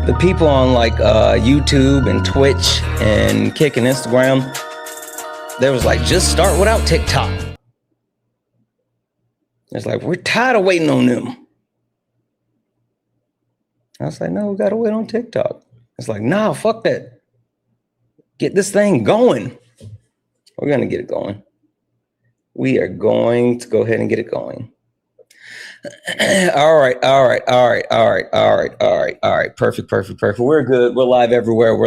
the people on like YouTube and Twitch and Kick and Instagram, they was like, just start without TikTok. It's like, we're tired of waiting on them. I was like, no, we gotta wait on TikTok. It's like, nah, fuck that. Get this thing going. We're gonna get it going. We are going to go ahead and get it going. All right. Perfect. We're good. We're live everywhere.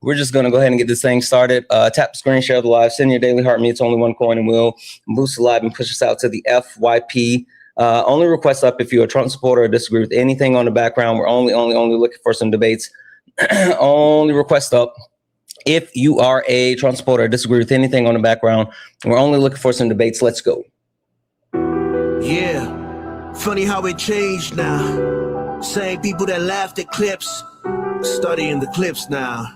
We're just going to go ahead and get this thing started. Tap the screen, share the live, send your daily heart me. It's only one coin and we'll boost the live and push us out to the FYP. Only request up if you're a Trump supporter or disagree with anything on the background. We're only looking for some debates. Only request up if you are a Trump supporter or disagree with anything on the background. We're only looking for some debates. Let's go. Yeah, funny how it changed now. Same people that laughed at clips, studying the clips now.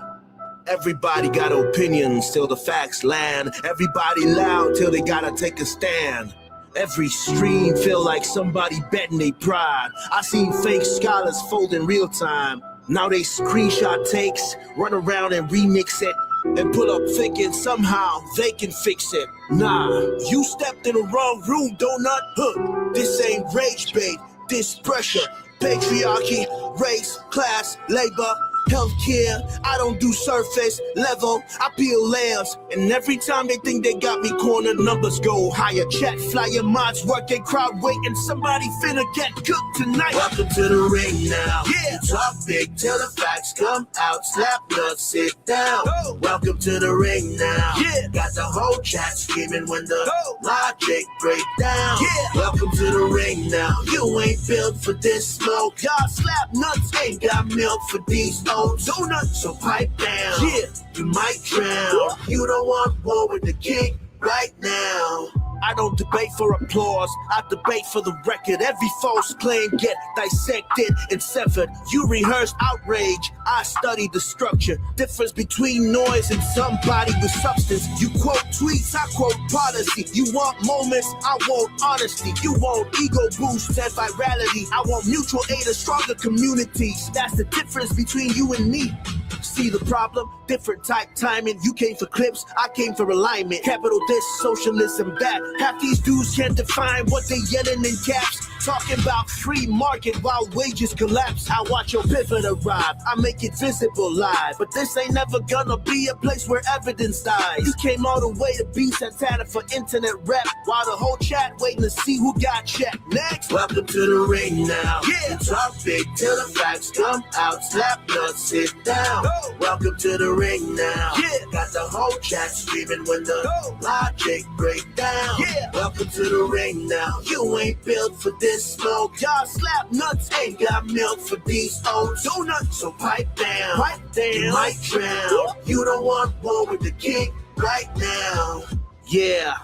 Everybody got opinions till the facts land. Everybody loud till they gotta take a stand. Every stream feel like somebody betting they pride. I seen fake scholars fold in real time. Now they screenshot takes, run around and remix it, and pull up thinking somehow they can fix it. Nah, you stepped in the wrong room, donut. Huh. This ain't rage bait, this pressure. Patriarchy, race, class, labor, healthcare. I don't do surface level, I peel layers. And every time they think they got me cornered, numbers go higher. Chat, flyer, mods, working, crowd waiting. Somebody finna get cooked tonight. Welcome to the ring now. Yeah. Talk big till the facts come out. Slap nuts, sit down. Go. Welcome to the ring now. Yeah. Got the whole chat screaming when the logic break down. Yeah. Welcome to the ring now. You ain't built for this smoke. Y'all slap nuts, ain't got milk for these donuts, so pipe down. Yeah, you might drown. You don't want war with the king right now. I don't debate for applause, I debate for the record. Every false claim get dissected and severed. You rehearse outrage, I study the structure. Difference between noise and somebody with substance. You quote tweets, I quote policy. You want moments, I want honesty. You want ego boosts and virality. I want mutual aid and stronger communities. That's the difference between you and me. See the problem? Different type timing. You came for clips, I came for alignment. Capital this, socialism that. Half these dudes can't define what they yelling in caps. Talking about free market while wages collapse. I watch your pivot arrive, I make it visible live. But this ain't never gonna be a place where evidence dies. You came all the way to be Santana for internet rap, while the whole chat waiting to see who got checked. Next, welcome to the ring now. Yeah, talk big till the facts come out. Slap nuts, sit down. Go. Welcome to the ring now. Yeah, got the whole chat screaming when the logic break down. Yeah, welcome to the ring now. You ain't built for this smoke. Y'all slap nuts, ain't got milk for these oats. Donuts, so pipe down. Pipe down. You might drown. You don't want war with the king right now. Yeah,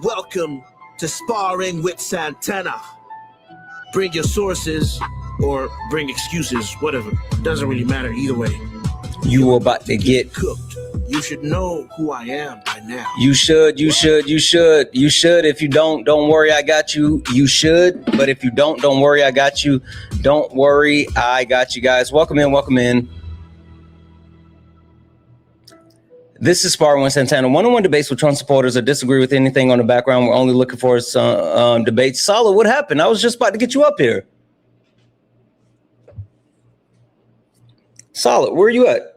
welcome to Sparring with Santana. Bring your sources or bring excuses, whatever. Doesn't really matter either way. You about to get cooked. You should know who I am by now. You should. If you don't worry, I got you. You should, but if you don't worry, I got you. Don't worry, I got you, guys. Welcome in. This is Sparring with Santana. One-on-one debates with Trump supporters or disagree with anything on the background. We're only looking for some debates. Solid, what happened? I was just about to get you up here. Solid, where are you at?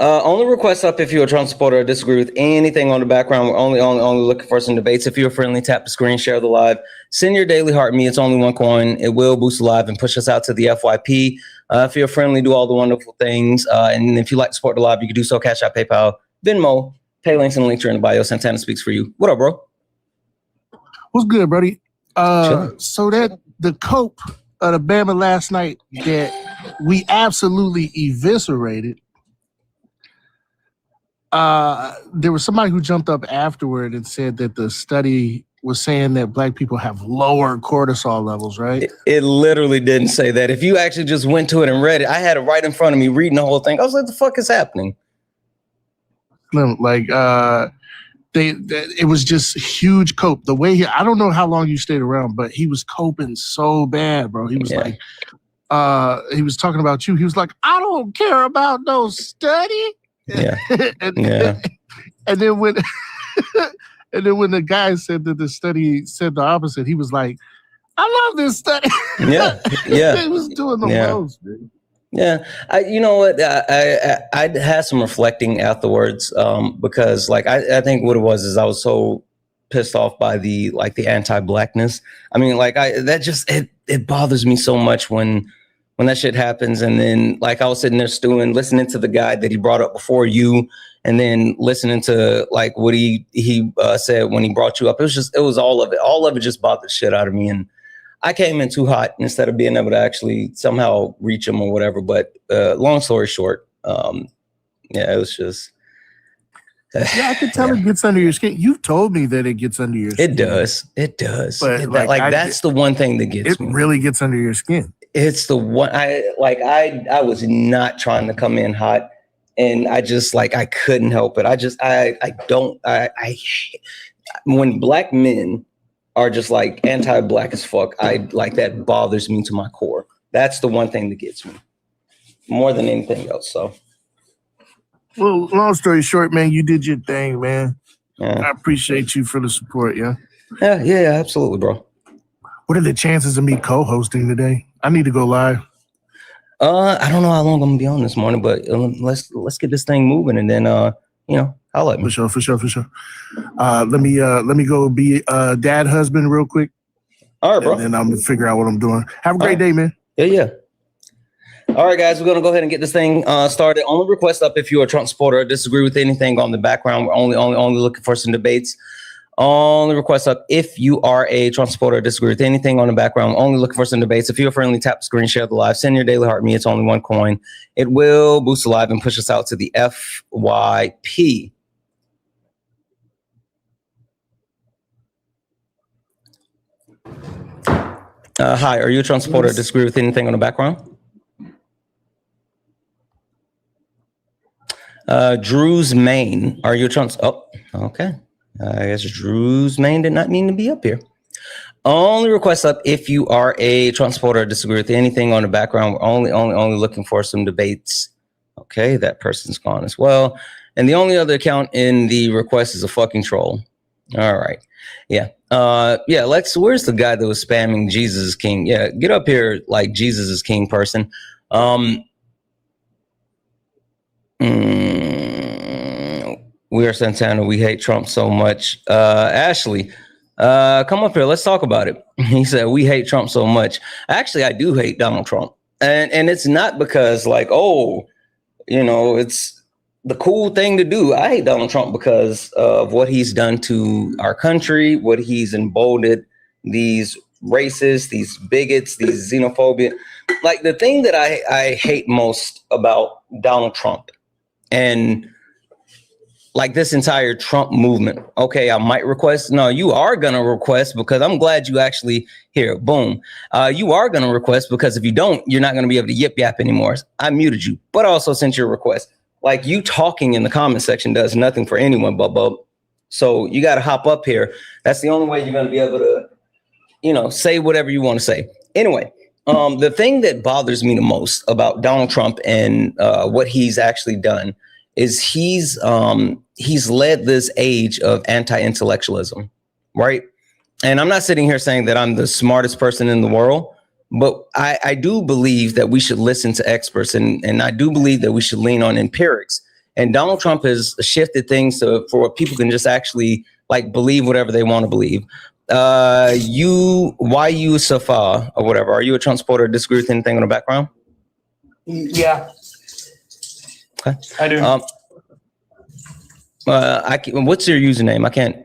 Only request up if you're a Trump supporter or disagree with anything on the background. We're only looking for some debates. If you're friendly, tap the screen, share the live, send your daily heart me. It's only one coin. It will boost the live and push us out to the FYP. If you're friendly, do all the wonderful things. And if you like to support the live, you can do so. Cash App, PayPal, Venmo, pay links and links are in the bio. Santana speaks for you. What up, bro? What's good, buddy? So that the cope of the Bama last night that we absolutely eviscerated. There was somebody who jumped up afterward and said that the study was saying that black people have lower cortisol levels, right? It literally didn't say that. If you actually just went to it and read it, I had it right in front of me reading the whole thing. I was like, the fuck is happening? Like, it was just huge cope. The way I don't know how long you stayed around, but he was coping so bad, bro. He was like, he was talking about you. He was like, I don't care about no study. Yeah. And then when and then when the guy said that the study said the opposite, he was like, I love this study. Yeah. He was doing the most, man. Yeah, you know what? I had some reflecting afterwards, because like I think what it was is I was so pissed off by the anti-blackness. I mean, like it bothers me so much when that shit happens, and then like I was sitting there stewing, listening to the guy that he brought up before you, and then listening to like what he said when he brought you up. It was all of it. All of it just bothered the shit out of me, and I came in too hot instead of being able to actually somehow reach him or whatever. But long story short, it was just. I could tell it gets under your skin. You've told me that it gets under your skin. It does. But that's the one thing that gets me. It really gets under your skin. It's the one I was not trying to come in hot, and I just I couldn't help it. When black men are just like anti-black as fuck, that bothers me to my core. That's the one thing that gets me more than anything else. So, well, long story short, man, you did your thing, man. Yeah. I appreciate you for the support, yeah. Yeah, absolutely, bro. What are the chances of me co-hosting today? I need to go live. I don't know how long I'm gonna be on this morning, but let's get this thing moving, and then I'll let me. For sure. Let me go be a dad husband real quick. All right, bro. And then I'm gonna figure out what I'm doing. Have a great day, man. Yeah. All right, guys, we're gonna go ahead and get this thing started. Only request up if you're a Trump supporter or disagree with anything on the background. We're only looking for some debates. Only request up if you are a Trump supporter or disagree with anything on the background. Only looking for some debates. If you're friendly, tap the screen, share the live, send your daily heart me. It's only one coin. It will boost the live and push us out to the FYP. Hi, are you a Trump supporter or disagree with anything on the background? Drew's Main, are you a Trump? Oh, okay. I guess Drew's Main did not mean to be up here. Only request up if you are a Trump supporter or disagree with anything on the background. We're only looking for some debates. Okay, that person's gone as well. And the only other account in the request is a fucking troll. All right. Yeah. Where's the guy that was spamming Jesus is King? Yeah, get up here like Jesus is King person. We are Santana. We hate Trump so much. Ashley, come up here. Let's talk about it. He said, we hate Trump so much. Actually, I do hate Donald Trump. And it's not because it's the cool thing to do. I hate Donald Trump because of what he's done to our country, what he's emboldened these racists, these bigots, these xenophobia. Like the thing that I hate most about Donald Trump and like this entire Trump movement. Okay, I might request. No, you are going to request because I'm glad you actually here. Boom. You are going to request because if you don't, you're not going to be able to yip yap anymore. I muted you, but also sent your request. Like you talking in the comment section does nothing for anyone but Bub. So you got to hop up here. That's the only way you're going to be able to, say whatever you want to say. Anyway, the thing that bothers me the most about Donald Trump and what he's actually done is he's led this age of anti-intellectualism, right? And I'm not sitting here saying that I'm the smartest person in the world, but I do believe that we should listen to experts, and I do believe that we should lean on empirics. And Donald Trump has shifted things for what people can just actually believe whatever they want to believe. You Safa or whatever, are you a Trump supporter or disagree with anything on the background? Yeah. Okay. I do. What's your username? I can't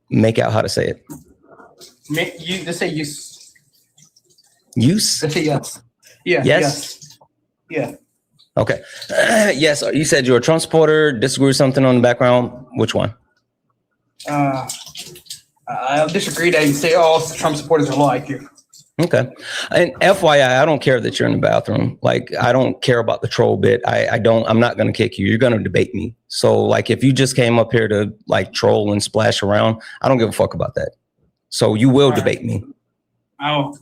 make out how to say it. Just say use. Use? Just say yes. Yeah. Yes. Yeah. Okay. Yes. You said you're a Trump supporter. Disagree with something on the background. Which one? I disagree that you say all Trump supporters are like you. Okay. And FYI, I don't care that you're in the bathroom. Like, I don't care about the troll bit. I'm not going to kick you. You're going to debate me. So like, if you just came up here to like troll and splash around, I don't give a fuck about that. So you will debate me. Oh.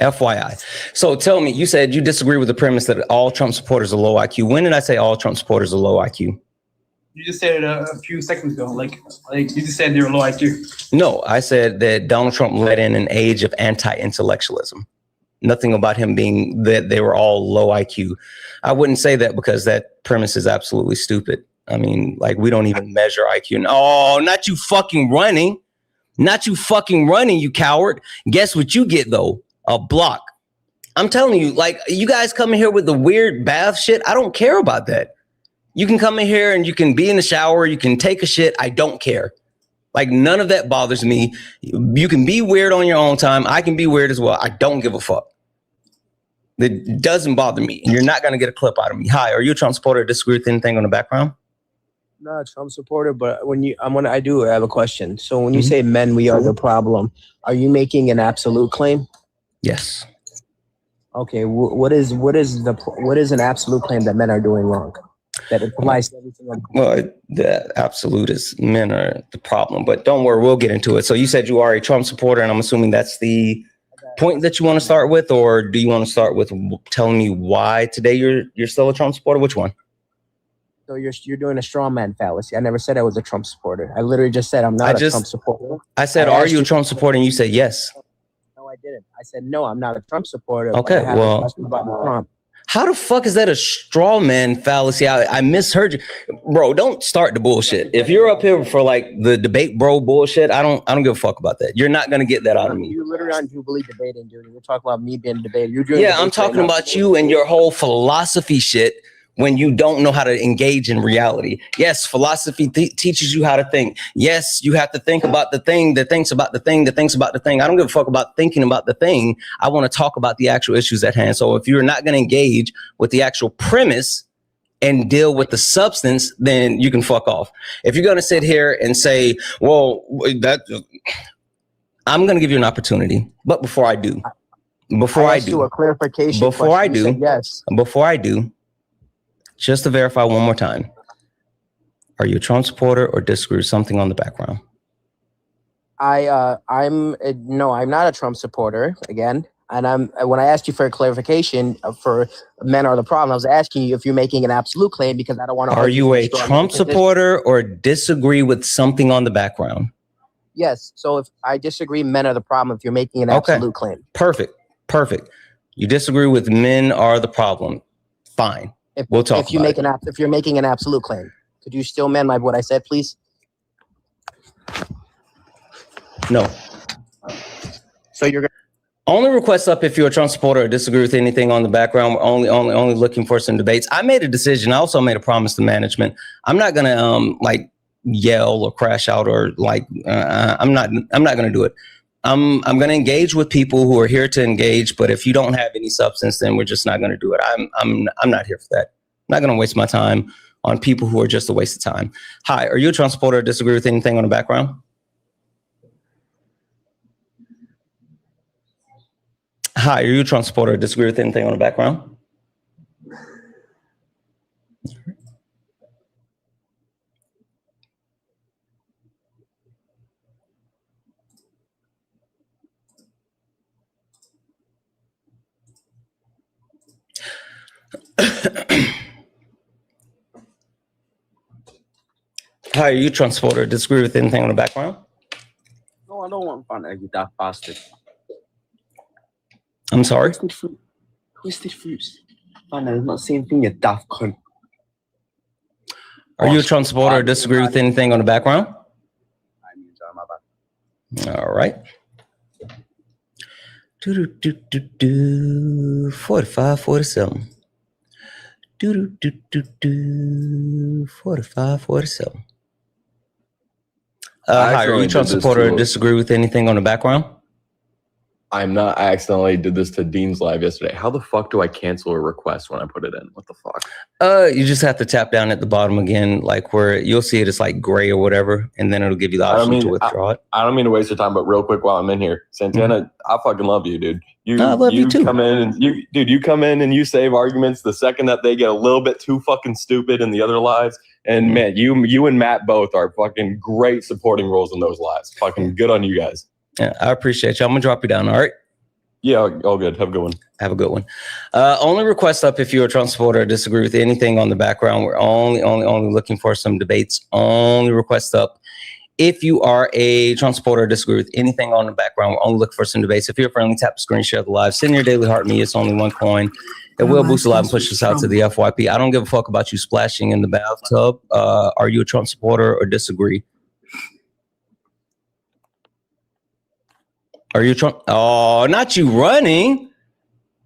FYI. So tell me, you said you disagree with the premise that all Trump supporters are low IQ. When did I say all Trump supporters are low IQ? You just said it a few seconds ago. Like you just said they're low IQ. No, I said that Donald Trump led in an age of anti-intellectualism. Nothing about him being that they were all low IQ. I wouldn't say that because that premise is absolutely stupid. I mean, like, we don't even measure IQ. Oh, not you fucking running. Not you fucking running, you coward. Guess what you get, though? A block. I'm telling you, like, you guys come in here with the weird bath shit. I don't care about that. You can come in here and you can be in the shower. You can take a shit. I don't care. Like, none of that bothers me. You can be weird on your own time. I can be weird as well. I don't give a fuck. It doesn't bother me. You're not going to get a clip out of me. Hi, are you a Trump supporter or disagree with anything on the background? Not a Trump supporter, but I do have a question. So when you say men, we are the problem, are you making an absolute claim? Yes. Okay. What is an absolute claim that men are doing wrong? That applies to everything. Well, the absolute is men are the problem, but don't worry, we'll get into it. So you said you are a Trump supporter, and I'm assuming that's the point that you want to start with, or do you want to start with telling me why today you're still a Trump supporter? Which one? So you're doing a straw man fallacy. I never said I was a Trump supporter. I literally just said I'm not a Trump supporter. I said, are you a Trump supporter? And you said yes. No, I didn't. I said no, I'm not a Trump supporter. Okay, well, how the fuck is that a straw man fallacy? I misheard you, bro. Don't start the bullshit. If you're up here for like the debate bro bullshit, I don't give a fuck about that. You're not gonna get that out of me. You're literally on Jubilee debating, dude. You're talking about me being debated. I'm talking about you and your whole philosophy shit. When you don't know how to engage in reality. Yes, philosophy teaches you how to think. Yes, you have to think about the thing that thinks about the thing that thinks about the thing. I don't give a fuck about thinking about the thing. I want to talk about the actual issues at hand. So if you're not going to engage with the actual premise and deal with the substance, then you can fuck off. If you're going to sit here and say, well, I'm going to give you an opportunity. But before I do, a clarification. Before I do, just to verify one more time, are you a Trump supporter or disagree with something on the background? I'm not a Trump supporter again. And when I asked you for a clarification for men are the problem, I was asking you if you're making an absolute claim because I don't want to. Are you a Trump supporter or disagree with something on the background? Yes. So if I disagree, men are the problem if you're making an absolute claim. Perfect. You disagree with men are the problem. Fine. We'll talk. If you're making an absolute claim, could you still amend what I said, please? No. So you're gonna only request up if you're a Trump supporter or disagree with anything on the background. We're only looking for some debates. I made a decision. I also made a promise to management. I'm not gonna like yell or crash out or like I'm not gonna do it. I'm going to engage with people who are here to engage, but if you don't have any substance, then we're just not going to do it. I'm not here for that. I'm not going to waste my time on people who are just a waste of time. Hi, are you a Trump supporter or disagree with anything on the background? Hi, are you a Trump supporter or disagree with anything on the background? Hi, are you a Trump supporter or disagree with anything on the background? No, I don't want fun, you daft bastard. I'm sorry? Twisted fruits. Man, it's not the same thing, you daft cunt. Are you a Trump supporter or disagree with anything on the background? All right. 45, 47. 45, 47. Hi, are you a Trump supporter or disagree with anything on the background? I'm not. I accidentally did this to Dean's live yesterday. How the fuck do I cancel a request when I put it in? What the fuck? You just have to tap down at the bottom again, like where you'll see it. It's like gray or whatever, and then it'll give you the option to withdraw it. I don't mean to waste your time, but real quick while I'm in here, Santana, I fucking love you, dude. I love you too. Come in and you come in and you save arguments the second that they get a little bit too fucking stupid in the other lives. And man, you and Matt both are fucking great supporting roles in those lives. Fucking good on you guys. Yeah, I appreciate you. I'm gonna drop you down. All right. Yeah, all good. Have a good one. Have a good one. Only request up if you're a Trump supporter or disagree with anything on the background. We're only looking for some debates. Only request up if you are a Trump supporter or disagree with anything on the background. We're only looking for some debates. If you're friendly, tap the screen, share the live, send your daily heart me. It's only one coin. It will boost the live and push us out to the FYP. I don't give a fuck about you splashing in the bathtub. Are you a Trump supporter or disagree? Are you Trump? Oh, not you running.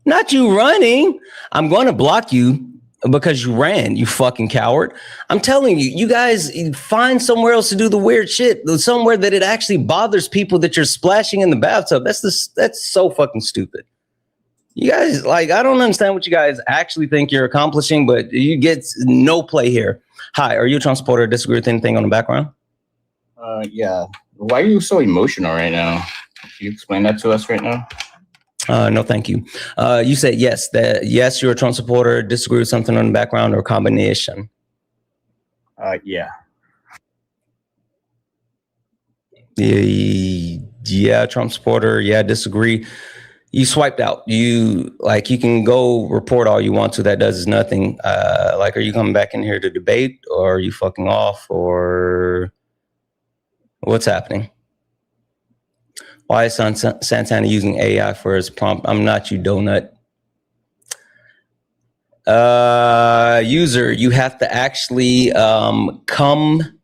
Not you running. I'm going to block you because you ran, you fucking coward. I'm telling you, you guys find somewhere else to do the weird shit. Somewhere that it actually bothers people that you're splashing in the bathtub. That's so fucking stupid. You guys, like, I don't understand what you guys actually think you're accomplishing, but you get no play here. Hi, are you a Trump supporter or disagree with anything on the background? Yeah. Why are you so emotional right now? Can you explain that to us right now? No, thank you. You said yes, yes, you're a Trump supporter, disagree with something on the background, or combination. Yeah. Yeah, Trump supporter, yeah, disagree. You swiped out. You can go report all you want to. That does nothing. Are you coming back in here to debate, or are you fucking off, or what's happening? Why is Santana using AI for his prompt? I'm not you, donut. User, you have to actually come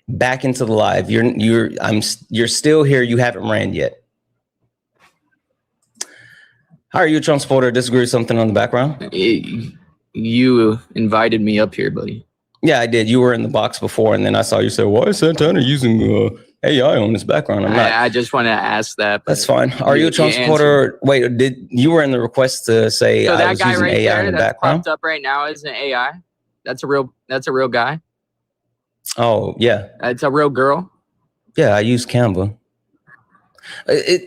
back into the live. You're still here. You haven't ran yet. How are you a Trump supporter? Disagree with something on the background? You invited me up here, buddy. Yeah, I did. You were in the box before, and then I saw you say, "Why is Santana using AI on his background?" I'm not. I just want to ask that. That's fine. Are you a Trump supporter? Wait, you were in the request to say so I that was guy using right AI there in the that's background? popped up right now is an AI. That's a real guy. Oh yeah, it's a real girl. Yeah, I use Canva.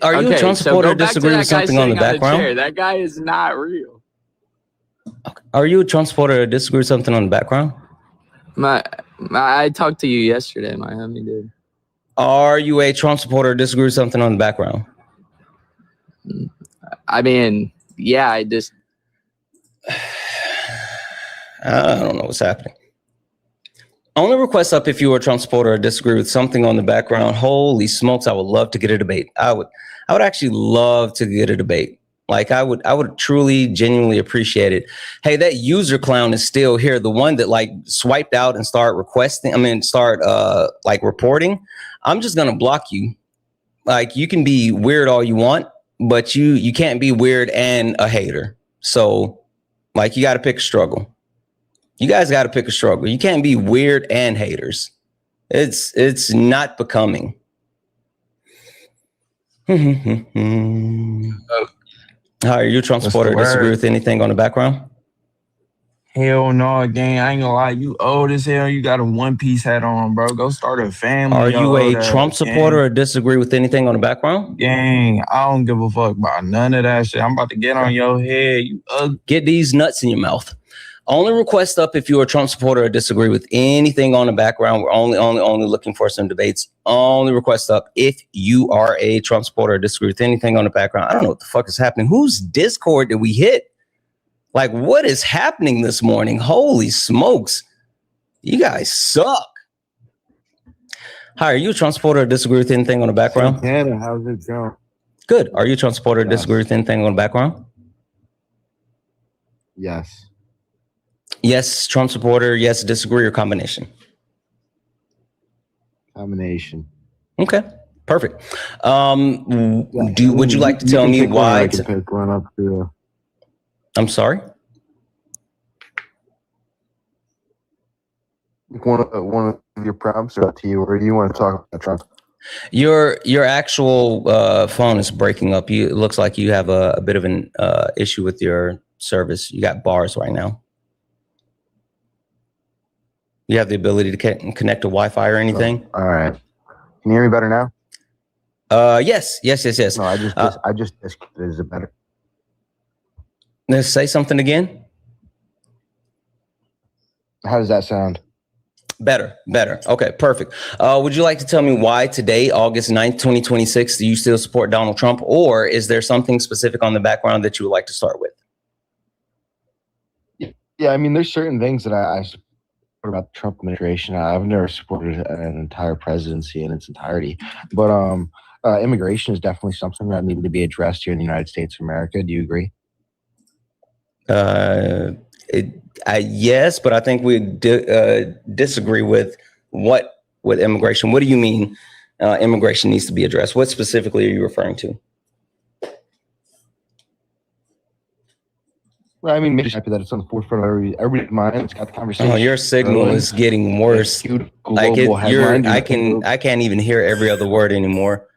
Are you a Trump supporter? Disagree with something on the background? That guy is not real. Are you a Trump supporter? Disagree with something on the background? I talked to you yesterday, Miami dude. Are you a Trump supporter? Disagree with something on the background? I mean, yeah, I just. I don't know what's happening. Only request up if you are a Trump supporter or disagree with something on the background. Holy smokes, I would love to get a debate. I would actually love to get a debate. Like I would truly, genuinely appreciate it. Hey, that user clown is still here. The one that swiped out and start reporting. I'm just gonna block you. Like, you can be weird all you want, but you can't be weird and a hater. So you got to pick a struggle. You guys got to pick a struggle. You can't be weird and haters. It's not becoming. How are you a Trump supporter? Disagree with anything on the background? Hell no, gang. I ain't gonna lie. You old as hell. You got a one-piece hat on, bro. Go start a family. Are you a Trump supporter or disagree with anything on the background? Gang, I don't give a fuck about none of that shit. I'm about to get on your head. You get these nuts in your mouth. Only request up if you're a Trump supporter or disagree with anything on the background. We're only looking for some debates. Only request up if you are a Trump supporter or disagree with anything on the background. I don't know what the fuck is happening. Whose Discord did we hit? Like, what is happening this morning? Holy smokes. You guys suck. Hi, are you a Trump supporter or disagree with anything on the background? Santana, how's it going? Good. Are you a Trump supporter or disagree with anything on the background? Yes. Yes, Trump supporter. Yes, disagree, or combination? Combination. Okay, perfect. Would you like to tell me why? I can pick one up too. I'm sorry? One of your prompts, or up to you, or do you want to talk about Trump? Your actual phone is breaking up. It looks like you have a bit of an issue with your service. You got bars right now. You have the ability to connect to Wi-Fi or anything? All right. Can you hear me better now? Yes. No, I just is it better? Let's say something again. How does that sound? Better. Okay, perfect. Would you like to tell me why today, August 9th, 2026, do you still support Donald Trump, or is there something specific on the background that you would like to start with? Yeah, I mean, there's certain things that I support about the Trump administration. I've never supported an entire presidency in its entirety, but immigration is definitely something that needed to be addressed here in the United States of America. Do you agree? Yes, but I think we disagree with immigration. What do you mean immigration needs to be addressed? What specifically are you referring to? Well, I mean, maybe that it's on the forefront of everybody's mind. It's got the conversation. Oh, your signal is getting worse. I can't even hear every other word anymore.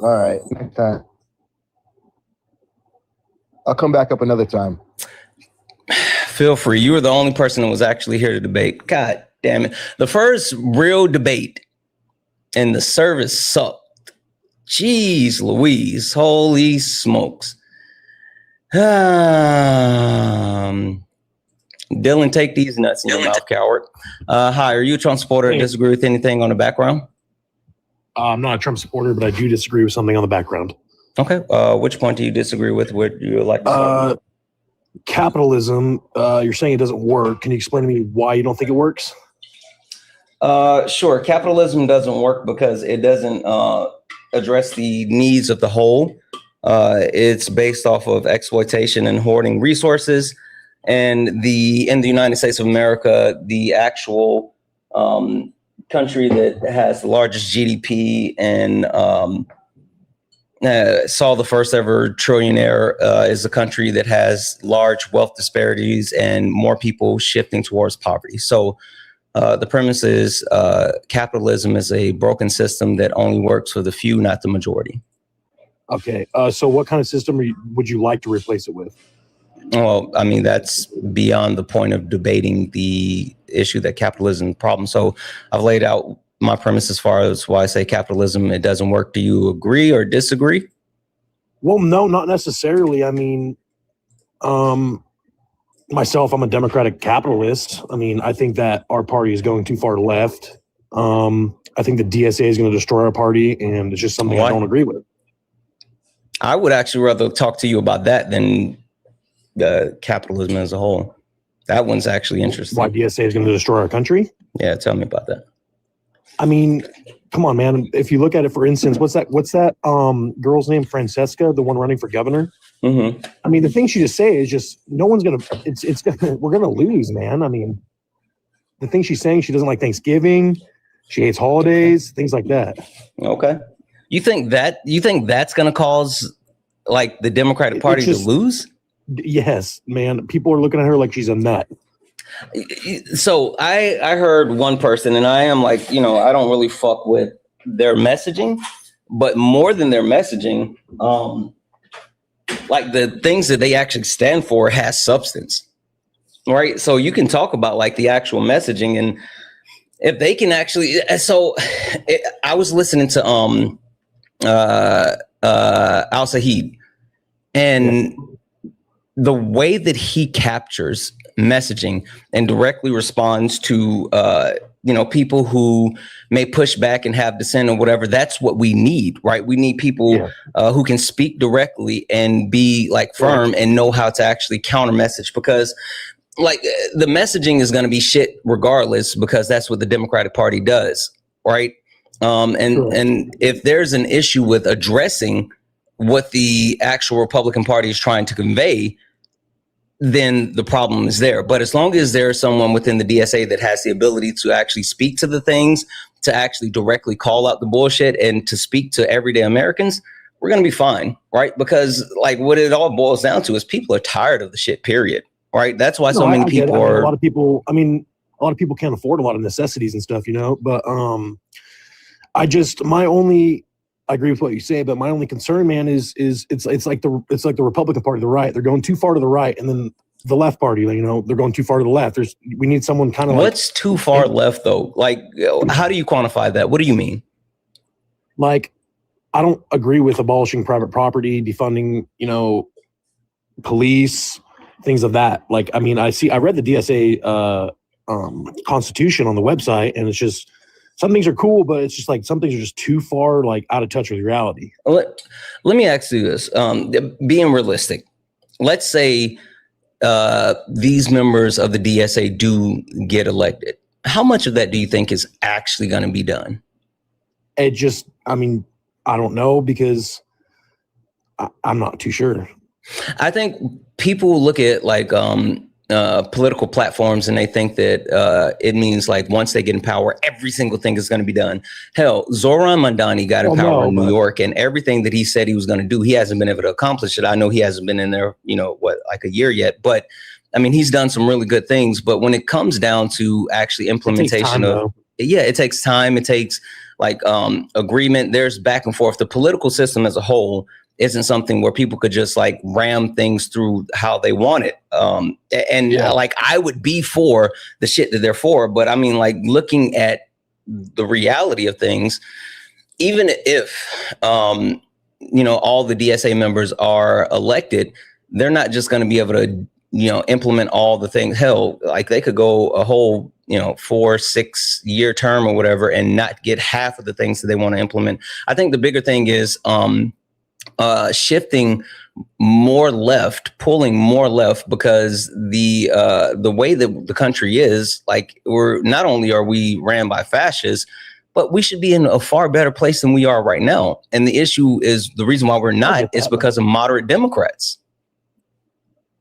All right, like that. I'll come back up another time. Feel free. You were the only person that was actually here to debate. God damn it. The first real debate and the service sucked. Jeez Louise. Holy smokes. Dylan, take these nuts in your mouth, coward. Hi, are you a Trump supporter or disagree with anything on the background? I'm not a Trump supporter, but I do disagree with something on the background. Okay. Which point do you disagree with? Would you like to capitalism, you're saying it doesn't work. Can you explain to me why you don't think it works? Sure. Capitalism doesn't work because it doesn't address the needs of the whole. It's based off of exploitation and hoarding resources. And in the United States of America, the actual country that has the largest GDP and saw the first ever trillionaire is a country that has large wealth disparities and more people shifting towards poverty. So the premise is capitalism is a broken system that only works for the few, not the majority. Okay. So what kind of system would you like to replace it with? Well, I mean, that's beyond the point of debating the issue that capitalism is a problem. So I've laid out my premise as far as why I say capitalism, it doesn't work. Do you agree or disagree? Well, no, not necessarily. I mean, myself, I'm a democratic capitalist. I mean, I think that our party is going too far left. I think the DSA is going to destroy our party, and it's just something I don't agree with. I would actually rather talk to you about that than capitalism as a whole. That one's actually interesting. Why DSA is going to destroy our country? Yeah, tell me about that. I mean, come on, man. If you look at it, for instance, what's that girl's name? Francesca, the one running for governor. Mm-hmm. I mean, the thing she just say is just no one's gonna. It's gonna. We're gonna lose, man. I mean, the thing she's saying, she doesn't like Thanksgiving. She hates holidays, things like that. Okay. You think that's gonna cause like the Democratic Party to lose? Yes, man. People are looking at her like she's a nut. So I heard one person, and I am like, I don't really fuck with their messaging, but more than their messaging, like the things that they actually stand for has substance, right? So you can talk about like the actual messaging, and if they can actually, I was listening to Al Saheed, and the way that he captures messaging and directly responds to people who may push back and have dissent or whatever, that's what we need, right? We need people who can speak directly and be like firm and know how to actually counter message, because like the messaging is going to be shit regardless, because that's what the Democratic Party does, right? And if there's an issue with addressing what the actual Republican Party is trying to convey, then the problem is there. But as long as there's someone within the DSA that has the ability to actually speak to the things, to actually directly call out the bullshit and to speak to everyday Americans, we're going to be fine, right? Because like what it all boils down to is people are tired of the shit, period, right? That's why so many people are... A lot of people, I mean, a lot of people can't afford a lot of necessities and stuff, you know. But I agree with what you say, but my only concern, man, is it's like the Republican Party, the right. They're going too far to the right, and then the left party, you know, they're going too far to the left. We need someone kind of what's too far left though? Like, how do you quantify that? What do you mean? Like, I don't agree with abolishing private property, defunding, you know, police, things of that. Like, I mean, I read the DSA constitution on the website, and it's just, some things are cool, but it's just like some things are just too far, like out of touch with reality. Let me ask you this, being realistic, let's say these members of the DSA do get elected. How much of that do you think is actually going to be done? It just, I mean, I don't know, because I'm not too sure. I think people look at like political platforms and they think that it means like once they get in power, every single thing is going to be done. Hell, Zoran Mandani got in power in New York, and everything that he said he was going to do, he hasn't been able to accomplish it. I know he hasn't been in there, you know, like a year yet, but I mean, he's done some really good things. But when it comes down to actually implementation it takes time. It takes like agreement. There's back and forth. The political system as a whole isn't something where people could just like ram things through how they want it. Like I would be for the shit that they're for, but I mean, like looking at the reality of things, even if, you know, all the DSA members are elected, they're not just going to be able to, you know, implement all the things. Hell, like they could go a whole, you know, 4-6 year term or whatever and not get half of the things that they want to implement. I think the bigger thing is, shifting more left, pulling more left, because the way that the country is, like, we're not only are we ran by fascists, but we should be in a far better place than we are right now. And the issue is, the reason why we're not is because of moderate Democrats.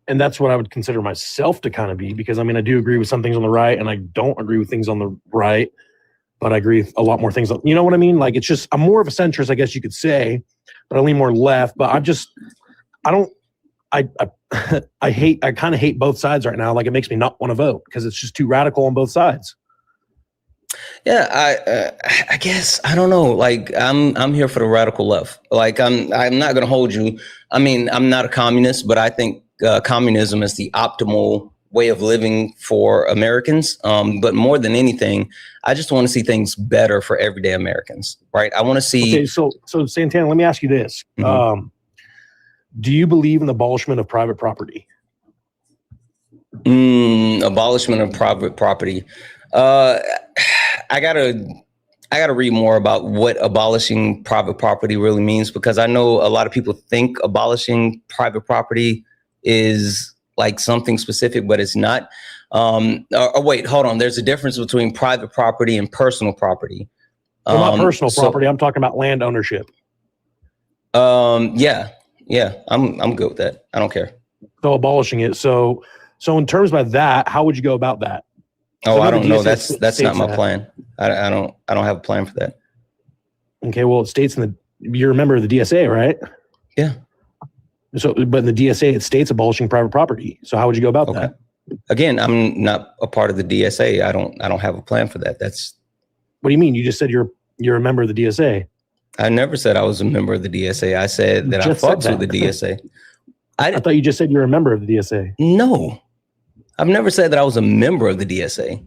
And that's what I would consider myself to kind of be, because I mean, I do agree with some things on the right, and I don't agree with things on the right, but I agree with a lot more things. You know what I mean? Like, it's just, I'm more of a centrist, I guess you could say, but I lean more left. But I kind of hate both sides right now. Like, it makes me not want to vote because it's just too radical on both sides. Yeah, I guess, I don't know. Like, I'm here for the radical left. Like, I'm not going to hold you. I mean, I'm not a communist, but I think communism is the optimal way of living for Americans. But more than anything, I just want to see things better for everyday Americans, right? I want to see. Okay, so Santana, let me ask you this. Do you believe in the abolishment of private property? Abolishment of private property. I gotta read more about what abolishing private property really means, because I know a lot of people think abolishing private property is like something specific, but it's not. Wait, hold on. There's a difference between private property and personal property. Well, not personal property. I'm talking about land ownership. Yeah, I'm good with that. I don't care. So abolishing it. So in terms of that, how would you go about that? Oh, I don't know. That's not my plan. I don't have a plan for that. Okay, well, it states you're a member of the DSA, right? Yeah. So, but in the DSA, it states abolishing private property. So how would you go about that? Again, I'm not a part of the DSA. I don't have a plan for that. What do you mean? You just said you're a member of the DSA. I never said I was a member of the DSA. I said that I fucks with the DSA. I thought you just said you're a member of the DSA. No, I've never said that I was a member of the DSA.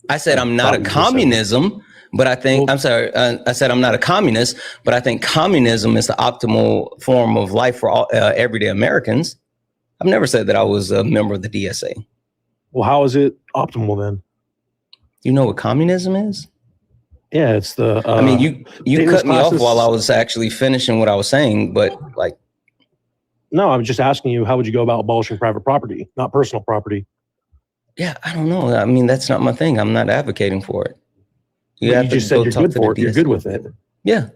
I said I'm not a communism, but I think, I said I'm not a communist, but I think communism is the optimal form of life for all everyday Americans. I've never said that I was a member of the DSA. Well, how is it optimal then? You know what communism is? Yeah, it's the. I mean, you cut me off while I was actually finishing what I was saying, but like. No, I'm just asking you, how would you go about abolishing private property, not personal property? Yeah, I don't know. I mean, that's not my thing. I'm not advocating for it. You just said you're good for it. You're good with it. Yeah.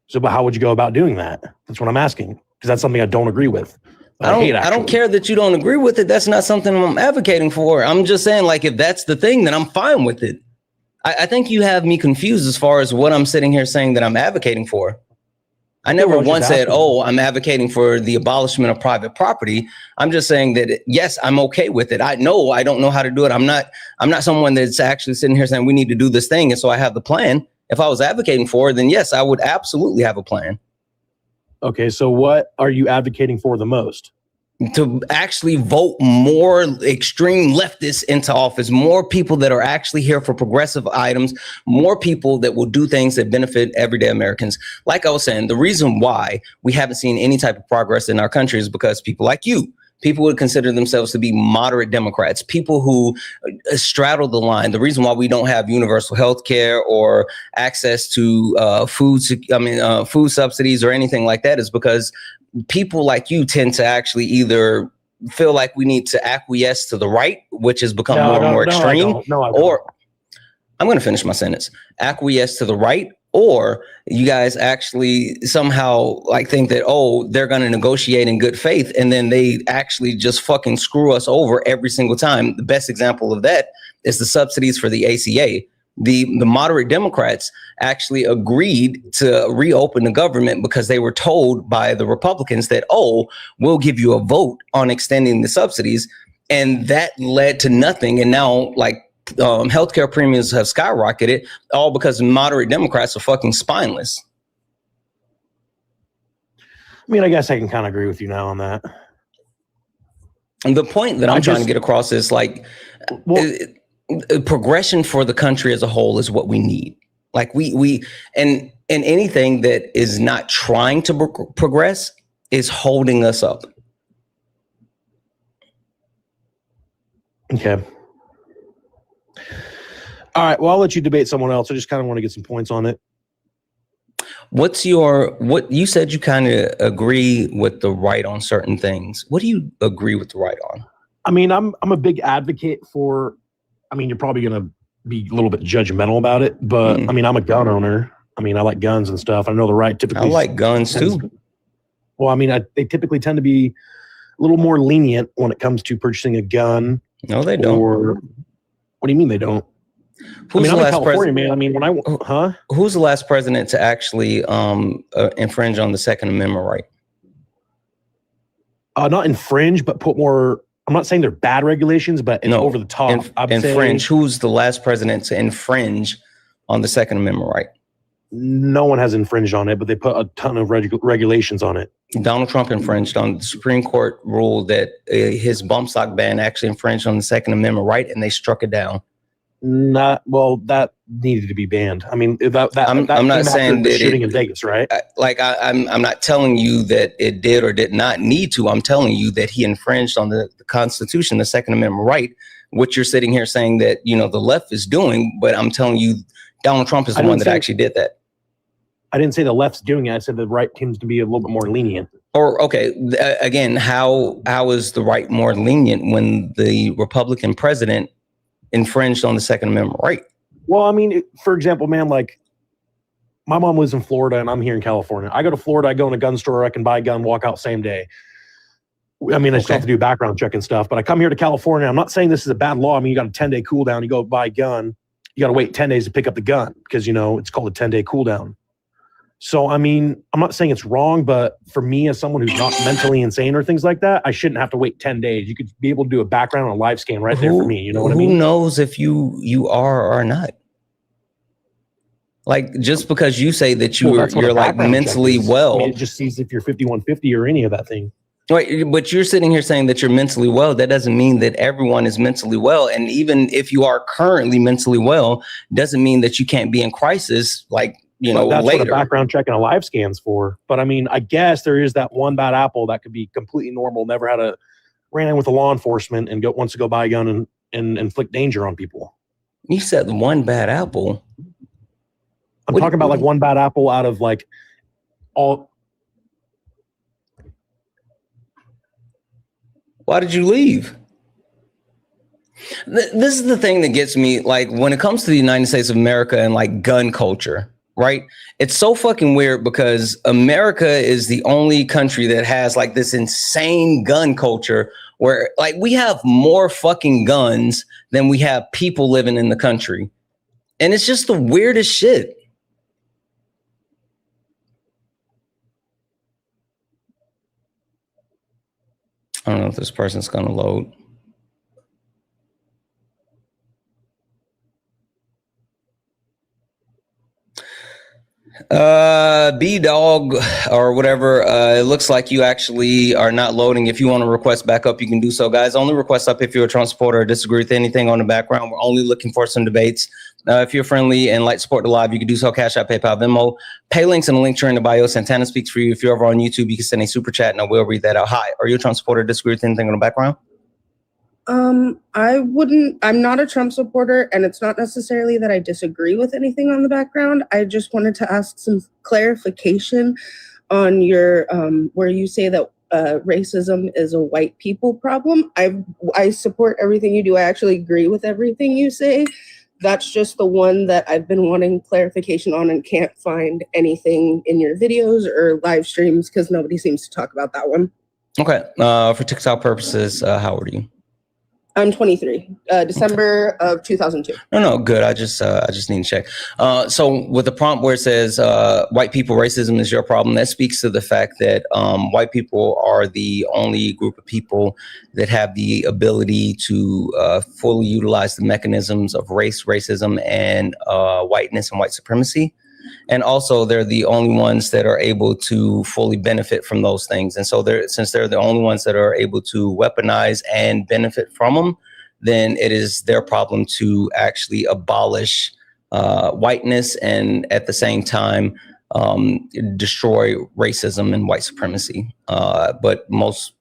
So, but how would you go about doing that? That's what I'm asking, because that's something I don't agree with. I don't care that you don't agree with it. That's not something I'm advocating for. I'm just saying, like, if that's the thing, then I'm fine with it. I think you have me confused as far as what I'm sitting here saying that I'm advocating for. I never once said, "Oh, I'm advocating for the abolishment of private property." I'm just saying that yes, I'm okay with it. I know I don't know how to do it. I'm not someone that's actually sitting here saying we need to do this thing, and so I have the plan. If I was advocating for it, then yes, I would absolutely have a plan. Okay, so what are you advocating for the most? To actually vote more extreme leftists into office, more people that are actually here for progressive items, more people that will do things that benefit everyday Americans. Like I was saying, the reason why we haven't seen any type of progress in our country is because people like you, people would consider themselves to be moderate Democrats, people who straddle the line. The reason why we don't have universal health care or access to food subsidies or anything like that is because people like you tend to actually either feel like we need to acquiesce to the right, which has become more and more extreme, or I'm going to finish my sentence, acquiesce to the right, or you guys actually somehow like think that, oh, they're going to negotiate in good faith, and then they actually just fucking screw us over every single time. The best example of that is the subsidies for the ACA. The moderate Democrats actually agreed to reopen the government because they were told by the Republicans that, oh, we'll give you a vote on extending the subsidies. And that led to nothing. And now, like, healthcare premiums have skyrocketed, all because moderate Democrats are fucking spineless. I mean, I guess I can kind of agree with you now on that. And the point that I'm trying to get across is like, progression for the country as a whole is what we need. Like and anything that is not trying to progress is holding us up. Okay. All right. Well, I'll let you debate someone else. I just kind of want to get some points on it. What you said you kind of agree with the right on certain things. What do you agree with the right on? I mean, I'm a big advocate for, I mean, you're probably going to be a little bit judgmental about it, but I mean, I'm a gun owner. I mean, I like guns and stuff. I know the right typically. I like guns too. Well, I mean, they typically tend to be a little more lenient when it comes to purchasing a gun. No, they don't. Or, what do you mean they don't? Who's I mean, the I'm last in California, man. I mean, Who's the last president to actually infringe on the Second Amendment right? Not infringe, but put more. I'm not saying they're bad regulations, but it's over the top. Infringe. Who's the last president to infringe on the Second Amendment right? No one has infringed on it, but they put a ton of regulations on it. Donald Trump infringed on the Supreme Court ruled that his bump stock ban actually infringed on the Second Amendment right, and they struck it down. That needed to be banned. I mean, I'm not saying that shooting in Vegas, right? I'm not telling you that it did or did not need to. I'm telling you that he infringed on the Constitution, the Second Amendment right, which you're sitting here saying that, you know, the left is doing. But I'm telling you, Donald Trump is the one that actually did that. I didn't say the left's doing it. I said the right tends to be a little bit more lenient. Or, okay, again, how is the right more lenient when the Republican president infringed on the Second Amendment right? Well, I mean, for example, man, like my mom lives in Florida and I'm here in California. I go to Florida, I go in a gun store, I can buy a gun, walk out same day. I mean, I still have to do background check and stuff, but I come here to California. I'm not saying this is a bad law. I mean, you got a 10-day cool down, you go buy a gun, you got to wait 10 days to pick up the gun because, you know, it's called a 10-day cool down. So, I mean, I'm not saying it's wrong, but for me as someone who's not mentally insane or things like that, I shouldn't have to wait 10 days. You could be able to do a background and a live scan right there for me. You know what I mean? Who knows if you are or not? Like, just because you say that you're like mentally well. I mean, it just sees if you're 5150 or any of that thing. Right, but you're sitting here saying that you're mentally well. That doesn't mean that everyone is mentally well. And even if you are currently mentally well, doesn't mean that you can't be in crisis, like, you know, that's later. What a background check and a live scan's for. But I mean, I guess there is that one bad apple that could be completely normal, never ran in with the law enforcement and wants to go buy a gun and inflict danger on people. You said one bad apple. I'm talking about like one bad apple out of like all. Why did you leave? This is the thing that gets me, like, when it comes to the United States of America and like gun culture, right? It's so fucking weird because America is the only country that has like this insane gun culture where like we have more fucking guns than we have people living in the country. And it's just the weirdest shit. I don't know if this person's going to load. B-Dog or whatever, it looks like you actually are not loading. If you want to request back up, you can do so, guys. Only request up if you're a Trump supporter or disagree with anything on the background. We're only looking for some debates. If you're friendly and like to support the live, you can do so. Cash App, PayPal, Venmo. Pay links in the link tree in the bio. Santana speaks for you. If you're over on YouTube, you can send a super chat and I will read that out. Hi, are you a Trump supporter or disagree with anything on the background? I'm not a Trump supporter, and it's not necessarily that I disagree with anything on the background. I just wanted to ask some clarification on your, where you say that racism is a white people problem. I support everything you do. I actually agree with everything you say. That's just the one that I've been wanting clarification on and can't find anything in your videos or live streams because nobody seems to talk about that one. Okay. For TikTok purposes, how old are you? I'm 23, December of 2002. No, good. I just need to check. So with the prompt where it says white people racism is your problem, that speaks to the fact that white people are the only group of people that have the ability to fully utilize the mechanisms of race, racism, and whiteness and white supremacy. And also, they're the only ones that are able to fully benefit from those things. And so since they're the only ones that are able to weaponize and benefit from them, then it is their problem to actually abolish whiteness and at the same time destroy racism and white supremacy. But most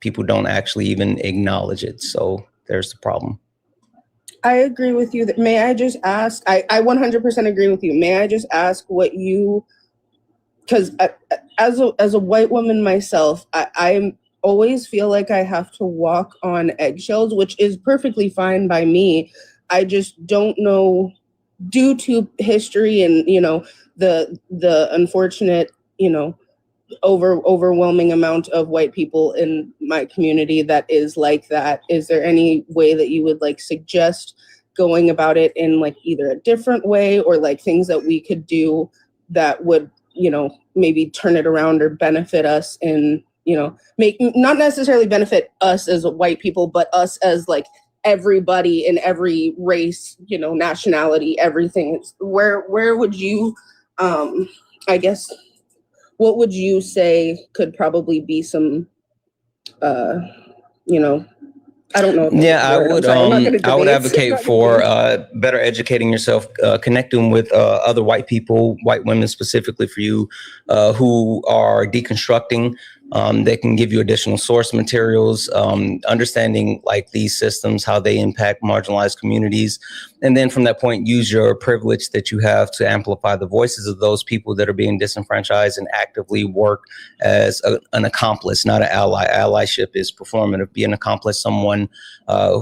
people don't actually even acknowledge it. So there's the problem. I agree with you. May I just ask, I 100% agree with you. May I just ask what you, because as a white woman myself, I always feel like I have to walk on eggshells, which is perfectly fine by me. I just don't know, due to history and, the unfortunate, overwhelming amount of white people in my community that is like that. Is there any way that you would suggest going about it in either a different way or things that we could do that would, maybe turn it around or benefit us in, make not necessarily benefit us as white people, but us as everybody in every race, nationality, everything. Where would you, I guess, what would you say could probably be some, I don't know. Yeah, I would advocate for better educating yourself, connecting with other white people, white women specifically for you, who are deconstructing. They can give you additional source materials, understanding these systems, how they impact marginalized communities. And then from that point, use your privilege that you have to amplify the voices of those people that are being disenfranchised and actively work as an accomplice, not an ally. Allyship is performative. Be an accomplice, someone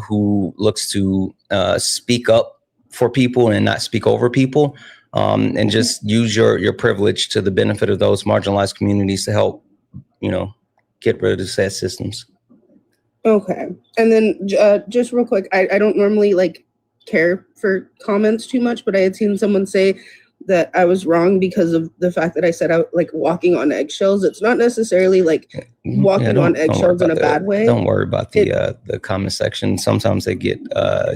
who looks to speak up for people and not speak over people, and just use your privilege to the benefit of those marginalized communities to help, get rid of the sad systems. Okay. And then just real quick, I don't normally care for comments too much, but I had seen someone say that I was wrong because of the fact that I said I walking on eggshells. It's not necessarily walking on eggshells in a bad way. Don't worry about the comment section. Sometimes they get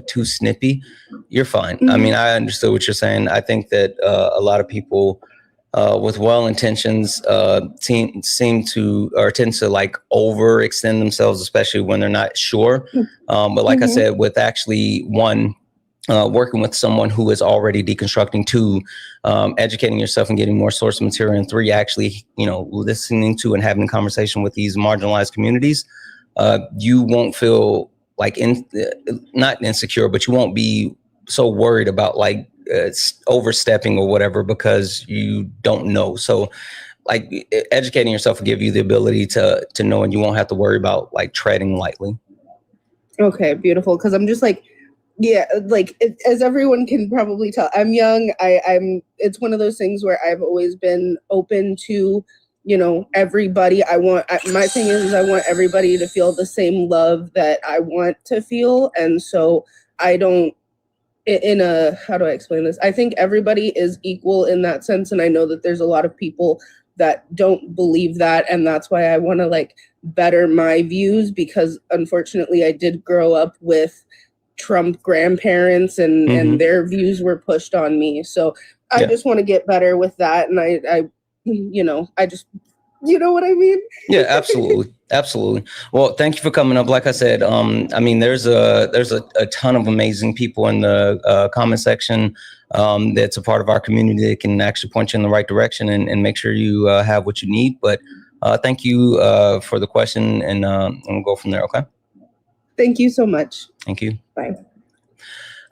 too snippy. You're fine. I mean, I understood what you're saying. I think that a lot of people with well intentions tend to overextend themselves, especially when they're not sure. But like I said, with actually working with someone who is already deconstructing, 2, educating yourself and getting more source material, and 3, actually, listening to and having a conversation with these marginalized communities, you won't feel not insecure, but you won't be so worried about overstepping or whatever because you don't know. So educating yourself will give you the ability to know, and you won't have to worry about treading lightly. Okay, beautiful. Because I'm just as everyone can probably tell, I'm young. It's one of those things where I've always been open to, everybody. My thing is I want everybody to feel the same love that I want to feel. And so I don't, how do I explain this? I think everybody is equal in that sense. And I know that there's a lot of people that don't believe that, and that's why I want to like better my views, because unfortunately I did grow up with Trump grandparents and their views were pushed on me. So I just want to get better with that, and I you know, I just, you know what I mean? Yeah, absolutely. Absolutely. Well, thank you for coming up. Like I said, I mean, there's a ton of amazing people in the comment section that's a part of our community that can actually point you in the right direction and make sure you have what you need. But thank you for the question, and we'll go from there. Okay. Thank you so much. Thank you. Bye.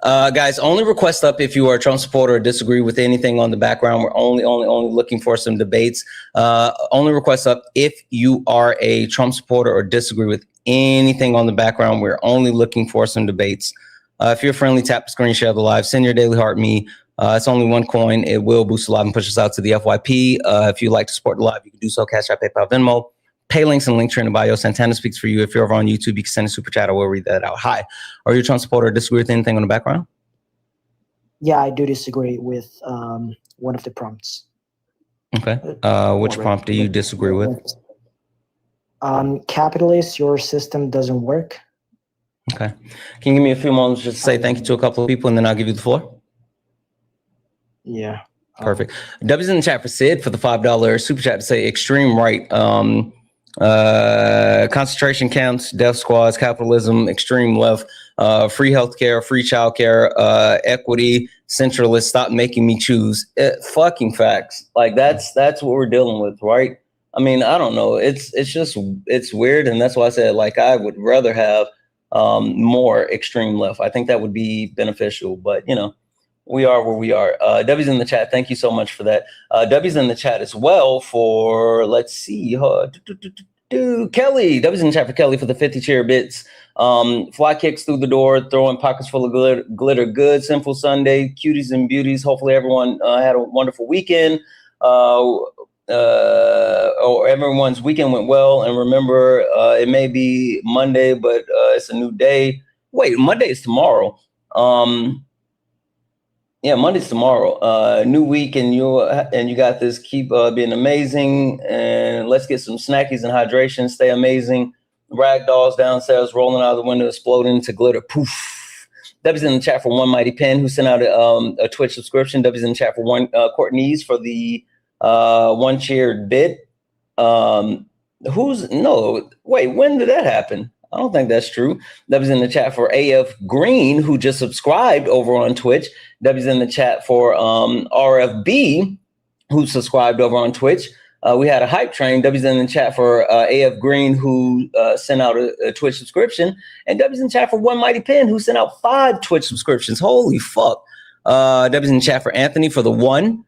Guys, only request up if you are a Trump supporter or disagree with anything on the background. We're only looking for some debates. Only request up if you are a Trump supporter or disagree with anything on the background. We're only looking for some debates. If you're friendly, tap the screen, share the live, send your daily heart me. It's only one coin. It will boost the live and push us out to the FYP. If you'd like to support the live, you can do so. Cash App, PayPal, Venmo. Pay links and link tree in the bio. Santana speaks for you. If you're over on YouTube, you can send a super chat. I will read that out. Hi. Are you a Trump supporter or disagree with anything on the background? Yeah, I do disagree with one of the prompts. Okay. Which prompt do you disagree with? Capitalist, your system doesn't work. Okay. Can you give me a few moments just to say thank you to a couple of people, and then I'll give you the floor? Yeah. Perfect. W's in the chat for Sid for the $5 super chat to say extreme right. Concentration camps, death squads, capitalism, extreme left, free healthcare, free childcare, equity, centralist. Stop making me choose. Fucking facts. Like that's what we're dealing with, right? I mean, I don't know. It's weird, and that's why I said like I would rather have more extreme left. I think that would be beneficial, but you know. We are where we are. W's in the chat. Thank you so much for that. W's in the chat as well for, let's see, Kelly. W's in the chat for Kelly for the 50 chair bits. Fly kicks through the door, throwing pockets full of glitter. Good, simple Sunday. Cuties and beauties. Hopefully everyone had a wonderful weekend. Or everyone's weekend went well. And remember, it may be Monday, but it's a new day. Wait, Monday is tomorrow. Yeah, Monday's tomorrow. New week, and you got this. Keep being amazing, and let's get some snackies and hydration. Stay amazing. Rag dolls downstairs, rolling out of the window, exploding into glitter. Poof. W's in the chat for One Mighty Pen, who sent out a Twitch subscription. W's in the chat for one Courtney's for the one cheered bit. When did that happen? I don't think that's true. W's in the chat for AF Green, who just subscribed over on Twitch. W's in the chat for RFB, who subscribed over on Twitch. We had a hype train. W's in the chat for AF Green, who sent out a Twitch subscription. And W's in the chat for One Mighty Pen, who sent out 5 Twitch subscriptions. Holy fuck. W's in the chat for Anthony for the 1.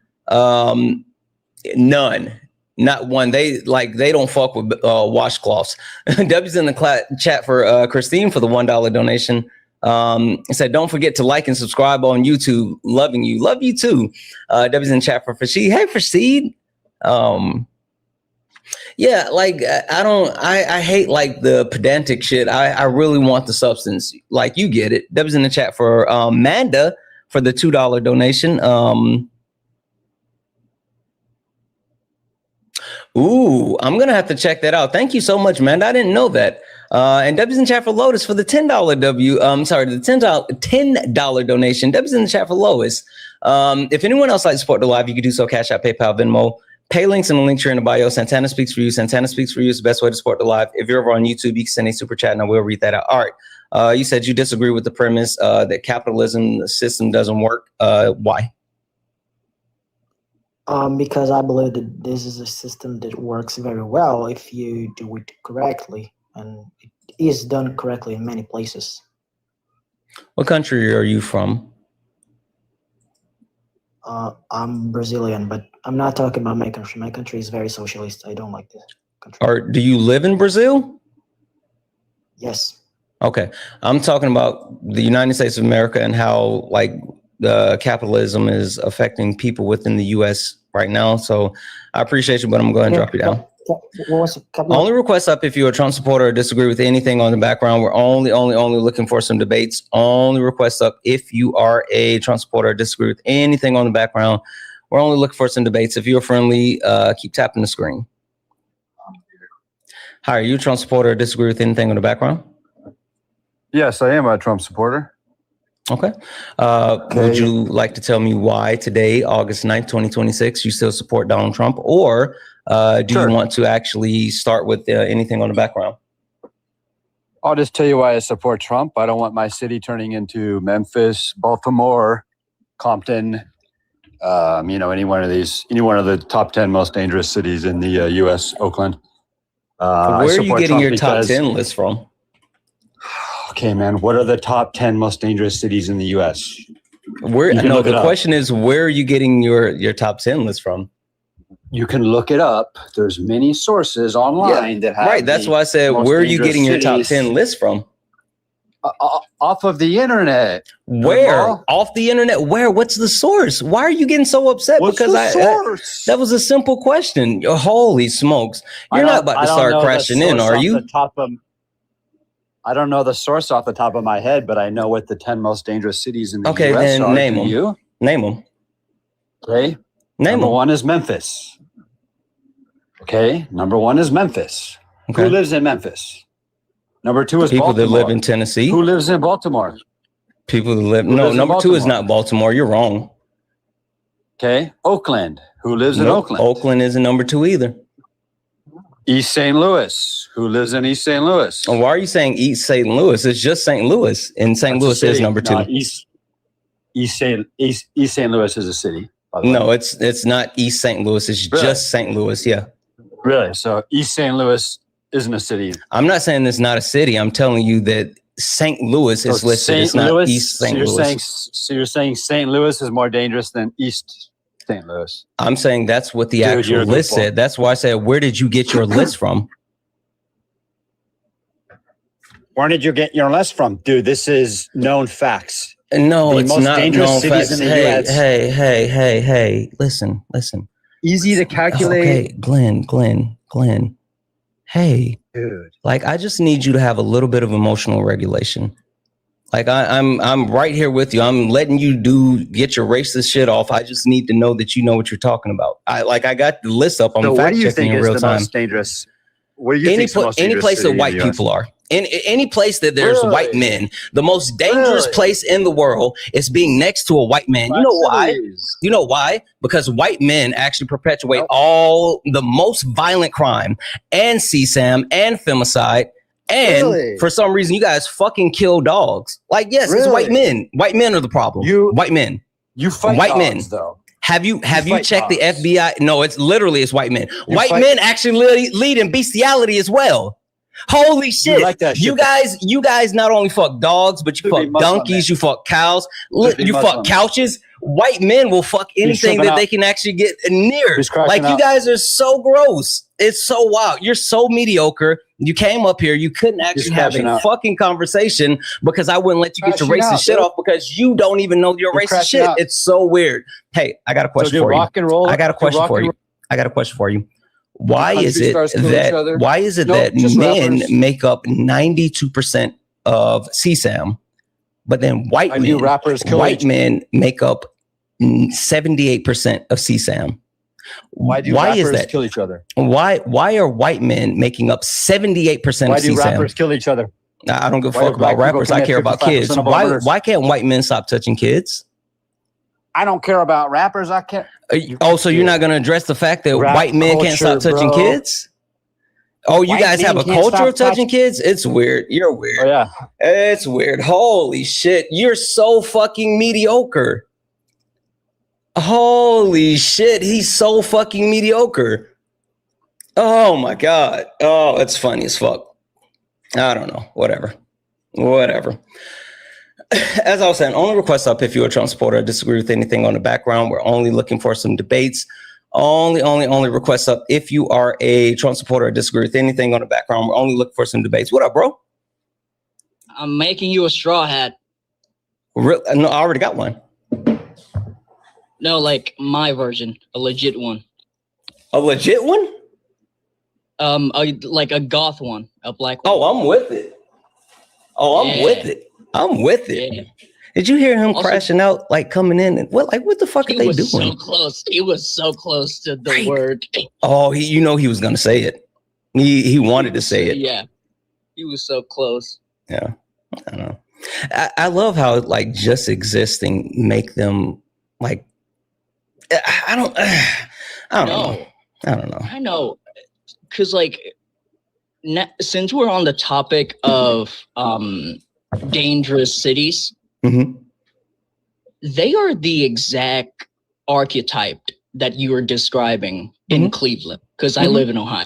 None. Not one. They don't fuck with washcloths. W's in the chat for Christine for the $1 donation. It said, don't forget to like and subscribe on YouTube. Loving you. Love you too. W's in the chat for Fashid. Hey, Fashid. Yeah, like I hate like the pedantic shit. I really want the substance. Like you get it. W's in the chat for Manda for the $2 donation. Ooh, I'm gonna have to check that out. Thank you so much, man. I didn't know that. And W's in the chat for Lotus for the $10 the $10 donation. W's in the chat for Lois. If anyone else likes to support the live, you can do so. Cash App, PayPal, Venmo. Pay links in the link tree in the bio. Santana speaks for you. Santana speaks for you is the best way to support the live. If you're over on YouTube, you can send a super chat and I will read that out. All right. You said you disagree with the premise that capitalism system doesn't work. Why? Because I believe that this is a system that works very well if you do it correctly, and it is done correctly in many places. What country are you from? I'm Brazilian, but I'm not talking about my country. My country is very socialist. I don't like this country. Or do you live in Brazil? Yes. Okay. I'm talking about the United States of America and how like the capitalism is affecting people within the U.S. right now. So I appreciate you, but I'm going to drop you down. Only request up if you're a Trump supporter or disagree with anything on the background. We're only looking for some debates. Only request up if you are a Trump supporter or disagree with anything on the background. We're only looking for some debates. If you're friendly, keep tapping the screen. Hi, are you a Trump supporter or disagree with anything in the background? Yes, I am a Trump supporter. Okay. Would you like to tell me why today, August 9th, 2026, you still support Donald Trump? Or do you want to actually start with anything on the background? I'll just tell you why I support Trump. I don't want my city turning into Memphis, Baltimore, Compton, any one of the top 10 most dangerous cities in the U.S., Oakland. Where are you getting your top 10 list from? Okay, man. What are the top 10 most dangerous cities in the U.S.? The question is, where are you getting your top 10 list from? You can look it up. There's many sources online that have. Right. That's why I said, where are you getting your top 10 list from? Off of the internet. Where? Off the internet? Where? What's the source? Why are you getting so upset? Because that was a simple question. Holy smokes. You're not about to start crashing in, are you? I don't know the source off the top of my head, but I know what the 10 most dangerous cities in the US then are. name them. Name them. Okay. Number one is Memphis. Okay. Number one is Memphis. Okay. Who lives in Memphis? Number two is people Baltimore. that live in Tennessee. Who lives in Baltimore? People that live. No, number two is not Baltimore. You're wrong. Okay. Oakland. Who lives in Oakland? Oakland isn't number two either. East St. Louis. Who lives in East St. Louis? And why are you saying East St. Louis? It's just St. Louis, and St. Louis is number two. No, East St. Louis is a city. No, it's not East St. Louis. It's just St. Louis. Yeah. Really? So East St. Louis isn't a city. I'm not saying it's not a city. I'm telling you that St. Louis is listed. It's not East St. Louis. So you're saying St. Louis is more dangerous than East St. Louis? I'm saying that's what the actual list said. That's why I said, where did you get your list from? Where did you get your list from? Dude, this is known facts. No, it's not known facts. Hey, listen. Easy to calculate. Okay, Glenn. Hey, dude. Like, I just need you to have a little bit of emotional regulation. Like, I'm right here with you. I'm letting you get your racist shit off. I just need to know that you know what you're talking about. I got the list up. I'm fact checking in real time. Most dangerous? What do you think is the most dangerous any place that white people are? In any place that there's white men, the most dangerous place in the world is being next to a white man. You know why? You know why? Because white men actually perpetuate all the most violent crime and CSAM and femicide. And for some reason, you guys fucking kill dogs. Like, yes, it's white men. White men are the problem. White men. You fight white dogs, men. Though. Have you checked the FBI? No, it's white men. White men actually lead in bestiality as well. Holy shit. You guys not only fuck dogs, but you fuck donkeys, you fuck cows, you fuck couches. White men will fuck anything that they can actually get near. Like, you guys are so gross. It's so wild. You're so mediocre. You came up here, you couldn't actually have a fucking conversation because I wouldn't let you get your racist shit off because you don't even know your racist shit. It's so weird. Hey, I got a question for you. I got a question for you. Why is it that men make up 92% of CSAM, but then white men make up 78% of CSAM? Why do rappers kill each other? Why are white men making up 78% of CSAM? Why do rappers kill each other? I don't give a fuck about rappers. I care about kids. Why can't white men stop touching kids? I don't care about rappers. I can't. So you're not going to address the fact that white men can't stop touching kids? Oh, you guys have a culture of touching kids? It's weird. You're weird. Oh, yeah. It's weird. Holy shit. You're so fucking mediocre. Holy shit. He's so fucking mediocre. Oh my God. Oh, it's funny as fuck. I don't know. Whatever. As I was saying, only request up if you're a Trump supporter. I disagree with anything on the background. We're only looking for some debates. Only request up if you are a Trump supporter. I disagree with anything on the background. We're only looking for some debates. What up, bro? I'm making you a straw hat. No, I already got one. No, like my version, a legit one. A legit one? Like a goth one, a black one. Oh, I'm with it. I'm with it. Yeah. Did you hear him Also- crashing out, like coming in? And what the fuck are He they was doing? so close. He was so close to the Right. word. Oh, he was gonna say it. He wanted to say it. Yeah, he was so close. Yeah, I don't know. I love how like just existing make them like. I don't know. I don't know. I know, because like, since we're on the topic of dangerous cities, Mm-hmm. they are the exact archetype that you are describing in Cleveland. Because I live in Ohio.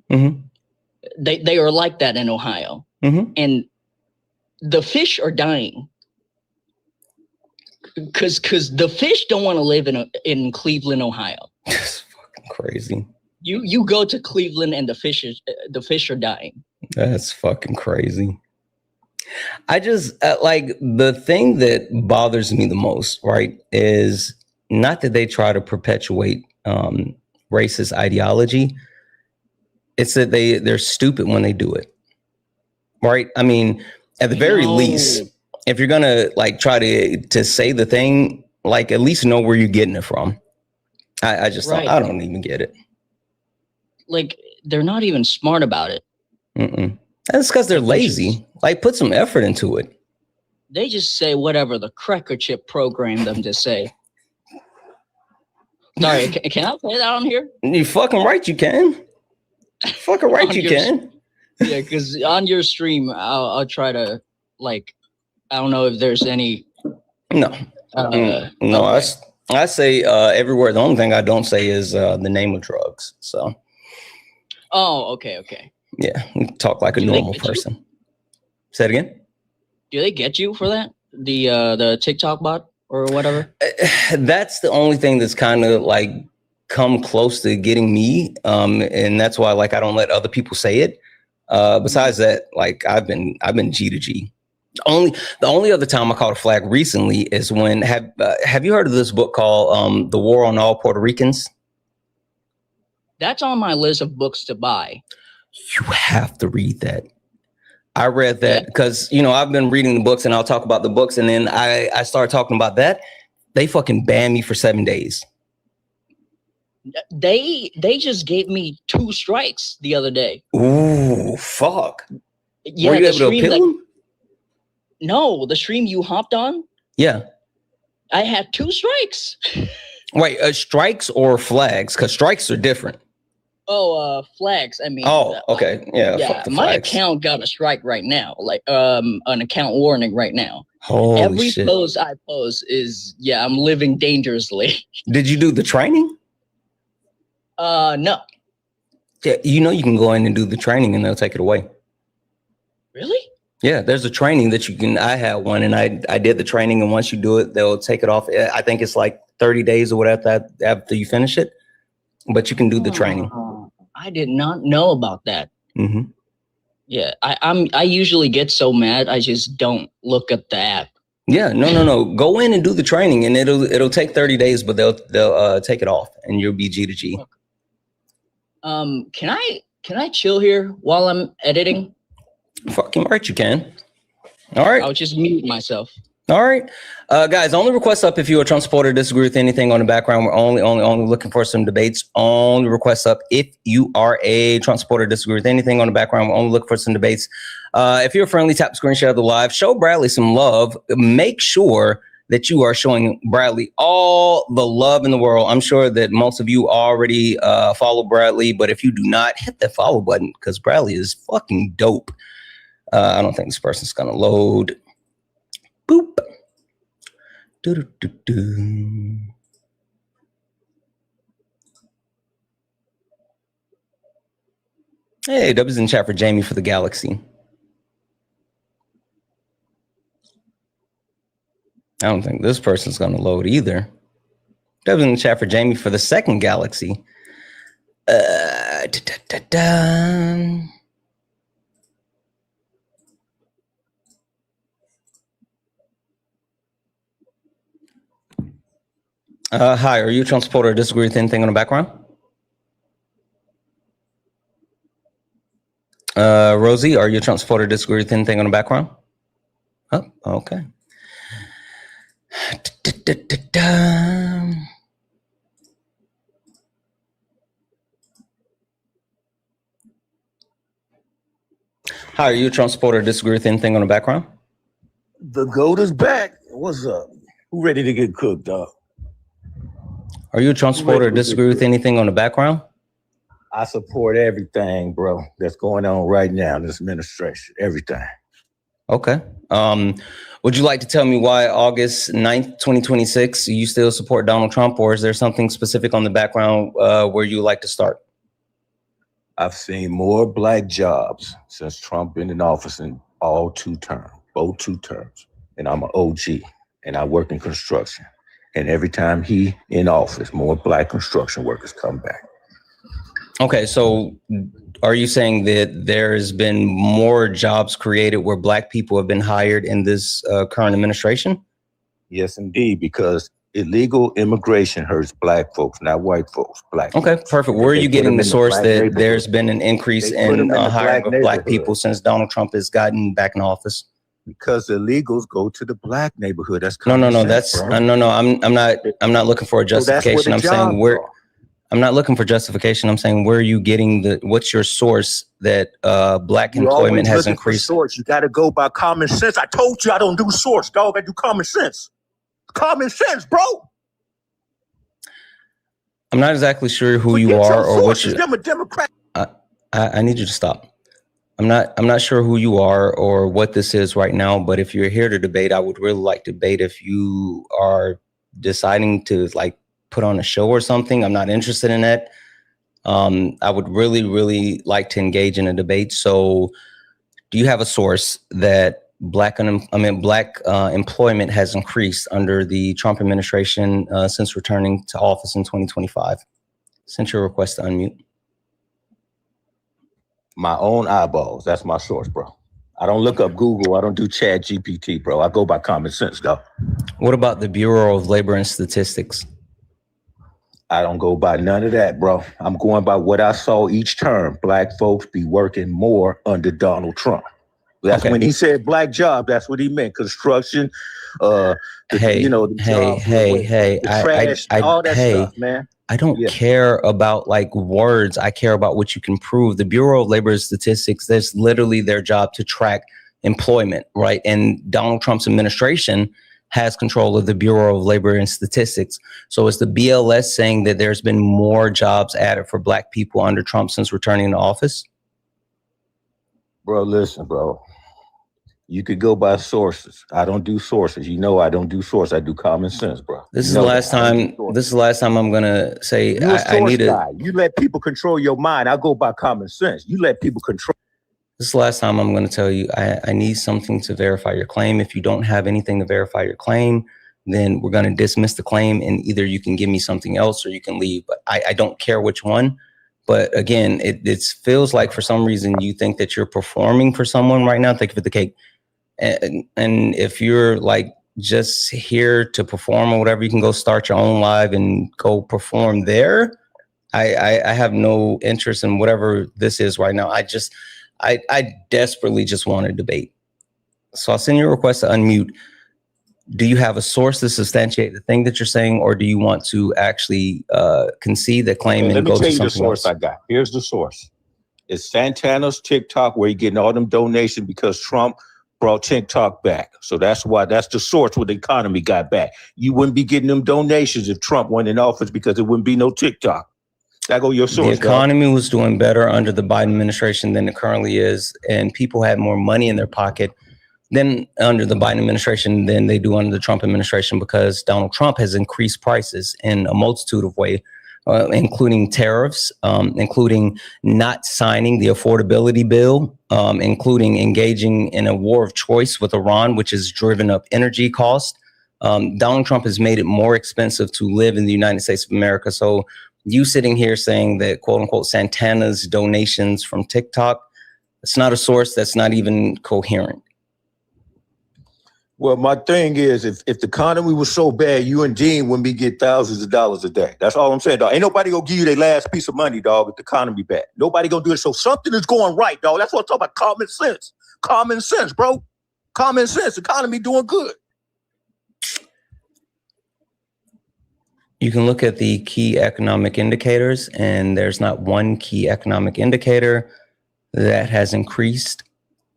Mm-hmm. They are like that in Ohio, and the fish are dying because the fish don't want to live in Cleveland, Ohio. That's fucking crazy. You go to Cleveland and the fish are dying. That's fucking crazy. I just like the thing that bothers me the most, right, is not that they try to perpetuate racist ideology. It's that they're stupid when they do it, right? I mean, at the very least, if you're gonna like try to say the thing, like at least know where you're getting it from. I just Right. I don't even get it. Like they're not even smart about it. That's because they're lazy. Like put some effort into it. They just say whatever the cracker chip programmed them to say. Sorry, can I say that on here? You fucking right, you can. Fucking right, you can. Yeah, because on your stream, I'll try to like. I don't know if there's any. No. No, okay. I say everywhere. The only thing I don't say is the name of drugs. So. Oh, okay. Yeah, you talk like a normal person. Say it again. Do they get you for that? The TikTok bot or whatever? That's the only thing that's kind of like come close to getting me. And that's why like I don't let other people say it. Besides that, like I've been G to G. The only other time I caught a flag recently is when have you heard of this book called The War on All Puerto Ricans? That's on my list of books to buy. You have to read that. I read that because, I've been reading the books and I'll talk about the books. And then I started talking about that. They fucking banned me for 7 days. They just gave me 2 strikes the other day. Ooh, fuck. Yeah, were you able to appeal them? No, the stream you hopped on, Yeah. I had 2 strikes. Wait, strikes or flags? Because strikes are different. Oh, flags. I mean. Oh, okay. Yeah. Yeah, fuck the my flags. account got a strike right now, like an account warning right now. Holy Every shit. post I post is I'm living dangerously. Did you do the training? No. Yeah, you can go in and do the training and they'll take it away. Really? Yeah, there's a training that you can. I had one and I did the training, and once you do it, they'll take it off. I think it's like 30 days or whatever after you finish it, but you can do the training. I did not know about that. Mm-hmm. Yeah, I usually get so mad I just don't look at the app. Yeah, no. Go in and do the training, and it'll take 30 days, but they'll take it off, and you'll be G to G. Can I chill here while I'm editing? Fucking right, you can. All right. I'll just mute myself. All right, guys. Only request up if you're a Trump supporter, disagree with anything on the background. We're only looking for some debates. Only request up if you are a Trump supporter, disagree with anything on the background. We're only looking for some debates. If you're friendly, tap the screen share of the live. Show Bradley some love. Make sure that you are showing Bradley all the love in the world. I'm sure that most of you already follow Bradley, but if you do not, hit that follow button because Bradley is fucking dope. I don't think this person's gonna load. Boop. Do-do-do-do. Hey, W's in chat for Jamie for the Galaxy. I don't think this person's gonna load either. W's in the chat for Jamie for the second Galaxy. Hi, are you a Trump supporter or disagree with anything on the background? Rosie, are you a Trump supporter or disagree with anything on the background? Oh, okay. Hi, are you a Trump supporter or disagree with anything on the background? The goat is back. What's up? Who ready to get cooked, dog? Are you a Trump supporter or disagree with anything on the background? I support everything, bro, that's going on right now in this administration. Everything. Okay. Would you like to tell me why August 9th, 2026, you still support Donald Trump, or is there something specific on the background where you like to start? I've seen more black jobs since Trump been in office in both two terms. And I'm an OG, and I work in construction. And every time he in office, more black construction workers come back. Okay, so are you saying that there's been more jobs created where black people have been hired in this current administration? Yes, indeed, because illegal immigration hurts black folks, not white folks. Black. Okay, folks. perfect. Where are you getting the source that there's been an increase in hiring of black neighborhood. people since Donald Trump has gotten back in office? Because the illegals go to the black neighborhood. That's No. sense, bro. I'm not looking for a justification. I'm saying where. I'm not looking for justification. I'm saying where are you getting what's your source that black employment has increased? Source. You got to go by common sense. I told you I don't do source, dog. I do common sense. Common sense, bro. I'm not exactly sure who you are or what you. I'm a Democrat. I need you to stop. I'm not sure who you are or what this is right now, but if you're here to debate, I would really like to debate. If you are deciding to like put on a show or something, I'm not interested in that. I would really like to engage in a debate. So do you have a source that black employment has increased under the Trump administration since returning to office in 2025? Sent your request to unmute. My own eyeballs. That's my source, bro. I don't look up Google. I don't do Chat GPT, bro. I go by common sense, though. What about the Bureau of Labor and Statistics? I don't go by none of that, bro. I'm going by what I saw each term. Black folks be working more under Donald Trump. That's when he said black job. That's what he meant. Construction, all that stuff, man. I don't care about like words. I care about what you can prove. The Bureau of Labor and Statistics, that's literally their job to track employment, right? And Donald Trump's administration has control of the Bureau of Labor and Statistics. So is the BLS saying that there's been more jobs added for black people under Trump since returning to office? Bro, listen, bro. You could go by sources. I don't do sources. You know I don't do sources. I do common sense, bro. This is the last time I'm gonna say I need to. You let people control your mind. I go by common sense. You let people control. This is the last time I'm going to tell you I need something to verify your claim. If you don't have anything to verify your claim, then we're going to dismiss the claim, and either you can give me something else or you can leave. But I don't care which one. But again, it feels like for some reason you think that you're performing for someone right now. Thank you for the cake. And if you're like just here to perform or whatever, you can go start your own live and go perform there. I have no interest in whatever this is right now. I desperately just want to debate. So I'll send you a request to unmute. Do you have a source to substantiate the thing that you're saying, or do you want to actually concede the claim and go to something else? Let me tell you the source I got. Here's the source. It's Santana's TikTok, where you're getting all them donations because Trump brought TikTok back. So that's the source where the economy got back. You wouldn't be getting them donations if Trump went in office because there wouldn't be no TikTok. That go your source. The economy was doing better under the Biden administration than it currently is, and people had more money in their pocket than under the Biden administration than they do under the Trump administration, because Donald Trump has increased prices in a multitude of ways, including tariffs, including not signing the affordability bill, including engaging in a war of choice with Iran, which has driven up energy costs. Donald Trump has made it more expensive to live in the United States of America. So you sitting here saying that, quote unquote, Santana's donations from TikTok, it's not a source that's not even coherent. Well, my thing is, if the economy was so bad, you and Dean wouldn't be getting thousands of dollars a day. That's all I'm saying, dog. Ain't nobody gonna give you their last piece of money, dog, if the economy bad. Nobody gonna do it. So something is going right, dog. That's what I'm talking about. Common sense. Common sense, bro. Common sense. Economy doing good. You can look at the key economic indicators, and there's not one key economic indicator that has increased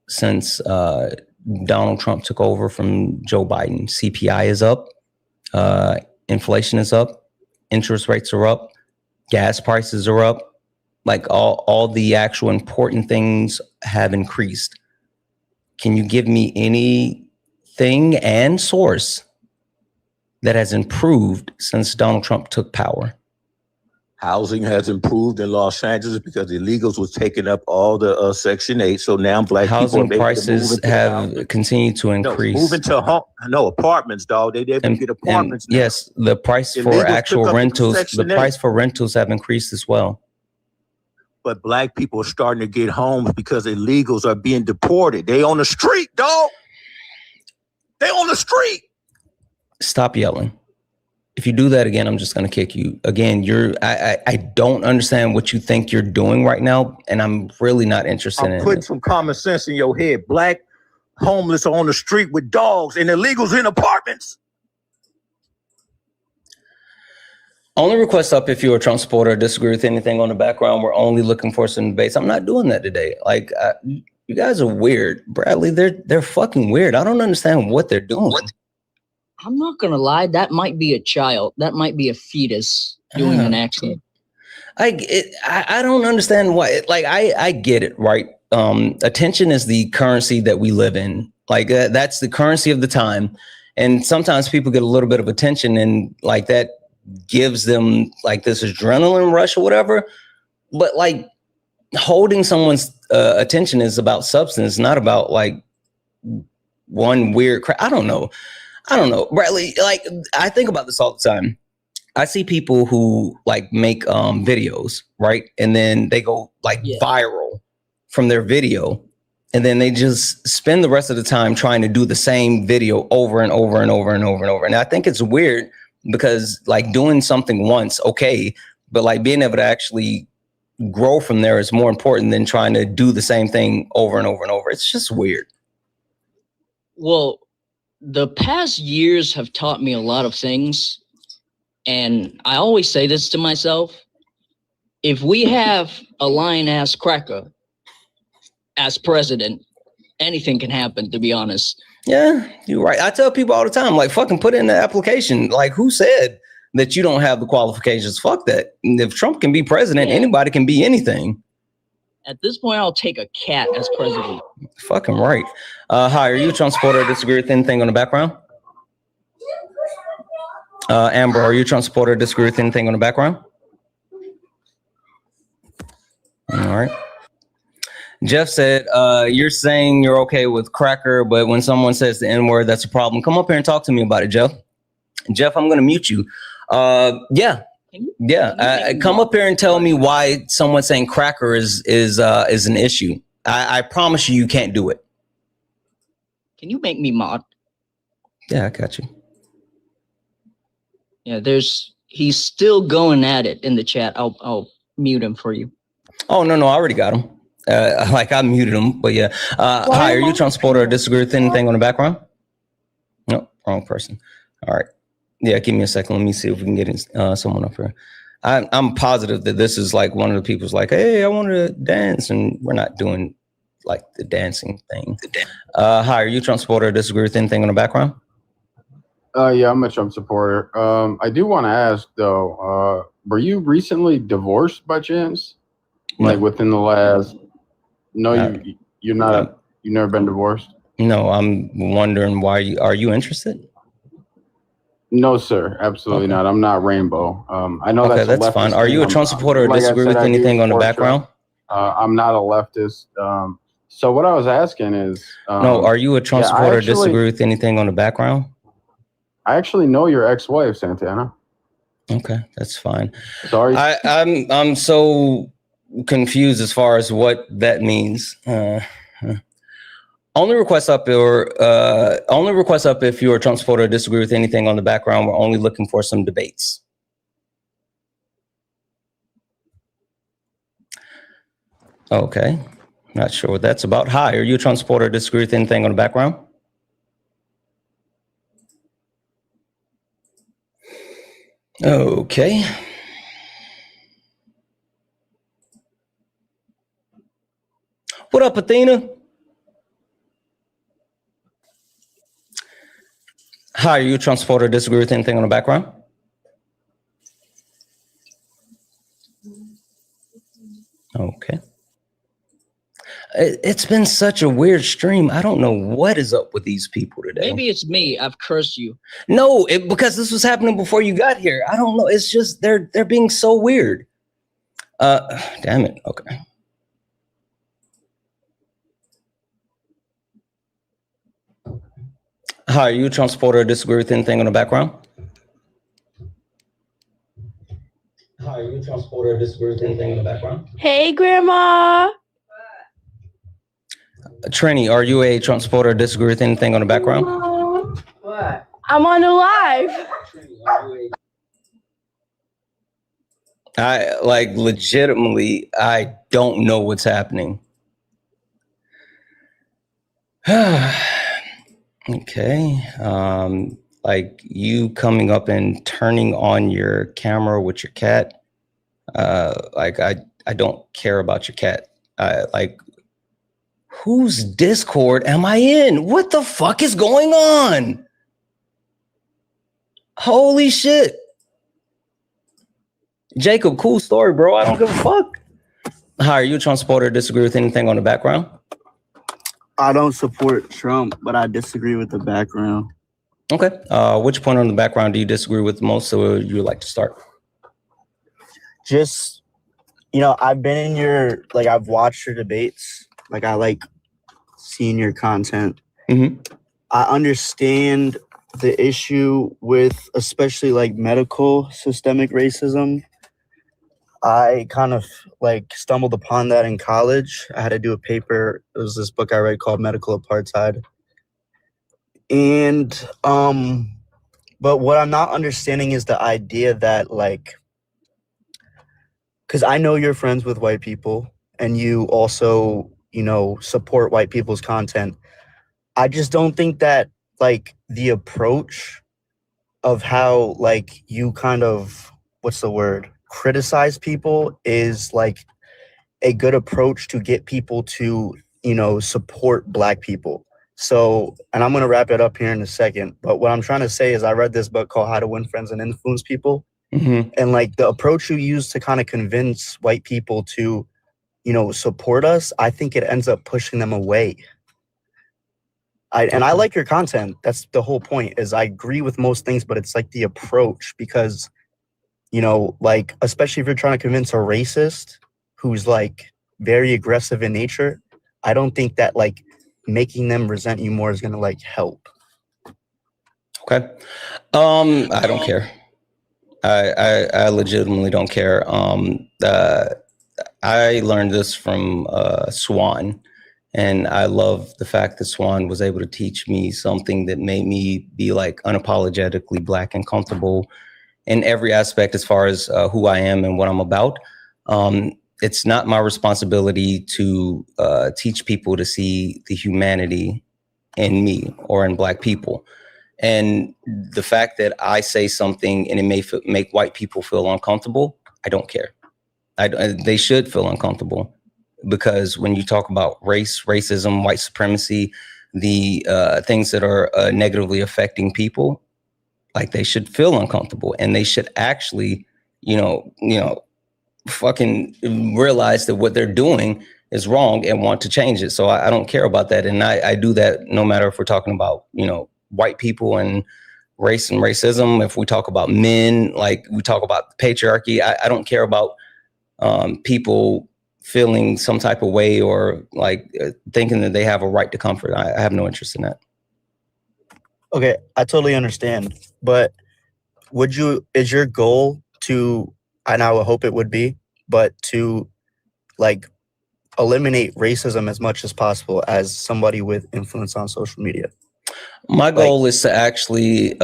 since Donald Trump took over from Joe Biden. CPI is up, inflation is up, interest rates are up, gas prices are up. Like all the actual important things have increased. Can you give me anything and source that has improved since Donald Trump took power? Housing has improved in Los Angeles because illegals was taking up all the Section 8. So now black Housing people are prices have continued to increase. Moving to apartments, dog. They able to get apartments now. Yes, the price for Illegals actual took up rentals, the Section 8. price for rentals have increased as well. But black people are starting to get homes because illegals are being deported. They on the street, dog. They on the street. Stop yelling. If you do that again, I'm just going to kick you. Again, I don't understand what you think you're doing right now, and I'm really not interested in I'm putting it. some common sense in your head. Black homeless are on the street with dogs and illegals in apartments. Only request up if you're a Trump supporter or disagree with anything on the background. We're only looking for some debates. I'm not doing that today. Like, you guys are weird. Bradley, they're fucking weird. I don't understand what they're doing. I'm not gonna lie, that might be a child. That might be a fetus doing an accent. I don't understand why. Like, I get it, right? Attention is the currency that we live in. Like, that's the currency of the time. And sometimes people get a little bit of attention, and like that gives them like this adrenaline rush or whatever. But like holding someone's attention is about substance, not about like one weird I don't know, Bradley. Like, I think about this all the time. I see people who like make videos, right? And then they go like viral from their video. And then they just spend the rest of the time trying to do the same video over and over and over and over and over. And I think it's weird because like doing something once, okay, but like being able to actually grow from there is more important than trying to do the same thing over and over and over. It's just weird. Well, the past years have taught me a lot of things. And I always say this to myself. If we have a lying-ass cracker as president, anything can happen, to be honest. Yeah, you're right. I tell people all the time, like, fucking put in the application. Like, who said that you don't have the qualifications? Fuck that. If Trump can be president, anybody can be anything. At this point, I'll take a cat as president. Fucking right. Hi, are you a Trump supporter or disagree with anything on the background? Amber, are you a Trump supporter or disagree with anything on the background? All right. Jeff said, you're saying you're okay with cracker, but when someone says the N-word, that's a problem. Come up here and talk to me about it, Jeff. Jeff, I'm going to mute you. Yeah. Come up here and tell me why someone saying cracker is an issue. I promise you can't do it. Can you make me mod? Yeah, I got you. Yeah, he's still going at it in the chat. I'll mute him for you. Oh, no, I already got him. Like I muted him, but yeah. Hi, are you a Trump supporter or disagree with anything on the background? No, wrong person. All right. Yeah, give me a second. Let me see if we can get someone up here. I'm positive that this is like one of the people's like, hey, I want to dance, and we're not doing like the dancing thing. Hi, are you a Trump supporter or disagree with anything on the background? Yeah, I'm a Trump supporter. I do want to ask though, were you recently divorced by chance? Like within the last? No, you're not. You've never been divorced. No, I'm wondering why. Are you interested? No, sir, absolutely not. I'm not rainbow. I know that's fine. Are you a Trump supporter or disagree with anything on the background? I'm not a leftist. So what I was asking is, no, are you a Trump supporter or disagree with anything on the background? I actually know your ex-wife, Santana. Okay, that's fine. Sorry, I'm so confused as far as what that means. Only request up if you're a Trump supporter or disagree with anything on the background. We're only looking for some debates. Okay, not sure what that's about. Hi, are you a Trump supporter or disagree with anything on the background? Okay. What up, Athena? Hi, are you a Trump supporter? Disagree with anything on the background? Okay. It's been such a weird stream. I don't know what is up with these people today. Maybe it's me. I've cursed you. No, because this was happening before you got here. I don't know. It's just they're being so weird. Damn it. Okay. Hi, are you a Trump supporter? Disagree with anything on the background? Hi, are you a Trump supporter? Disagree with anything on the background? Hey, Grandma. Trini, are you a Trump supporter? Disagree with anything on the background? What? I'm on the live. I legitimately, I don't know what's happening. Okay. Like you coming up and turning on your camera with your cat. I don't care about your cat. Whose Discord am I in? What the fuck is going on? Holy shit. Jacob, cool story, bro. I don't give a fuck. Hi, are you a Trump supporter? Disagree with anything on the background? I don't support Trump, but I disagree with the background. Okay. Which point on the background do you disagree with most? So you would like to start? Just, I've been in your, I've watched your debates. I like seeing your content. Mm-hmm. I understand the issue with especially medical systemic racism. I kind of stumbled upon that in college. I had to do a paper. It was this book I read called Medical Apartheid. And, but what I'm not understanding is the idea that because I know you're friends with white people and you also, support white people's content. I just don't think that the approach of how you kind of, what's the word? Criticize people is a good approach to get people to, support Black people. So, and I'm going to wrap it up here in a second, but what I'm trying to say is I read this book called How to Win Friends and Influence People. Mm-hmm. And the approach you use to kind of convince white people to, support us, I think it ends up pushing them away. And I like your content. That's the whole point is I agree with most things, but it's the approach because, especially if you're trying to convince a racist who's very aggressive in nature, I don't think that making them resent you more is going to help. Okay. I don't care. I legitimately don't care. I learned this from Swan, and I love the fact that Swan was able to teach me something that made me be unapologetically Black and comfortable in every aspect as far as who I am and what I'm about. It's not my responsibility to teach people to see the humanity in me or in Black people. And the fact that I say something and it may make white people feel uncomfortable, I don't care. They should feel uncomfortable because when you talk about race, racism, white supremacy, the things that are negatively affecting people, they should feel uncomfortable and they should actually, fucking realize that what they're doing is wrong and want to change it. So I don't care about that. And I do that no matter if we're talking about, white people and race and racism. If we talk about men, we talk about patriarchy, I don't care about people feeling some type of way or thinking that they have a right to comfort. I have no interest in that. Okay, I totally understand. But is your goal to, and I would hope it would be, but to eliminate racism as much as possible as somebody with influence on social media? My goal is to actually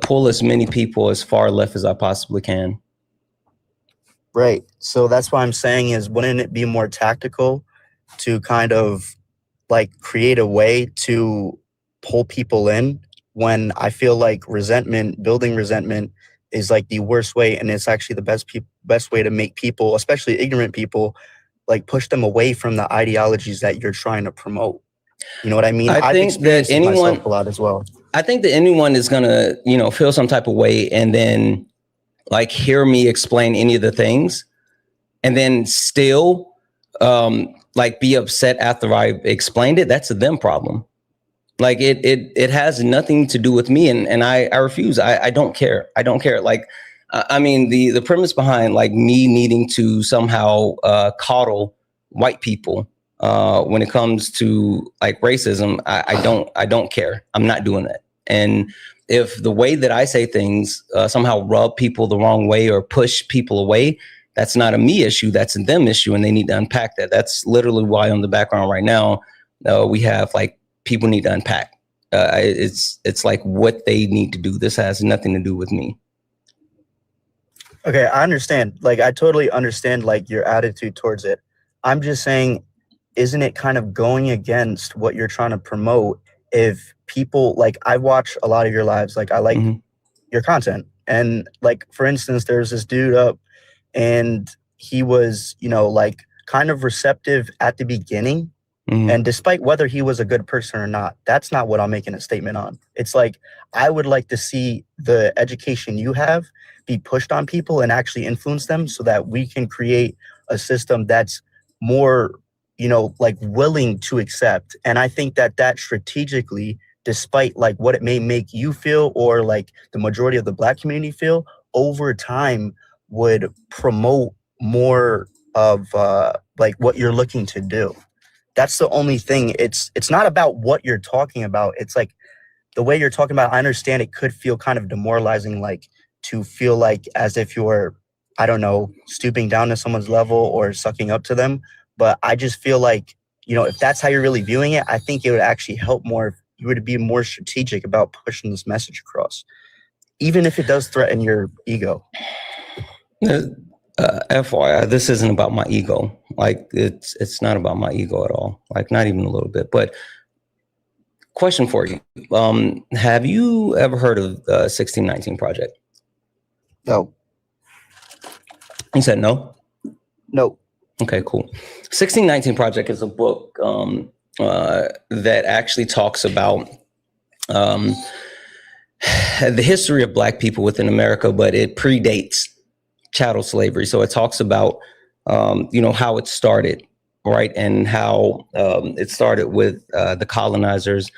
pull as many people as far left as I possibly can. Right. So that's what I'm saying is, wouldn't it be more tactical to kind of create a way to pull people in when I feel building resentment is like the worst way, and it's actually the best way to make people, especially ignorant people, like push them away from the ideologies that you're trying to promote. You know what I mean? I I've think that experienced it myself a lot as well. I think that anyone is gonna, feel some type of way and then like hear me explain any of the things and then still like be upset after I explained it. That's a them problem. Like it has nothing to do with me, and I refuse. I don't care. I don't care. Like, I mean, the premise behind like me needing to somehow coddle white people when it comes to like racism, I don't care. I'm not doing that. And if the way that I say things somehow rub people the wrong way or push people away, that's not a me issue. That's a them issue, and they need to unpack that. That's literally why on the background right now we have like people need to unpack. It's like what they need to do. This has nothing to do with me. Okay, I understand. Like, I totally understand like your attitude towards it. I'm just saying, isn't it kind of going against what you're trying to promote? If people, like, I watch a lot of your lives, like I like your content, and like for instance, there's this dude up, and he was, like kind of receptive at the beginning. And despite whether he was a good person or not, that's not what I'm making a statement on. It's like, I would like to see the education you have be pushed on people and actually influence them so that we can create a system that's more, like willing to accept. And I think that strategically, despite like what it may make you feel or like the majority of the Black community feel, over time would promote more of like what you're looking to do. That's the only thing. It's not about what you're talking about. It's like the way you're talking about, I understand it could feel kind of demoralizing, like to feel like as if you're, I don't know, stooping down to someone's level or sucking up to them. But I just feel like, if that's how you're really viewing it, I think it would actually help more if you were to be more strategic about pushing this message across, even if it does threaten your ego. FYI, this isn't about my ego. Like it's not about my ego at all. Like not even a little bit. But question for you: have you ever heard of the 1619 Project? No. You said no? No. Okay, cool. 1619 Project is a book that actually talks about the history of Black people within America, but it predates chattel slavery. So it talks about, how it started, right? And how it started with the colonizers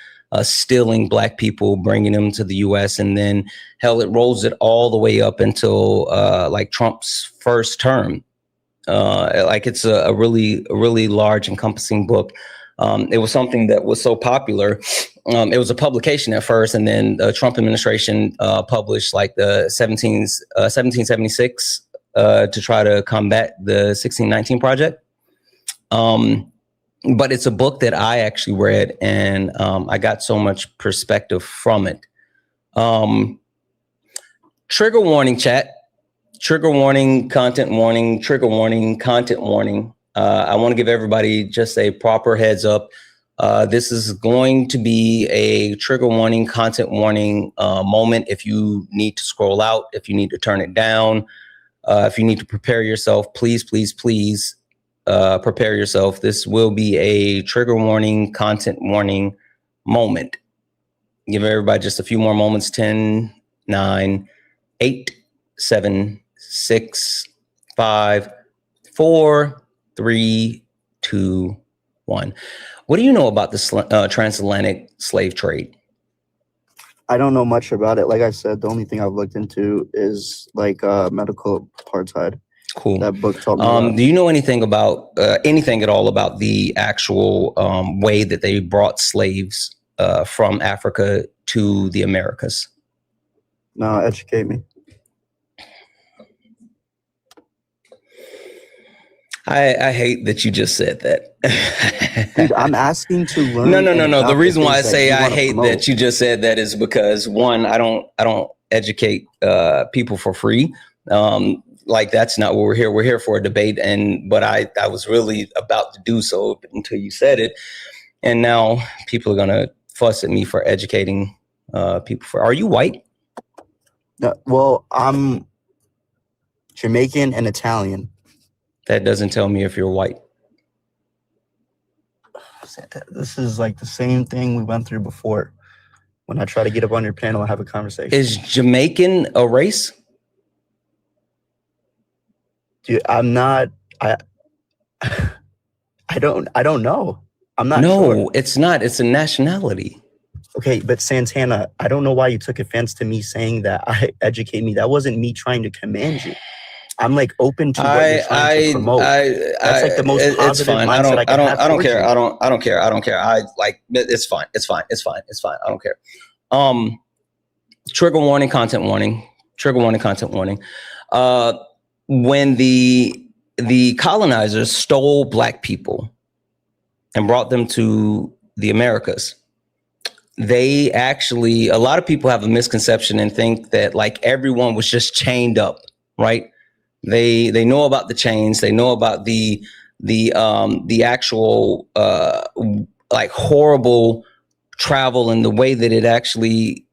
stealing Black people, bringing them to the U.S. And then, hell, it rolls it all the way up until like Trump's first term. Like it's a really large, encompassing book. It was something that was so popular. It was a publication at first, and then the Trump administration published like the 1776 to try to combat the 1619 Project. But it's a book that I actually read, and I got so much perspective from it. Trigger warning, chat. Trigger warning, content warning, trigger warning, content warning. I want to give everybody just a proper heads up. This is going to be a trigger warning, content warning moment. If you need to scroll out, if you need to turn it down, if you need to prepare yourself, please prepare yourself. This will be a trigger warning, content warning moment. Give everybody just a few more moments. 10, 9, 8, 7, 6, 5, 4, 3, 2, 1. What do you know about the transatlantic slave trade? I don't know much about it. Like I said, the only thing I've looked into is like medical apartheid. Cool. That book taught me a lot. Do you know anything about anything at all about the actual way that they brought slaves from Africa to the Americas? No, educate me. I hate that you just said that. Dude, I'm asking to learn. No. The reason why I say I hate that you just said that is because, one, I don't educate people for free. Like that's not what we're here. We're here for a debate, but I was really about to do so until you said it, and now people are gonna fuss at me for educating people. Are you white? Well, I'm Jamaican and Italian. That doesn't tell me if you're white. This is like the same thing we went through before. When I try to get up on your panel and have a conversation. Is Jamaican a race? Dude, I'm not. I don't know. I'm not. No, sure. It's not. It's a nationality. Okay, but Santana, I don't know why you took offense to me saying that. Educate me. That wasn't me trying to command you. I'm like open to what you're trying to promote. That's like the most positive it's fine. mindset I can have. I don't care. You. I don't care. It's fine. It's fine. I don't care. Trigger warning, content warning. Trigger warning, content warning. When the colonizers stole black people and brought them to the Americas, they actually, a lot of people have a misconception and think that like everyone was just chained up, right? They know about the chains. They know about the actual like horrible travel and the way that it actually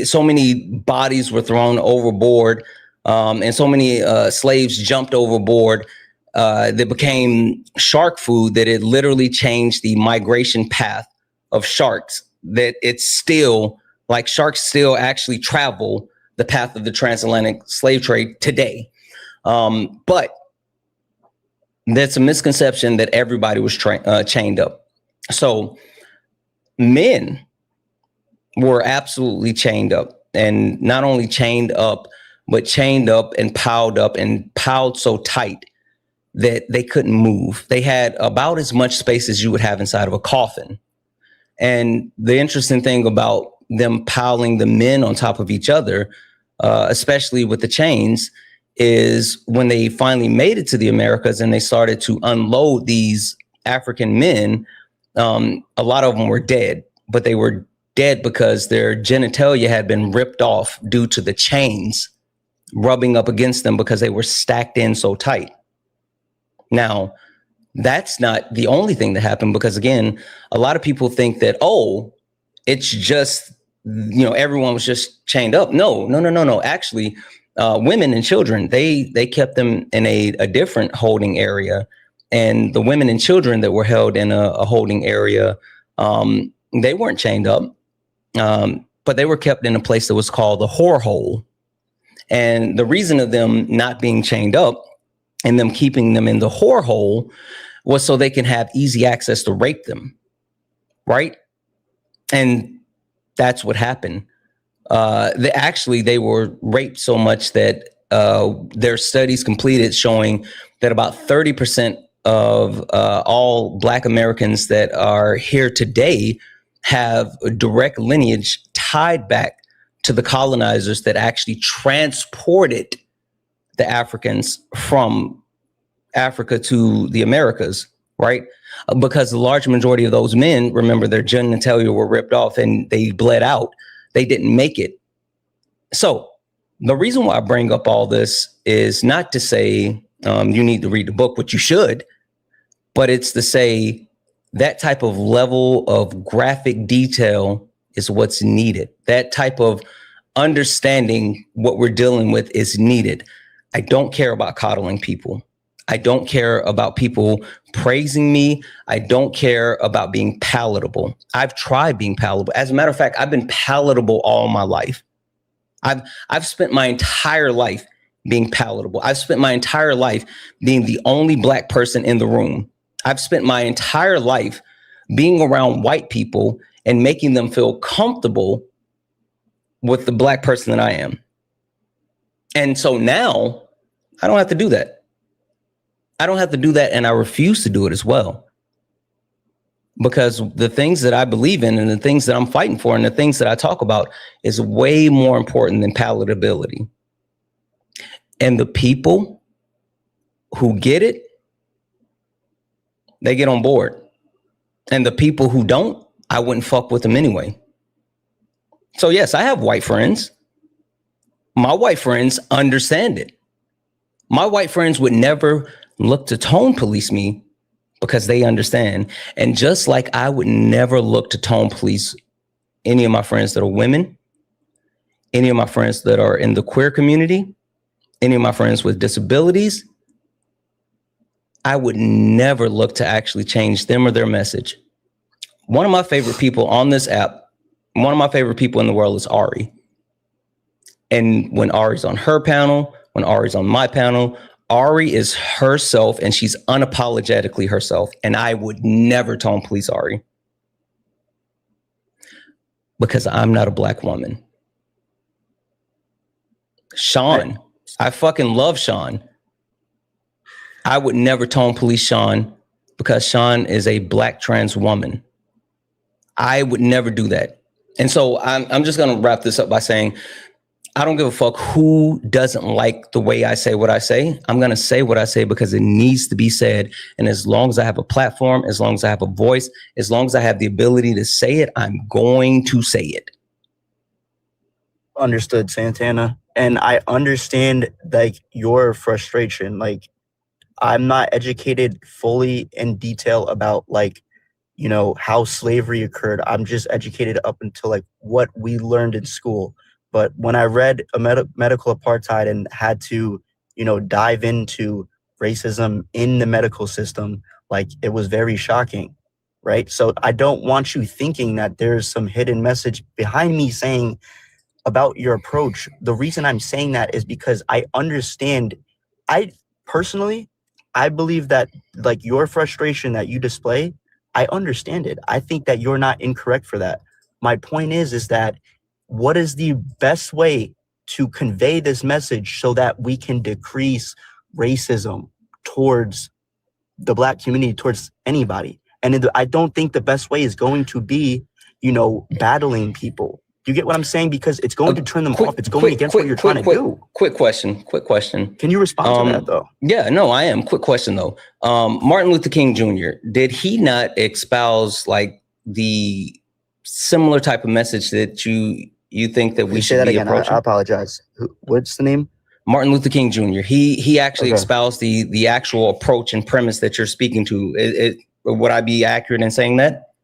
so many bodies were thrown overboard and so many slaves jumped overboard that became shark food, that it literally changed the migration path of sharks, that it's still like sharks still actually travel the path of the transatlantic slave trade today. But that's a misconception that everybody was chained up. So men were absolutely chained up, and not only chained up, but chained up and piled so tight that they couldn't move. They had about as much space as you would have inside of a coffin. And the interesting thing about them piling the men on top of each other, especially with the chains, is when they finally made it to the Americas and they started to unload these African men, a lot of them were dead, but they were dead because their genitalia had been ripped off due to the chains rubbing up against them because they were stacked in so tight. Now, that's not the only thing that happened, because again, a lot of people think that, oh, it's just, everyone was just chained up. No. Actually, women and children, they kept them in a different holding area. And the women and children that were held in a holding area, they weren't chained up, but they were kept in a place that was called the whore hole. And the reason of them not being chained up and them keeping them in the whore hole was so they can have easy access to rape them, right? And that's what happened. They were raped so much that their studies completed showing that about 30% of all Black Americans that are here today have a direct lineage tied back to the colonizers that actually transported the Africans from Africa to the Americas, right? Because the large majority of those men, remember, their genitalia were ripped off and they bled out. They didn't make it. So the reason why I bring up all this is not to say you need to read the book, which you should, but it's to say that type of level of graphic detail is what's needed. That type of understanding what we're dealing with is needed. I don't care about coddling people. I don't care about people praising me. I don't care about being palatable. I've tried being palatable. As a matter of fact, I've been palatable all my life. I've spent my entire life being palatable. I've spent my entire life being the only Black person in the room. I've spent my entire life being around white people and making them feel comfortable with the Black person that I am. And so now I don't have to do that. I don't have to do that, and I refuse to do it as well. Because the things that I believe in and the things that I'm fighting for and the things that I talk about is way more important than palatability. And the people who get it, they get on board. And the people who don't, I wouldn't fuck with them anyway. So yes, I have white friends. My white friends understand it. My white friends would never look to tone police me because they understand. And just like I would never look to tone police any of my friends that are women, any of my friends that are in the queer community, any of my friends with disabilities, I would never look to actually change them or their message. One of my favorite people on this app, one of my favorite people in the world is Ari. And when Ari's on her panel, when Ari's on my panel, Ari is herself and she's unapologetically herself. And I would never tone police Ari because I'm not a black woman. Sean, I fucking love Sean. I would never tone police Sean because Sean is a black trans woman. I would never do that. And so I'm just going to wrap this up by saying, I don't give a fuck who doesn't like the way I say what I say. I'm going to say what I say because it needs to be said. And as long as I have a platform, as long as I have a voice, as long as I have the ability to say it, I'm going to say it. Understood, Santana. And I understand like your frustration. Like, I'm not educated fully in detail about like, you know, how slavery occurred. I'm just educated up until like what we learned in school. But when I read a medical apartheid and had to, you know, dive into racism in the medical system, like it was very shocking, right? So I don't want you thinking that there's some hidden message behind me saying about your approach. The reason I'm saying that is because I understand. I personally, I believe that like your frustration that you display, I understand it. I think that you're not incorrect for that. My point is that what is the best way to convey this message so that we can decrease racism towards the black community, towards anybody? And I don't think the best way is going to be, you know, battling people. You get what I'm saying? Because it's going to turn them off. It's going against what you're trying to do. Quick question. Can you respond to that though? Yeah, no, I am. Quick question though. Martin Luther King Jr., did he not espouse like the similar type of message that you think that we should be approaching? I apologize. What's the name? Martin Luther King Jr. He actually espoused the actual approach and premise that you're speaking to. Would I be accurate in saying that?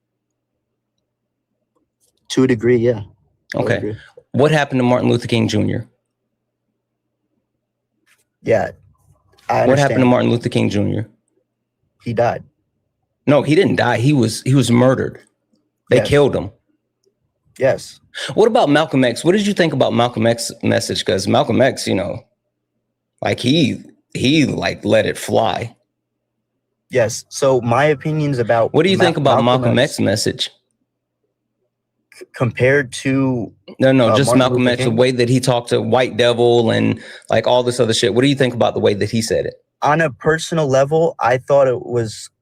To a degree, yeah. Okay. What happened to Martin Luther King Jr.? Yeah. What happened to Martin Luther King Jr.? He died. No, he didn't die. He was murdered. They killed him. Yes. What about Malcolm X? What did you think about Malcolm X's message? Because Malcolm X, you know, like he like let it fly. Yes. So my opinions about what do you think about Malcolm X's message compared to just Malcolm X, the way that he talked to White Devil and like all this other shit? What do you think about the way that he said it? On a personal level, I thought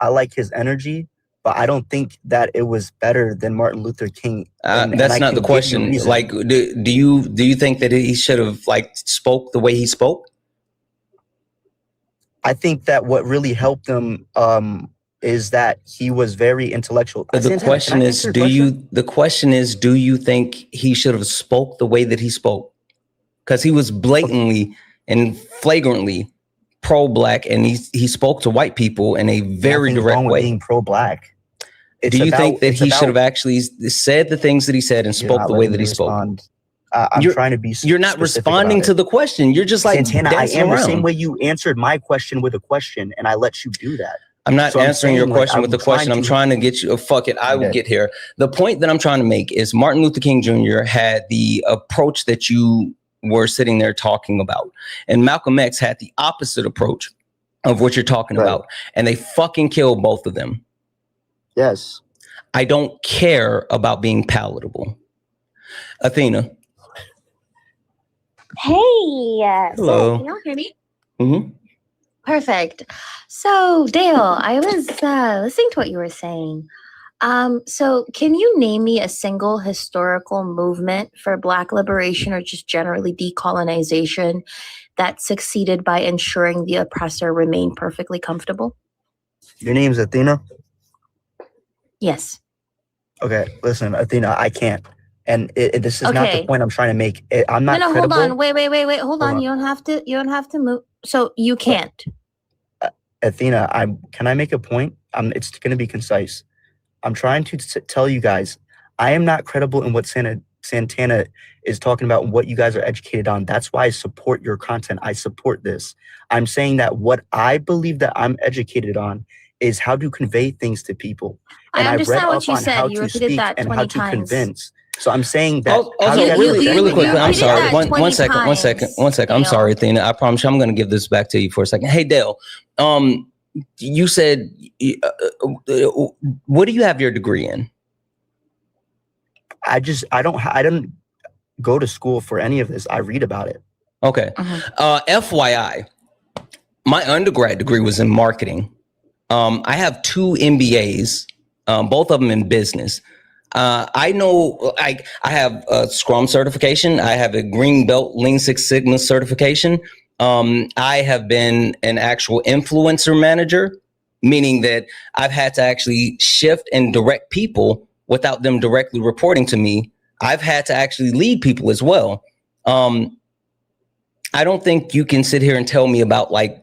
I like his energy, but I don't think that it was better than Martin Luther King. That's not the question. Like, do you think that he should have like spoke the way he spoke? I think that what really helped him is that he was very intellectual. The question is, do you think he should have spoke the way that he spoke? Because he was blatantly and flagrantly pro-black, and he spoke to white people in a very direct way. Being pro-black. Do you think that he should have actually said the things that he said and spoke the way that he spoke? I'm trying to be. You're not responding to the question. You're just like Santana. I am around. The same way you answered my question with a question, and I let you do that. I'm not answering your question with the question. I'm trying to get you. Fuck it. I will get here. The point that I'm trying to make is Martin Luther King Jr. had the approach that you were sitting there talking about, and Malcolm X had the opposite approach of what you're talking about, and they fucking killed both of them. Yes. I don't care about being palatable. Athena. Hey. Hello. Can y'all hear me? Mm-hmm. Perfect. So, Dale, I was listening to what you were saying. So can you name me a single historical movement for Black liberation or just generally decolonization that succeeded by ensuring the oppressor remained perfectly comfortable? Your name's Athena? Yes. Okay, listen, Athena, I can't. And this is not the point I'm trying to make. I'm not credible. Hold on. Wait. Hold on. You don't have to move. So you can't. Athena, can I make a point? It's going to be concise. I'm trying to tell you guys, I am not credible in what Santana is talking about, what you guys are educated on. That's why I support your content. I support this. I'm saying that what I believe that I'm educated on is how to convey things to people. And I I've read understand what up you on said. how You to repeated speak that and 20 how to times. convince. So I'm saying that. Also, how you guys really, are really quickly, I'm repeated sorry. that One 20 second. I'm times, sorry, Dale. Athena. I promise you, I'm going to give this back to you for a second. Hey, Dale. You said, what do you have your degree in? I don't go to school for any of this. I read about it. Okay. FYI, my undergrad degree was in marketing. I have 2 MBAs, both of them in business. I know I have a Scrum certification. I have a Green Belt Lean Six Sigma certification. I have been an actual influencer manager, meaning that I've had to actually shift and direct people without them directly reporting to me. I've had to actually lead people as well. I don't think you can sit here and tell me about like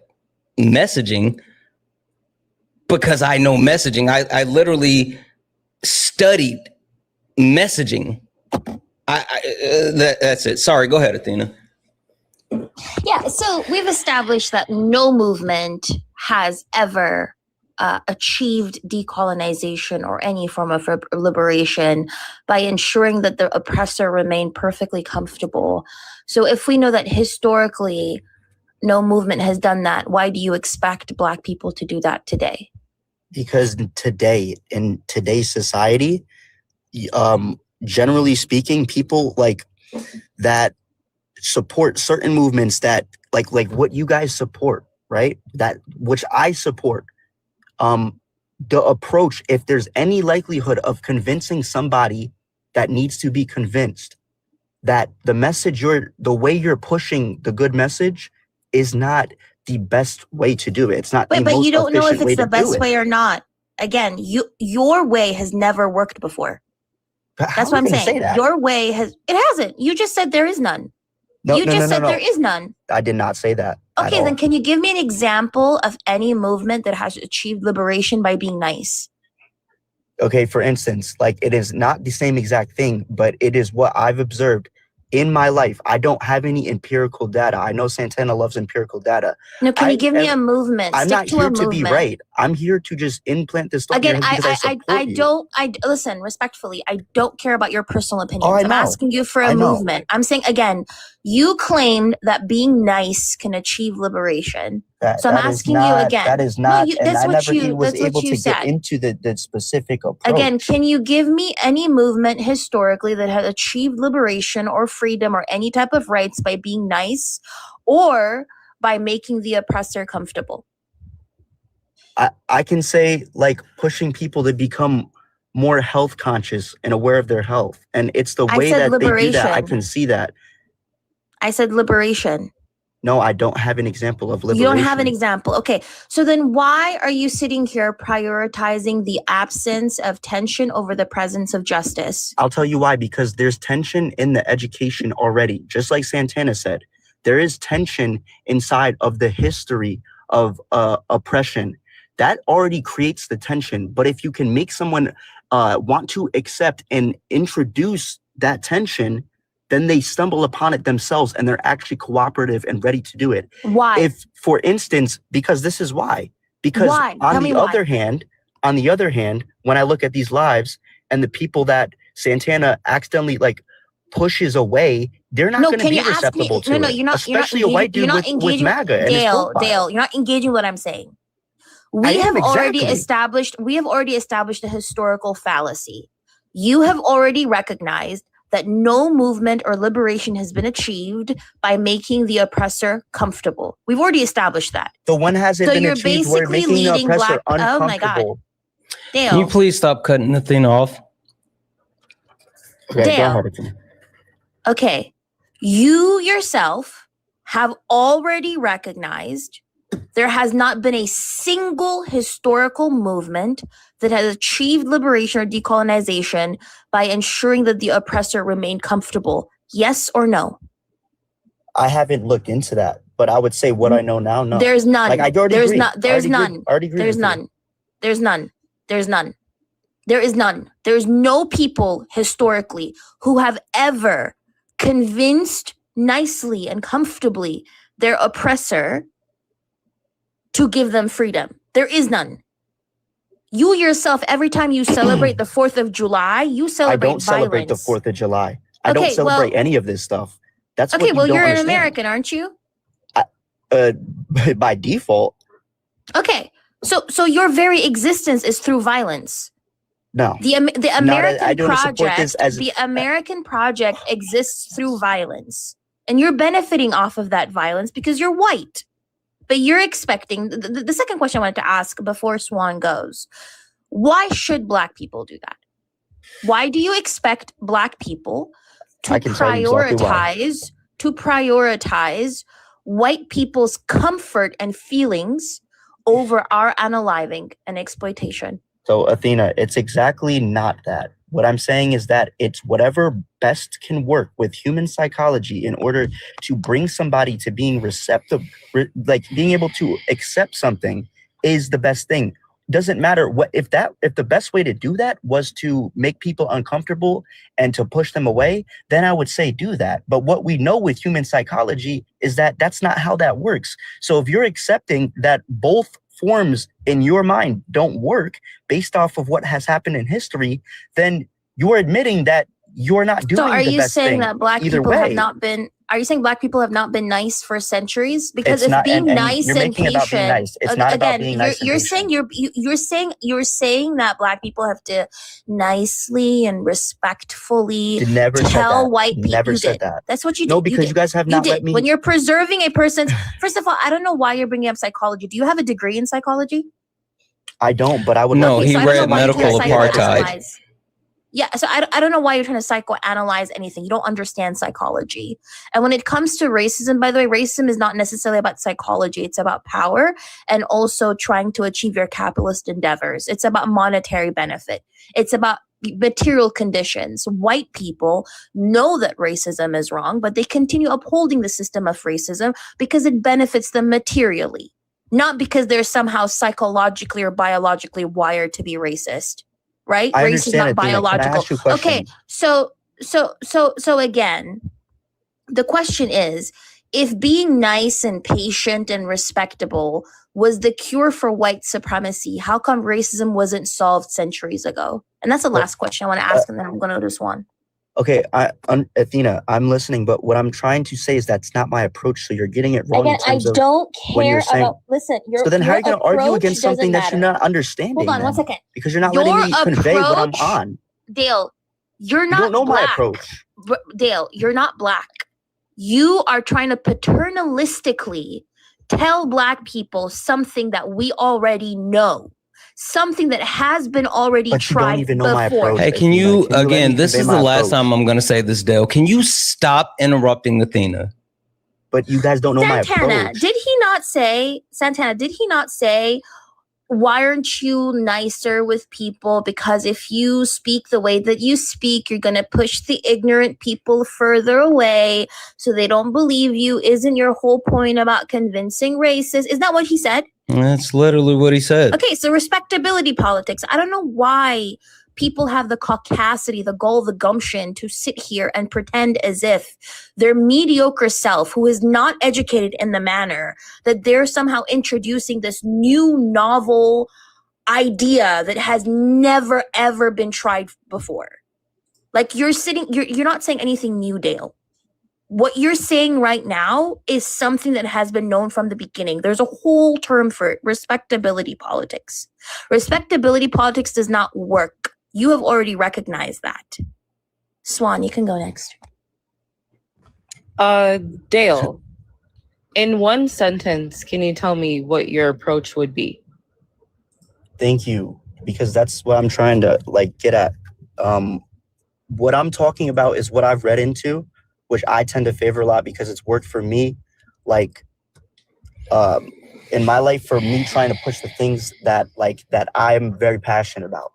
messaging, because I know messaging. I literally studied messaging. That's it. Sorry, go ahead, Athena. Yeah, so we've established that no movement has ever achieved decolonization or any form of liberation by ensuring that the oppressor remained perfectly comfortable. So if we know that historically no movement has done that, why do you expect Black people to do that today? Because today, in today's society, generally speaking, people like that support certain movements that like what you guys support, right? That which I support. The approach, if there's any likelihood of convincing somebody that needs to be convinced that the way you're pushing the good message is not the best way to do it. It's not the But most you don't know if efficient way it's the to do best it. way or not. Again, your way has never worked before. That's what I'm saying. Your way hasn't. You just said there is none. You just said there is none. I did not say that. Okay, then can you give me an example of any movement that has achieved liberation by being nice? Okay, for instance, like it is not the same exact thing, but it is what I've observed in my life. I don't have any empirical data. I know Santana loves empirical data. No, can you give me a movement? I'm Stick not to here a to be movement. right. I'm here to just implant this thought in your Again, head because I support you. listen, respectfully, I don't care about your personal opinions. Oh, I I'm know. asking you for a I know. movement. I'm saying, again, you claimed that being nice can achieve liberation. So I'm asking you again. That is not, No, and that's I what never you, even was that's what able you to get said. into the specific approach. Again, can you give me any movement historically that has achieved liberation or freedom or any type of rights by being nice or by making the oppressor comfortable? I can say like pushing people to become more health conscious and aware of their health. And it's the way that they do that. I liberation. can see that. I said liberation. No, I don't have an example of liberation. You don't have an example. Okay. So then why are you sitting here prioritizing the absence of tension over the presence of justice? I'll tell you why, because there's tension in the education already. Just like Santana said, there is tension inside of the history of oppression. That already creates the tension. But if you can make someone want to accept and introduce that tension, then they stumble upon it themselves and they're actually cooperative and ready to do it. Why? If, for instance, because this is why. Because Why? on Tell the me other hand, when I look at these lives and the people that Santana accidentally like pushes away, they're not going to be receptible to it. You're not. Especially you're a not white dude with engaging. MAGA and his Dale, profile. you're not engaging what I'm saying. I am already exactly. We have already established a historical fallacy. You have already recognized that no movement or liberation has been achieved by making the oppressor comfortable. We've already established that. The one hasn't So been you're achieved. We're basically making the leading oppressor Black. Oh my God, uncomfortable. Dale. Can you please stop cutting the thing off? Okay, Dale. go ahead. Athena. Okay, you yourself have already recognized there has not been a single historical movement that has achieved liberation or decolonization by ensuring that the oppressor remained comfortable. Yes or no? I haven't looked into that, but I would say what I know now, no. There's none. Like I already There's agree. not. There's none. I already agree There's with you. none. There's none. There's none. There is none. There's no people historically who have ever convinced nicely and comfortably their oppressor to give them freedom. There is none. You yourself, every time you celebrate the 4th of July, you I celebrate don't celebrate the violence. 4th of July. I don't Okay, celebrate well- any of this stuff. That's Okay, what you well, don't you're an understand. American, aren't you? By default, Okay, so your very existence is through violence. no. The I American don't support project, this as the American project exists through violence, and you're benefiting off of that violence because you're white. But you're expecting the second question I wanted to ask before Swan goes: why should Black people do that? Why do you expect Black people to I can tell you exactly why. prioritize white people's comfort and feelings over our unaliving and exploitation? So, Athena, it's exactly not that. What I'm saying is that it's whatever best can work with human psychology in order to bring somebody to being receptive, like being able to accept something is the best thing. Doesn't matter what if the best way to do that was to make people uncomfortable and to push them away, then I would say do that. But what we know with human psychology is that that's not how that works. So if you're accepting that both forms in your mind don't work based off of what has happened in history, then you're admitting that you're not doing So are the you best saying thing that Black either people way. have not been? Are you saying Black people have not been nice for centuries? Because It's if not- being and nice you're and making it about being patient, nice. It's not about being nice and you're saying you're saying that Black people have to nicely and respectfully Never said tell that. white people. Never You said did. that. That's what you did. No, because you guys have You not did. let me. When you're preserving a person's, first of all, I don't know why you're bringing up psychology. Do you have a degree in psychology? I don't, but I would. No, love to he so I don't know read why you're medical trying to apartheid. psychoanalyze. Yeah, so I don't know why you're trying to psychoanalyze anything. You don't understand psychology. And when it comes to racism, by the way, racism is not necessarily about psychology. It's about power and also trying to achieve your capitalist endeavors. It's about monetary benefit. It's about material conditions. White people know that racism is wrong, but they continue upholding the system of racism because it benefits them materially, not because they're somehow psychologically or biologically wired to be racist. Right? I Race is not understand, Athena. Can I biological. ask you a question? Okay, so again, the question is, if being nice and patient and respectable was the cure for white supremacy, how come racism wasn't solved centuries ago? And that's the last question I want to ask, and then I'm going to go to Swan. Okay, Athena, I'm listening, but what I'm trying to say is that's not my approach. So you're getting it wrong. Again, in terms I of don't when care you're saying, about. Listen, so then how are you going to argue against something that you're matter. not understanding? Hold on one then? second. Because you're not letting Your me convey what I'm approach- on. Dale, you're not You don't know my Black. approach. Dale, you're not Black. You are trying to paternalistically tell Black people something that we already know, something that has been already But you tried don't even know my before. approach. Hey, can you, let me again, this convey is my the last approach? time I'm going to say this, Dale. Can you stop interrupting Athena? But you guys don't know my Santana, approach. did he not say, why aren't you nicer with people? Because if you speak the way that you speak, you're going to push the ignorant people further away so they don't believe you. Isn't your whole point about convincing racists? Isn't that what he said? That's literally what he said. Okay, so respectability politics. I don't know why people have the caucasity, the gall, the gumption to sit here and pretend as if their mediocre self, who is not educated in the manner that they're somehow introducing this new novel idea that has never ever been tried before. Like you're not saying anything new, Dale. What you're saying right now is something that has been known from the beginning. There's a whole term for it, respectability politics. Respectability politics does not work. You have already recognized that. Swan, you can go next. Dale, in one sentence, can you tell me what your approach would be? Thank you, because that's what I'm trying to get at. What I'm talking about is what I've read into, which I tend to favor a lot because it's worked for me. In my life, for me trying to push the things that I'm very passionate about.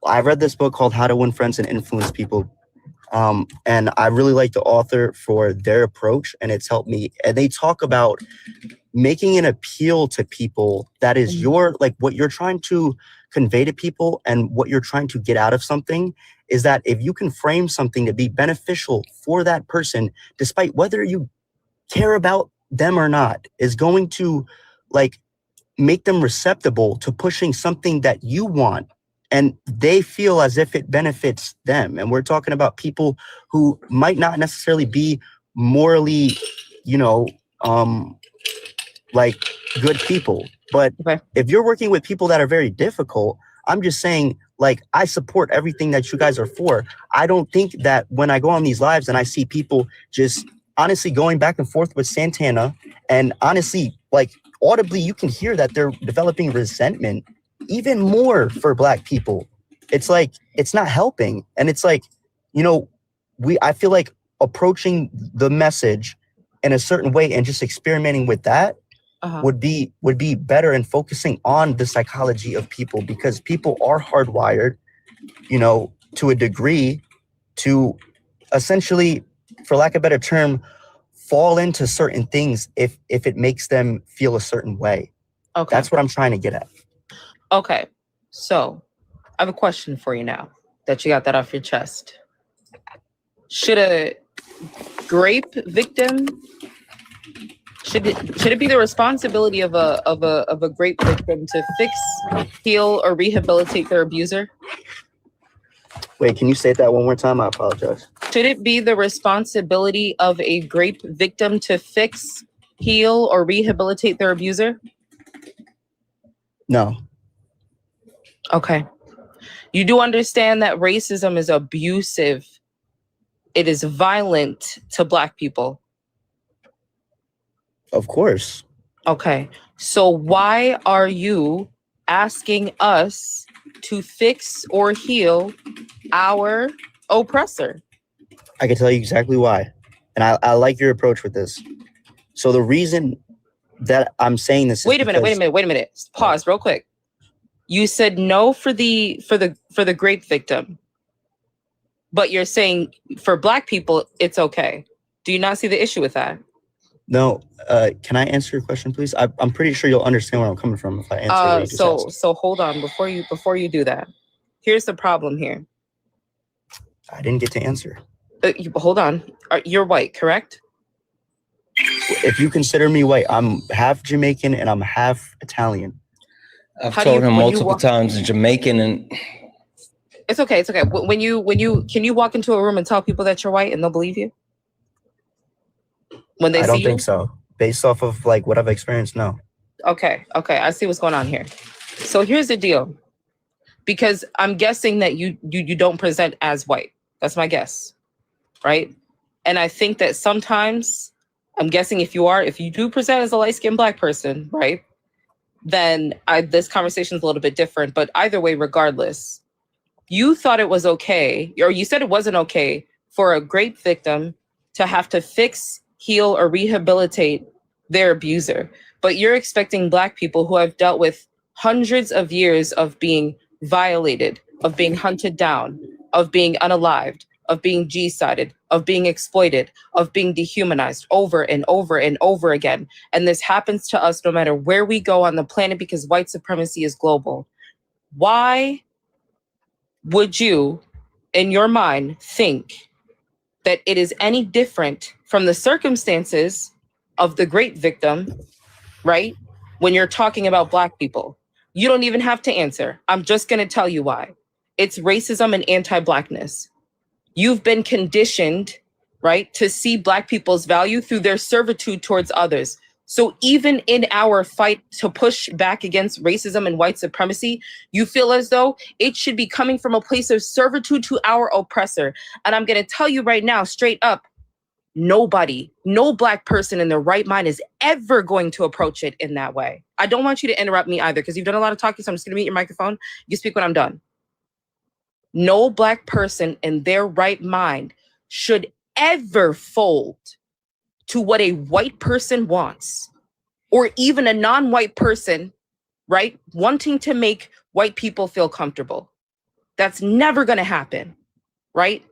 I read this book called How to Win Friends and Influence People. And I really like the author for their approach, and it's helped me. And they talk about making an appeal to people that is your, like, what you're trying to convey to people and what you're trying to get out of something is that if you can frame something to be beneficial for that person, despite whether you care about them or not, is going to like make them receptible to pushing something that you want and they feel as if it benefits them. And we're talking about people who might not necessarily be morally, you know, like good people. But if you're working with people that are very difficult, I'm just saying, like, I support everything that you guys are for. I don't think that when I go on these lives and I see people just honestly going back and forth with Santana, and honestly, like, audibly, you can hear that they're developing resentment even more for Black people. It's like, it's not helping. And it's like, you know, I feel like approaching the message in a certain way and just experimenting with that would be better, and focusing on the psychology of people, because people are hardwired, you know, to a degree to essentially, for lack of a better term, fall into certain things if it makes them feel a certain way. Okay. That's what I'm trying to get at. Okay. So I have a question for you now that you got that off your chest. Should a grape victim, should it be the responsibility of a grape victim to fix, heal, or rehabilitate their abuser? Wait, can you say that one more time? I apologize. Should it be the responsibility of a grape victim to fix, heal, or rehabilitate their abuser? No. Okay. You do understand that racism is abusive. It is violent to Black people. Of course. Okay. So why are you asking us to fix or heal our oppressor? I can tell you exactly why. And I like your approach with this. So the reason that I'm saying this is Wait a minute. Pause real quick. You said no for the grape victim, but you're saying for Black people it's okay. Do you not see the issue with that? No. Can I answer your question, please? I'm pretty sure you'll understand where I'm coming from if I answer what you just asked. So hold on before you do that. Here's the problem here. I didn't get to answer. Hold on. You're white, correct? If you consider me white, I'm half Jamaican and I'm half Italian. I've told him multiple times Jamaican, and it's okay. It's okay. When you can you walk into a room and tell people that you're white and they'll believe you? When they see you? I don't think so. Based off of like what I've experienced, no. Okay. I see what's going on here. So here's the deal. Because I'm guessing that you don't present as white. That's my guess. Right? And I think that sometimes, I'm guessing if you do present as a light-skinned Black person, right? Then this conversation is a little bit different. But either way, regardless, you thought it was okay, or you said it wasn't okay for a grape victim to have to fix, heal, or rehabilitate their abuser. But you're expecting Black people who have dealt with hundreds of years of being violated, of being hunted down, of being unalived, of being G-sided, of being exploited, of being dehumanized over and over and over again. And this happens to us no matter where we go on the planet because white supremacy is global. Why would you, in your mind, think that it is any different from the circumstances of the great victim, right? When you're talking about Black people, you don't even have to answer. I'm just going to tell you why. It's racism and anti-Blackness. You've been conditioned, right, to see Black people's value through their servitude towards others. So even in our fight to push back against racism and white supremacy, you feel as though it should be coming from a place of servitude to our oppressor. And I'm going to tell you right now, straight up, nobody, no Black person in their right mind is ever going to approach it in that way. I don't want you to interrupt me either, because you've done a lot of talking, so I'm just going to mute your microphone. You speak when I'm done. No Black person in their right mind should ever fold to what a white person wants, or even a non-white person, right, wanting to make white people feel comfortable. That's never going to happen, right?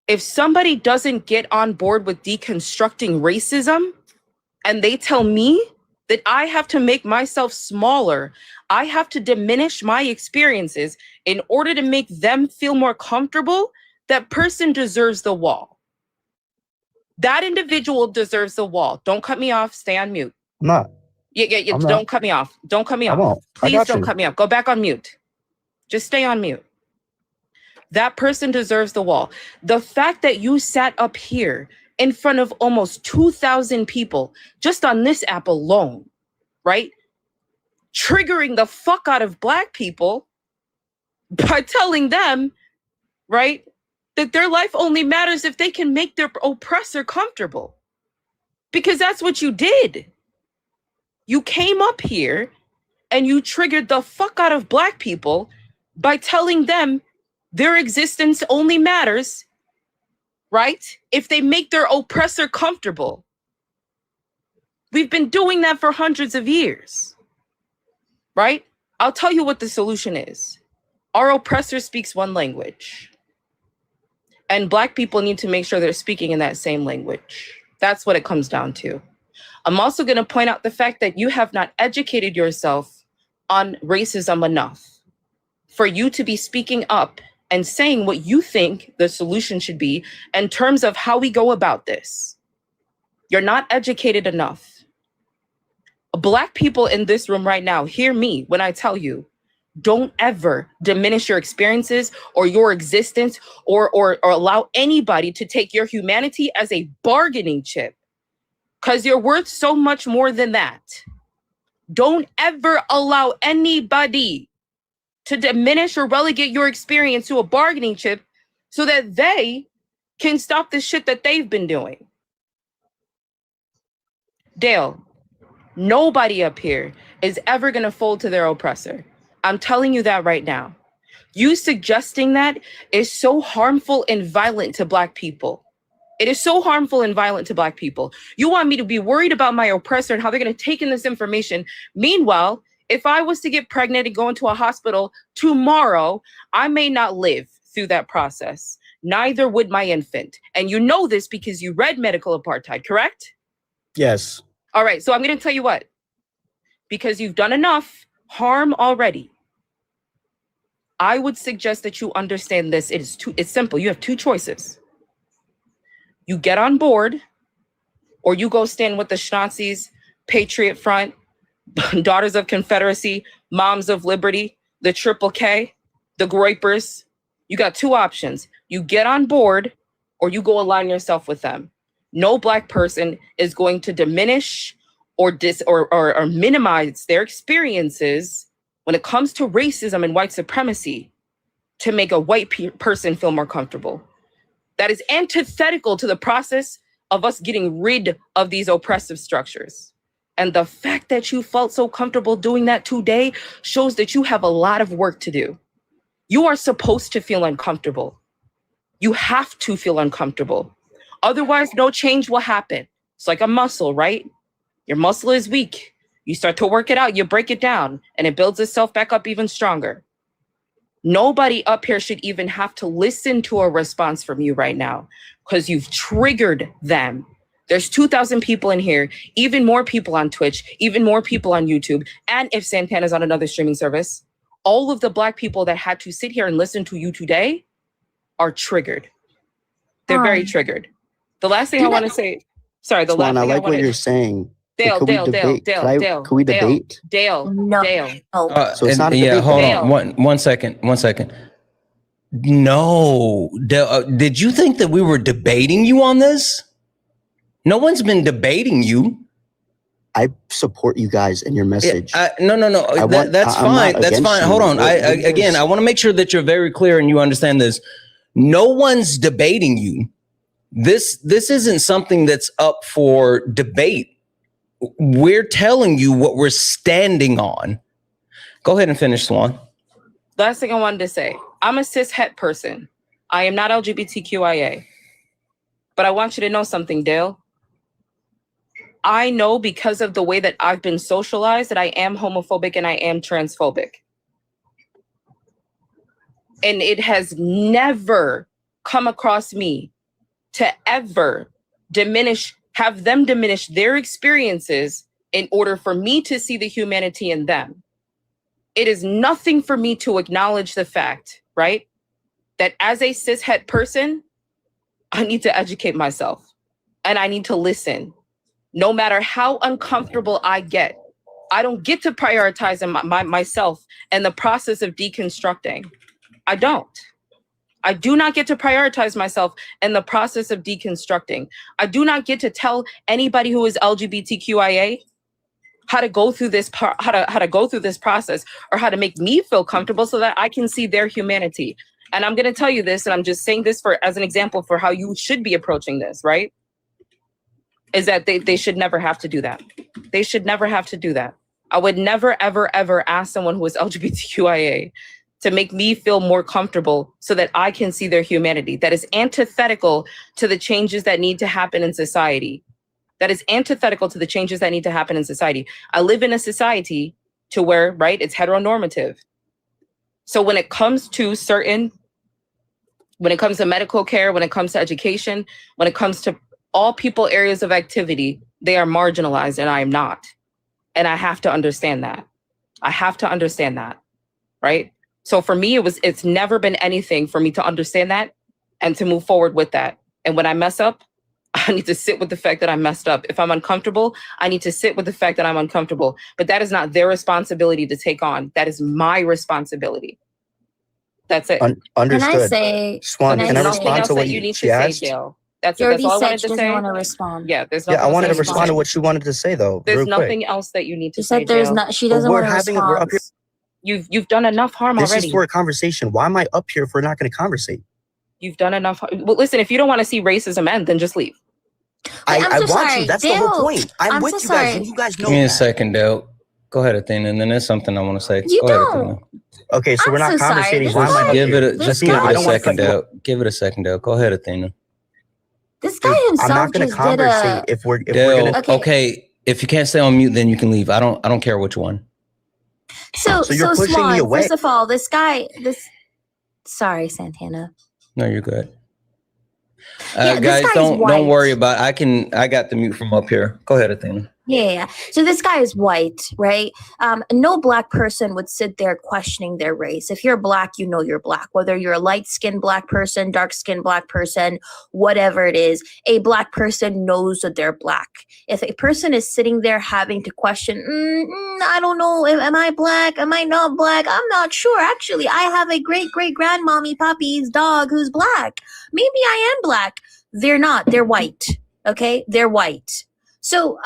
If somebody doesn't get on board with deconstructing racism and they tell me that I have to make myself smaller. I have to diminish my experiences in order to make them feel more comfortable, that person deserves the wall. That individual deserves the wall. Don't cut me off. Stay on mute. I'm not. Yeah. I'm Don't not. cut me off. Don't cut me I off. won't. I Please got don't you. cut me off. Go back on mute. Just stay on mute. That person deserves the wall. The fact that you sat up here in front of almost 2,000 people just on this app alone, right? Triggering the fuck out of Black people by telling them, right, that their life only matters if they can make their oppressor comfortable. Because that's what you did. You came up here and you triggered the fuck out of Black people by telling them their existence only matters, right, if they make their oppressor comfortable. We've been doing that for hundreds of years, right? I'll tell you what the solution is. Our oppressor speaks one language, and Black people need to make sure they're speaking in that same language. That's what it comes down to. I'm also going to point out the fact that you have not educated yourself on racism enough for you to be speaking up and saying what you think the solution should be in terms of how we go about this. You're not educated enough. Black people in this room right now, hear me when I tell you, don't ever diminish your experiences or your existence or allow anybody to take your humanity as a bargaining chip, because you're worth so much more than that. Don't ever allow anybody to diminish or relegate your experience to a bargaining chip so that they can stop the shit that they've been doing. Dale, nobody up here is ever going to fold to their oppressor. I'm telling you that right now. You suggesting that is so harmful and violent to Black people. It is so harmful and violent to Black people. You want me to be worried about my oppressor and how they're going to take in this information. Meanwhile, if I was to get pregnant and go into a hospital tomorrow, I may not live through that process. Neither would my infant. And you know this because you read Medical Apartheid, correct? Yes. All right, so I'm going to tell you what. Because you've done enough harm already, I would suggest that you understand this. It's simple. You have two choices. You get on board, or you go stand with the Schnazis, Patriot Front, Daughters of Confederacy, Moms of Liberty, the Triple K, the Groypers. You got two options. You get on board, or you go align yourself with them. No Black person is going to diminish or minimize their experiences when it comes to racism and white supremacy to make a white person feel more comfortable. That is antithetical to the process of us getting rid of these oppressive structures. And the fact that you felt so comfortable doing that today shows that you have a lot of work to do. You are supposed to feel uncomfortable. You have to feel uncomfortable. Otherwise, no change will happen. It's like a muscle, right? Your muscle is weak. You start to work it out, you break it down, and it builds itself back up even stronger. Nobody up here should even have to listen to a response from you right now because you've triggered them. There's 2,000 people in here, even more people on Twitch, even more people on YouTube. And if Santana's on another streaming service, all of the Black people that had to sit here and listen to you today are triggered. They're very triggered. The last thing I want to say, sorry, the Swan, last I thing like what you're saying. Dale, Could we Dale, Dale, debate? Dale, Could we debate? Dale, Dale. So it's not a yeah, debate. hold then? on. One second. No. Did you think that we were debating you on this? No one's been debating you. I support you guys and your message. No. That's fine. That's fine. Hold on. I want to make sure that you're very clear and you understand this. No one's debating you. This isn't something that's up for debate. We're telling you what we're standing on. Go ahead and finish, Swan. Last thing I wanted to say, I'm a cis het person. I am not LGBTQIA. But I want you to know something, Dale. I know because of the way that I've been socialized that I am homophobic and I am transphobic. And it has never come across me to ever have them diminish their experiences in order for me to see the humanity in them. It is nothing for me to acknowledge the fact, right, that as a cishet person, I need to educate myself and I need to listen. No matter how uncomfortable I get, I don't get to prioritize myself and the process of deconstructing. I don't. I do not get to prioritize myself in the process of deconstructing. I do not get to tell anybody who is LGBTQIA how to go through this how to go through this process, or how to make me feel comfortable so that I can see their humanity. And I'm going to tell you this, and I'm just saying this as an example for how you should be approaching this, right? Is that they should never have to do that. They should never have to do that. I would never, ever, ever ask someone who is LGBTQIA to make me feel more comfortable so that I can see their humanity. That is antithetical to the changes that need to happen in society. That is antithetical to the changes that need to happen in society. I live in a society to where, right, it's heteronormative. So when it comes to medical care, when it comes to education, when it comes to all people areas of activity, they are marginalized and I am not. And I have to understand that. I have to understand that, right? So for me, it's never been anything for me to understand that and to move forward with that. And when I mess up, I need to sit with the fact that I messed up. If I'm uncomfortable, I need to sit with the fact that I'm uncomfortable. But that is not their responsibility to take on. That is my responsibility. That's it. Can Understood. I say? Swan, can I respond to what you need she to say, asked? Dale? That's She already all I said wanted she to doesn't say. want to respond. Yeah, there's Yeah, I wanted to say. respond to what she wanted to say, though. There's real quick. nothing else that you need to She say. said there's Dale. not. She doesn't We're want to having. We're up here. respond. You've done enough harm This already. is for a conversation. Why am I up here if we're not going to conversate? You've done enough. Well, listen, if you don't want to see racism end, then just leave. I I'm so want sorry. to. That's the Dale, whole point. I'm with so you guys, sorry. and you guys know Give me a that. second, Dale. Go ahead, Athena, and then there's something I want to say. You Go ahead, don't. Athena. Okay, so I'm we're not so sorry. conversating. This Why am I guy- up Give here? it a This give guy- it I a don't wanna second, cut you Dale. Give it a second, Dale. Go ahead, Athena. This guy I'm himself not going to just did conversate a. if we're Dale, going to. okay. If you can't stay on mute, then you can leave. I don't care which one. So you're pushing Swan, me away. first of all, this guy. Sorry, Santana. No, you're good. Yeah, this guys, guy's don't white. worry about it. I got the mute from up here. Go ahead, Athena. Yeah. So this guy is white, right? No black person would sit there questioning their race. If you're black, you know you're black. Whether you're a light-skinned black person, dark-skinned black person, whatever it is, a black person knows that they're black. If a person is sitting there having to question, I don't know, am I black? Am I not black? I'm not sure. Actually, I have a great-great-grandmommy Poppy's dog who's black. Maybe I am black. They're not. They're white. Okay? They're white. So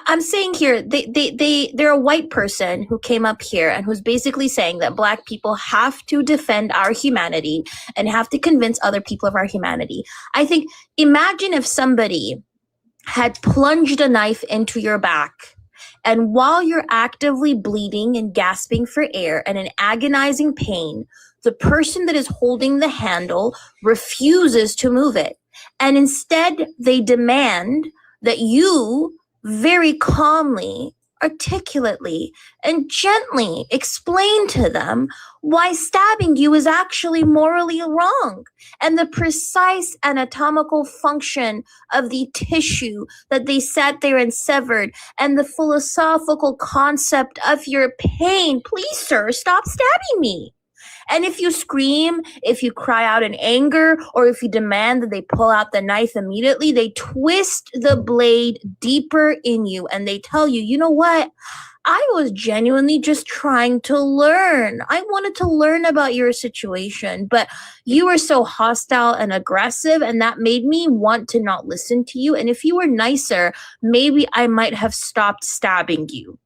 I'm saying here, they're a white person who came up here and who's basically saying that black people have to defend our humanity and have to convince other people of our humanity. I think, imagine if somebody had plunged a knife into your back, and while you're actively bleeding and gasping for air and in agonizing pain, the person that is holding the handle refuses to move it. And instead, they demand that you very calmly, articulately, and gently explain to them why stabbing you is actually morally wrong, and the precise anatomical function of the tissue that they sat there and severed, and the philosophical concept of your pain. Please, sir, stop stabbing me. And if you scream, if you cry out in anger, or if you demand that they pull out the knife immediately, they twist the blade deeper in you and they tell you, you know what? I was genuinely just trying to learn. I wanted to learn about your situation, but you were so hostile and aggressive, and that made me want to not listen to you. And if you were nicer, maybe I might have stopped stabbing you.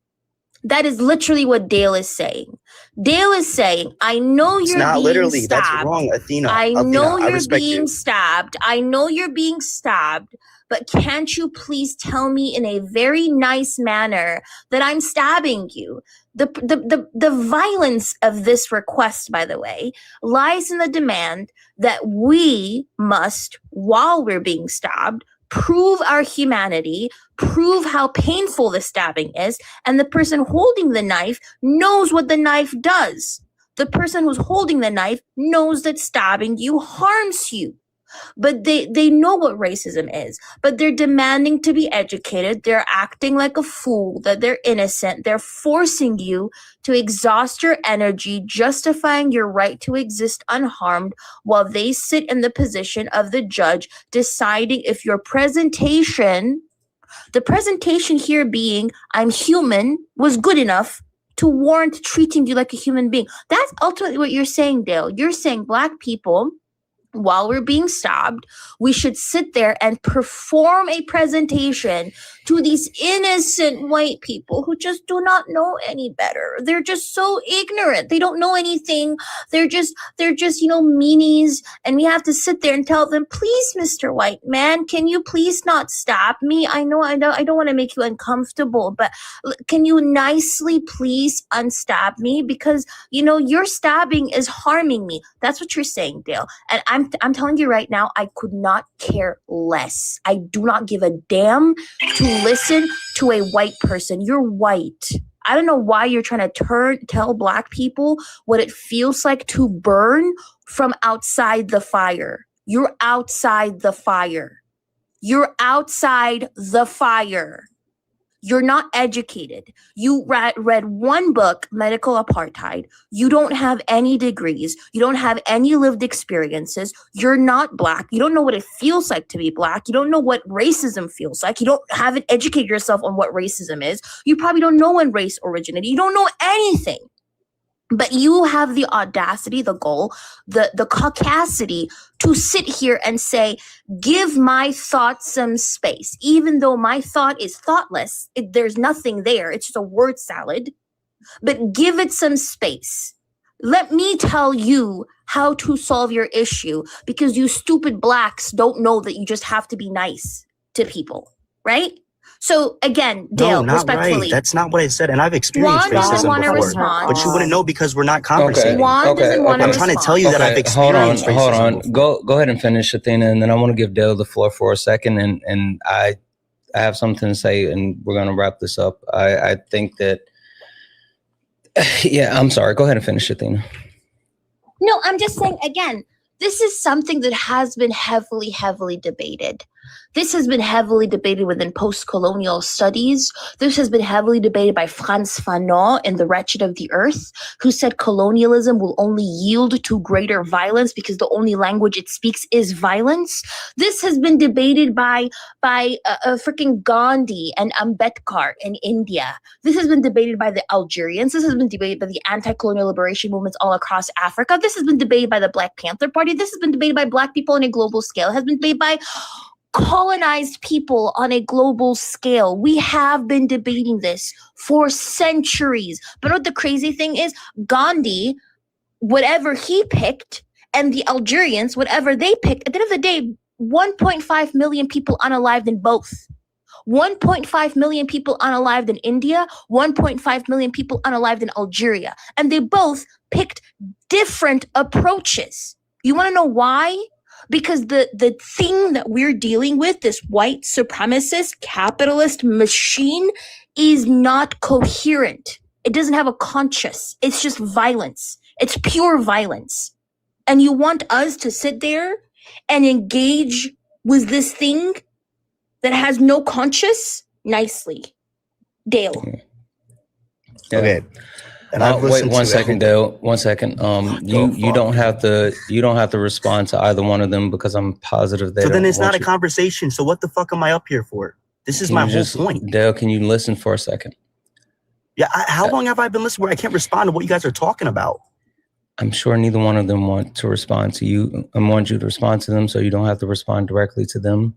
That is literally what Dale is saying. Dale is saying, I know It's you're not being literally. stabbed. That's wrong, Athena. I Athena, know I you're respect being you. stabbed. I know you're being stabbed. But can't you please tell me in a very nice manner that I'm stabbing you? The violence of this request, by the way, lies in the demand that we must, while we're being stabbed, prove our humanity, prove how painful the stabbing is, and the person holding the knife knows what the knife does. The person who's holding the knife knows that stabbing you harms you. but they know what racism is, but they're demanding to be educated. They're acting like a fool, that they're innocent. They're forcing you to exhaust your energy, justifying your right to exist unharmed, while they sit in the position of the judge, deciding if your presentation, the presentation here being I'm human, was good enough to warrant treating you like a human being. That's ultimately what you're saying, Dale. You're saying Black people, while we're being stabbed, we should sit there and perform a presentation to these innocent white people who just do not know any better. They're just so ignorant. They don't know anything. They're just, meanies. And we have to sit there and tell them, please, Mr. White Man, can you please not stab me? I know I don't want to make you uncomfortable, but can you nicely please unstab me? Because, your stabbing is harming me. That's what you're saying, Dale. And I'm telling you right now, I could not care less. I do not give a damn to listen to a white person. You're white. I don't know why you're trying to tell Black people what it feels like to burn from outside the fire. You're outside the fire. You're outside the fire. You're not educated. You read one book, Medical Apartheid. You don't have any degrees. You don't have any lived experiences. You're not Black. You don't know what it feels like to be Black. You don't know what racism feels like. You haven't educated yourself on what racism is. You probably don't know when race originated. You don't know anything. But you have the audacity, the goal, the caucasity to sit here and say, give my thought some space. Even though my thought is thoughtless, there's nothing there. It's just a word salad. But give it some space. Let me tell you how to solve your issue, because you stupid Blacks don't know that you just have to be nice to people, right? So again, Dale, No, not respectfully. right. That's not what I said. And I've experienced Juan doesn't racism want to before. respond. But you wouldn't know because we're not conversating. Juan doesn't want to I'm respond. trying to tell you that I've experienced racism Hold on. before. Go ahead and finish, Athena, and then I want to give Dale the floor for a second, and I have something to say, and we're gonna wrap this up. I think that yeah, I'm sorry. Go ahead and finish, Athena. No, I'm just saying, again, this is something that has been heavily, heavily debated. This has been heavily debated within post-colonial studies. This has been heavily debated by Frantz Fanon in The Wretched of the Earth, who said colonialism will only yield to greater violence because the only language it speaks is violence. This has been debated by freaking Gandhi and Ambedkar in India. This has been debated by the Algerians. This has been debated by the anti-colonial liberation movements all across Africa. This has been debated by the Black Panther Party. This has been debated by Black people on a global scale. It has been debated by colonized people on a global scale. We have been debating this for centuries. But what the crazy thing is, Gandhi, whatever he picked, and the Algerians, whatever they picked, at the end of the day, 1.5 million people unalived in both. 1.5 million people unalived in India, 1.5 million people unalived in Algeria. And they both picked different approaches. You want to know why? Because the thing that we're dealing with, this white supremacist capitalist machine, is not coherent. It doesn't have a conscience. It's just violence. It's pure violence. And you want us to sit there and engage with this thing that has no conscience? Nicely. Dale. Yeah. Okay. And Wait 1 second, Dale. 1 second. You don't have to respond to either one of them because I'm positive they So then don't it's not want a you. conversation. So what the fuck am I up here for? This is Can my you whole just- point. Dale, can you listen for a second? Yeah. How long have I been listening where I can't respond to what you guys are talking about? I'm sure neither one of them want to respond to you. I want you to respond to them so you don't have to respond directly to them.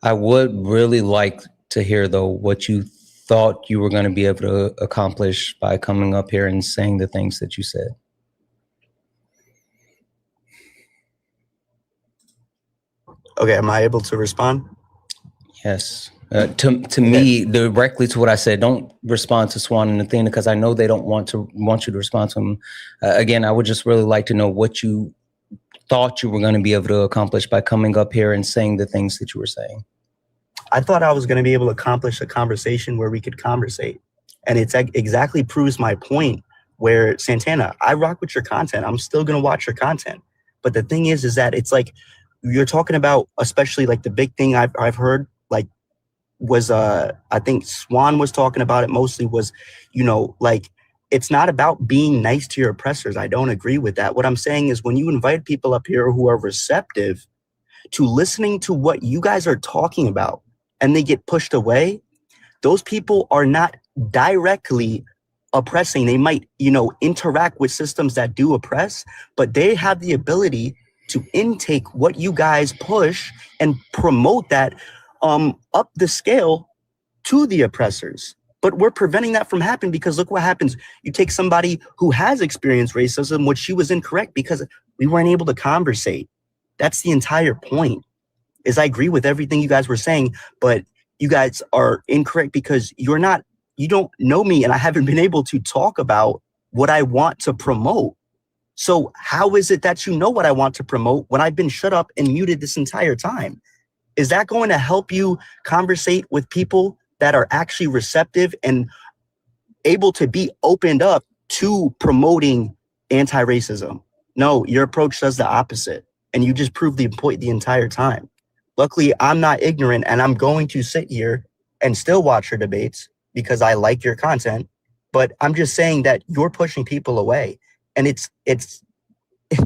I would really like to hear, though, what you thought you were going to be able to accomplish by coming up here and saying the things that you said. Okay. Am I able to respond? Yes. To me, directly to what I said. Don't respond to Swan and Athena because I know they don't want you to respond to them. Again, I would just really like to know what you thought you were going to be able to accomplish by coming up here and saying the things that you were saying. I thought I was going to be able to accomplish a conversation where we could conversate. And it's exactly proves my point where, Santana, I rock with your content. I'm still going to watch your content. But the thing is that it's like you're talking about, especially like the big thing I've heard, like, was I think Swan was talking about it mostly, was, you know, like, it's not about being nice to your oppressors. I don't agree with that. What I'm saying is, when you invite people up here who are receptive to listening to what you guys are talking about and they get pushed away, those people are not directly oppressing. They might, you know, interact with systems that do oppress, but they have the ability to intake what you guys push and promote that up the scale to the oppressors. But we're preventing that from happening, because look what happens. You take somebody who has experienced racism, which she was incorrect because we weren't able to conversate. That's the entire point. Is I agree with everything you guys were saying, but you guys are incorrect because you don't know me, and I haven't been able to talk about what I want to promote. So how is it that you know what I want to promote when I've been shut up and muted this entire time? Is that going to help you conversate with people that are actually receptive and able to be opened up to promoting anti-racism? No, your approach does the opposite, and you just prove the point the entire time. Luckily, I'm not ignorant, and I'm going to sit here and still watch your debates because I like your content. But I'm just saying that you're pushing people away, and it's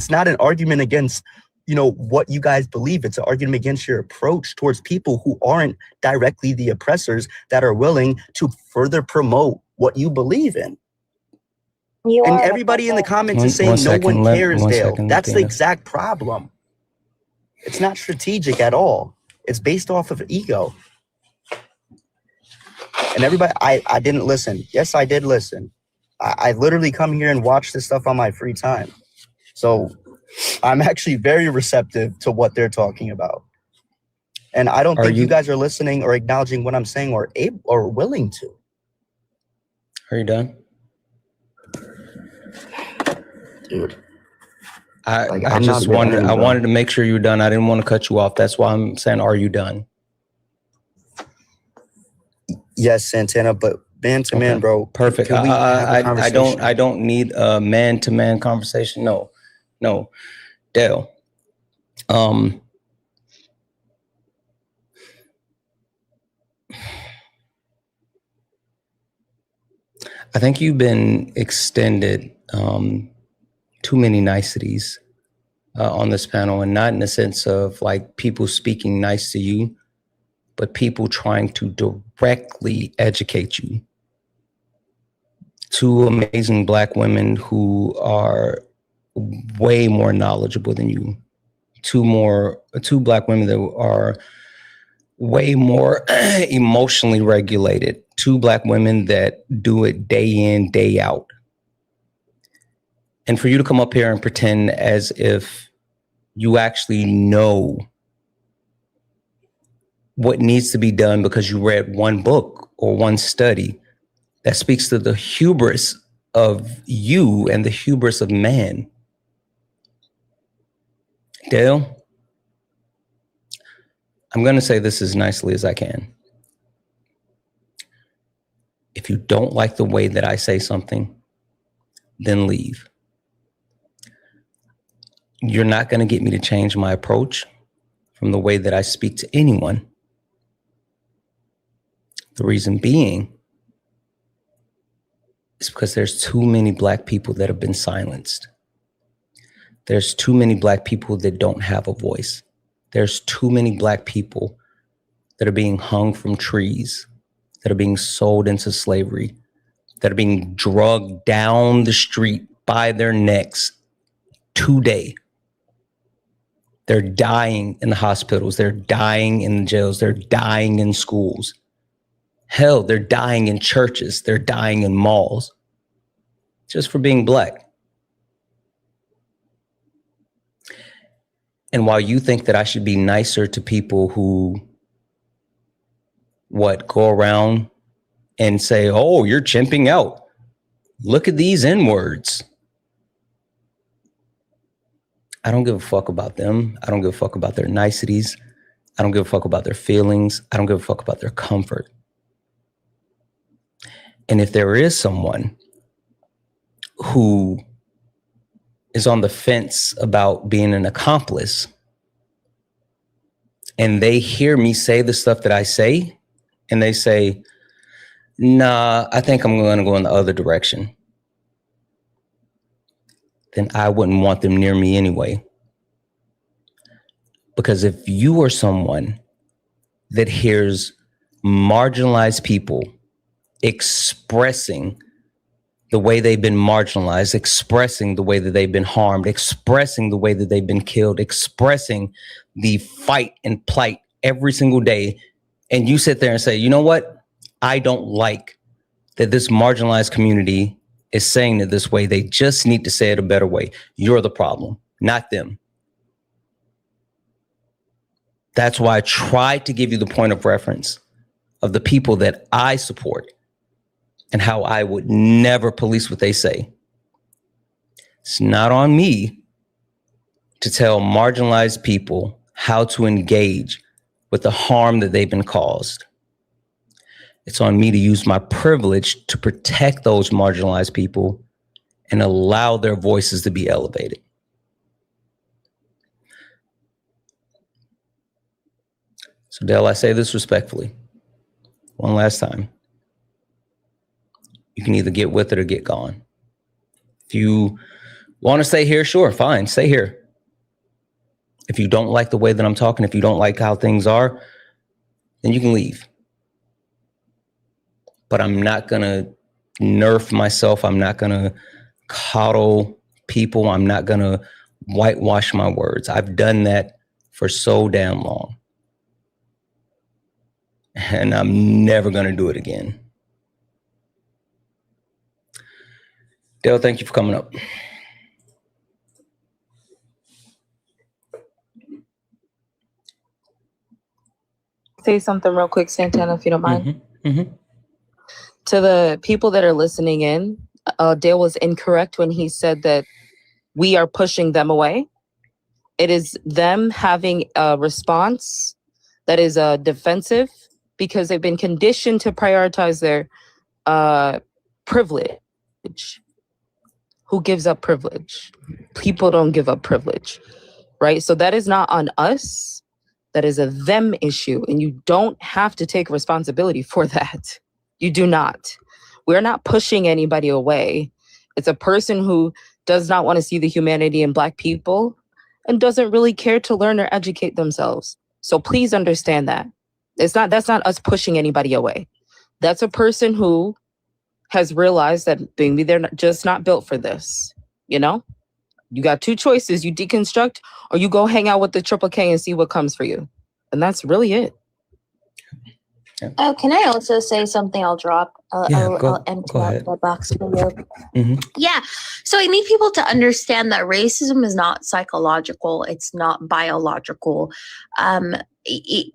not an argument against, you know, what you guys believe. It's an argument against your approach towards people who aren't directly the oppressors, that are willing to further promote what you believe in. And everybody in the comments is saying no one cares, Dale. That's the exact problem. It's not strategic at all. It's based off of ego. And everybody, I didn't listen. Yes, I did listen. I literally come here and watch this stuff on my free time. So I'm actually very receptive to what they're talking about. And I don't think you guys are listening or acknowledging what I'm saying, or able or willing to. Are you done? Dude. I wanted to make sure you were done. I didn't want to cut you off. That's why I'm saying, are you done? Yes, Santana, but man to man, bro. Perfect. I don't need a man to man conversation. No, Dale. I think you've been extended too many niceties on this panel, and not in the sense of like people speaking nice to you, but people trying to directly educate you. Two amazing Black women who are way more knowledgeable than you. Two Black women that are way more emotionally regulated. Two Black women that do it day in, day out. And for you to come up here and pretend as if you actually know what needs to be done because you read one book or one study, that speaks to the hubris of you and the hubris of man. Dale, I'm going to say this as nicely as I can. If you don't like the way that I say something, then leave. You're not going to get me to change my approach from the way that I speak to anyone. The reason being is because there's too many Black people that have been silenced. There's too many Black people that don't have a voice. There's too many Black people that are being hung from trees, that are being sold into slavery, that are being drugged down the street by their necks today. They're dying in the hospitals. They're dying in the jails. They're dying in schools. Hell, they're dying in churches. They're dying in malls just for being Black. And while you think that I should be nicer to people who go around and say, oh, you're chimping out. Look at these N-words. I don't give a fuck about them. I don't give a fuck about their niceties. I don't give a fuck about their feelings. I don't give a fuck about their comfort. And if there is someone who is on the fence about being an accomplice, and they hear me say the stuff that I say, and they say, nah, I think I'm going to go in the other direction, then I wouldn't want them near me anyway. Because if you are someone that hears marginalized people expressing the way they've been marginalized, expressing the way that they've been harmed, expressing the way that they've been killed, expressing the fight and plight every single day, and you sit there and say, you know what? I don't like that this marginalized community is saying it this way. They just need to say it a better way. You're the problem, not them. That's why I tried to give you the point of reference of the people that I support and how I would never police what they say. It's not on me to tell marginalized people how to engage with the harm that they've been caused. It's on me to use my privilege to protect those marginalized people and allow their voices to be elevated. So, Dale, I say this respectfully. One last time. You can either get with it or get gone. If you want to stay here, sure, fine, stay here. If you don't like the way that I'm talking, if you don't like how things are, then you can leave. But I'm not going to nerf myself. I'm not going to coddle people. I'm not going to whitewash my words. I've done that for so damn long. And I'm never going to do it again. Dale, thank you for coming up. Say something real quick, Santana, if you don't mind. Mm-hmm. To the people that are listening in, Dale was incorrect when he said that we are pushing them away. It is them having a response that is defensive because they've been conditioned to prioritize their privilege. Who gives up privilege? People don't give up privilege, right? So that is not on us. That is a them issue, and you don't have to take responsibility for that. You do not. We're not pushing anybody away. It's a person who does not want to see the humanity in Black people and doesn't really care to learn or educate themselves. So please understand that. That's not us pushing anybody away. That's a person who has realized that maybe they're just not built for this. You know, you got two choices. You deconstruct or you go hang out with the Triple K and see what comes for you. And that's really it. Oh, can I also say something? I'll drop. I'll empty go out ahead. the box for you. Mm-hmm. Yeah. So I need people to understand that racism is not psychological. It's not biological.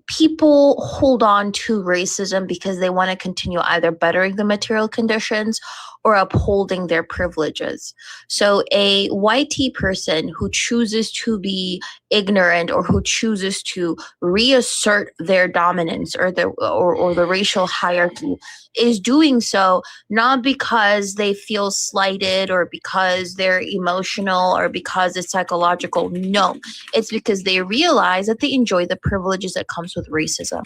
People hold on to racism because they want to continue either bettering the material conditions or upholding their privileges. So a white tea person who chooses to be ignorant or who chooses to reassert their dominance or the racial hierarchy is doing so not because they feel slighted or because they're emotional or because it's psychological. No, it's because they realize that they enjoy the privileges that comes with racism.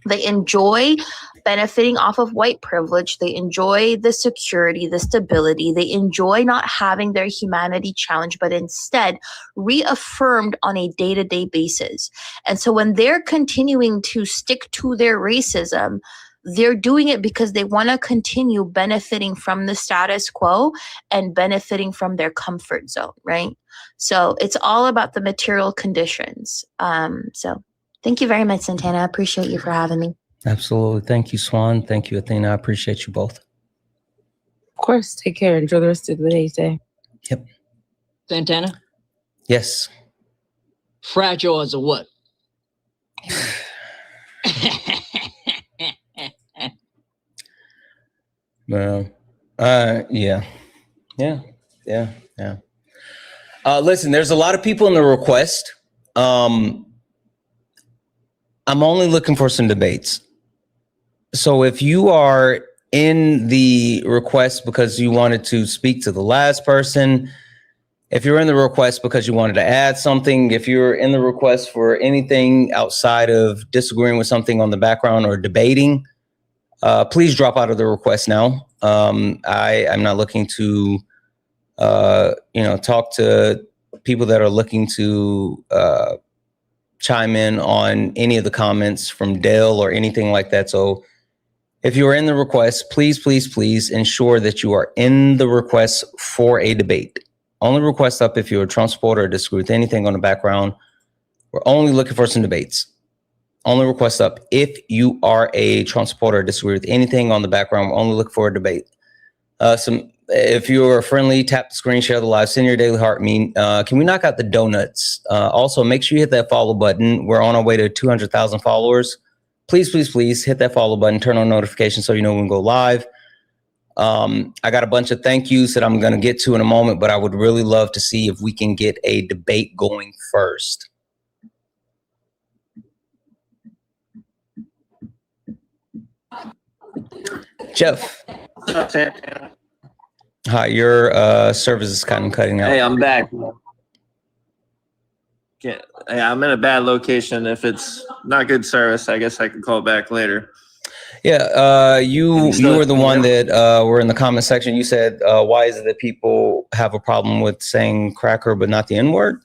They enjoy benefiting off of white privilege. They enjoy the security, the stability. They enjoy not having their humanity challenged, but instead reaffirmed on a day-to-day basis. And so when they're continuing to stick to their racism, they're doing it because they want to continue benefiting from the status quo and benefiting from their comfort zone, right? So it's all about the material conditions. So thank you very much, Santana. I appreciate you for having me. Absolutely. Thank you, Swan. Thank you, Athena. I appreciate you both. Of course. Take care. Enjoy the rest of the day. Yep. Santana? Yes. Fragile as a what? Well, yeah. Listen, there's a lot of people in the request. I'm only looking for some debates. So if you are in the request because you wanted to speak to the last person If you're in the request because you wanted to add something, if you're in the request for anything outside of disagreeing with something on the background or debating, please drop out of the request now. I'm not looking to, talk to people that are looking to chime in on any of the comments from Dale or anything like that. So if you are in the request, please, please, please ensure that you are in the request for a debate. Only request up if you're a Trump supporter or disagree with anything on the background. We're only looking for some debates. Only request up if you are a Trump supporter or disagree with anything on the background. We're only looking for a debate. If you're friendly, tap the screen, share the live, send your daily heart meme. Can we knock out the donuts? Also, make sure you hit that follow button. We're on our way to 200,000 followers. Please, please, please hit that follow button, turn on notifications so you know when we go live. I got a bunch of thank yous that I'm going to get to in a moment, but I would really love to see if we can get a debate going first. Jeff. What's up, Santana? Hi, your service is kind of cutting out. Hey, I'm back. Yeah, I'm in a bad location. If it's not good service, I guess I can call back later. Yeah, you were the one that were in the comment section. You said, why is it that people have a problem with saying cracker but not the N-word?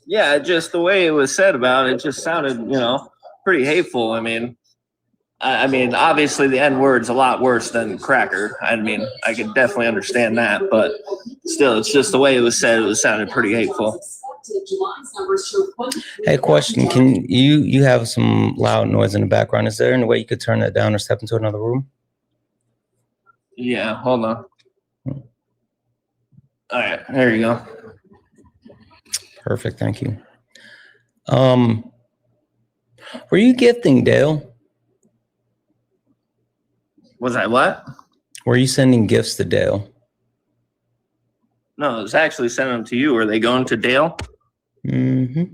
Yeah, just the way it was said about it just sounded, pretty hateful. I mean, obviously the N-word's a lot worse than cracker. I mean, I could definitely understand that, but still, it's just the way it was said. It sounded pretty hateful. Hey, question. Can you have some loud noise in the background? Is there any way you could turn that down or step into another room? Yeah, hold on. All right, there you go. Perfect, thank you. Were you gifting, Dale? Was I what? Were you sending gifts to Dale? No, it was actually sending them to you. Are they going to Dale? Mm-hmm.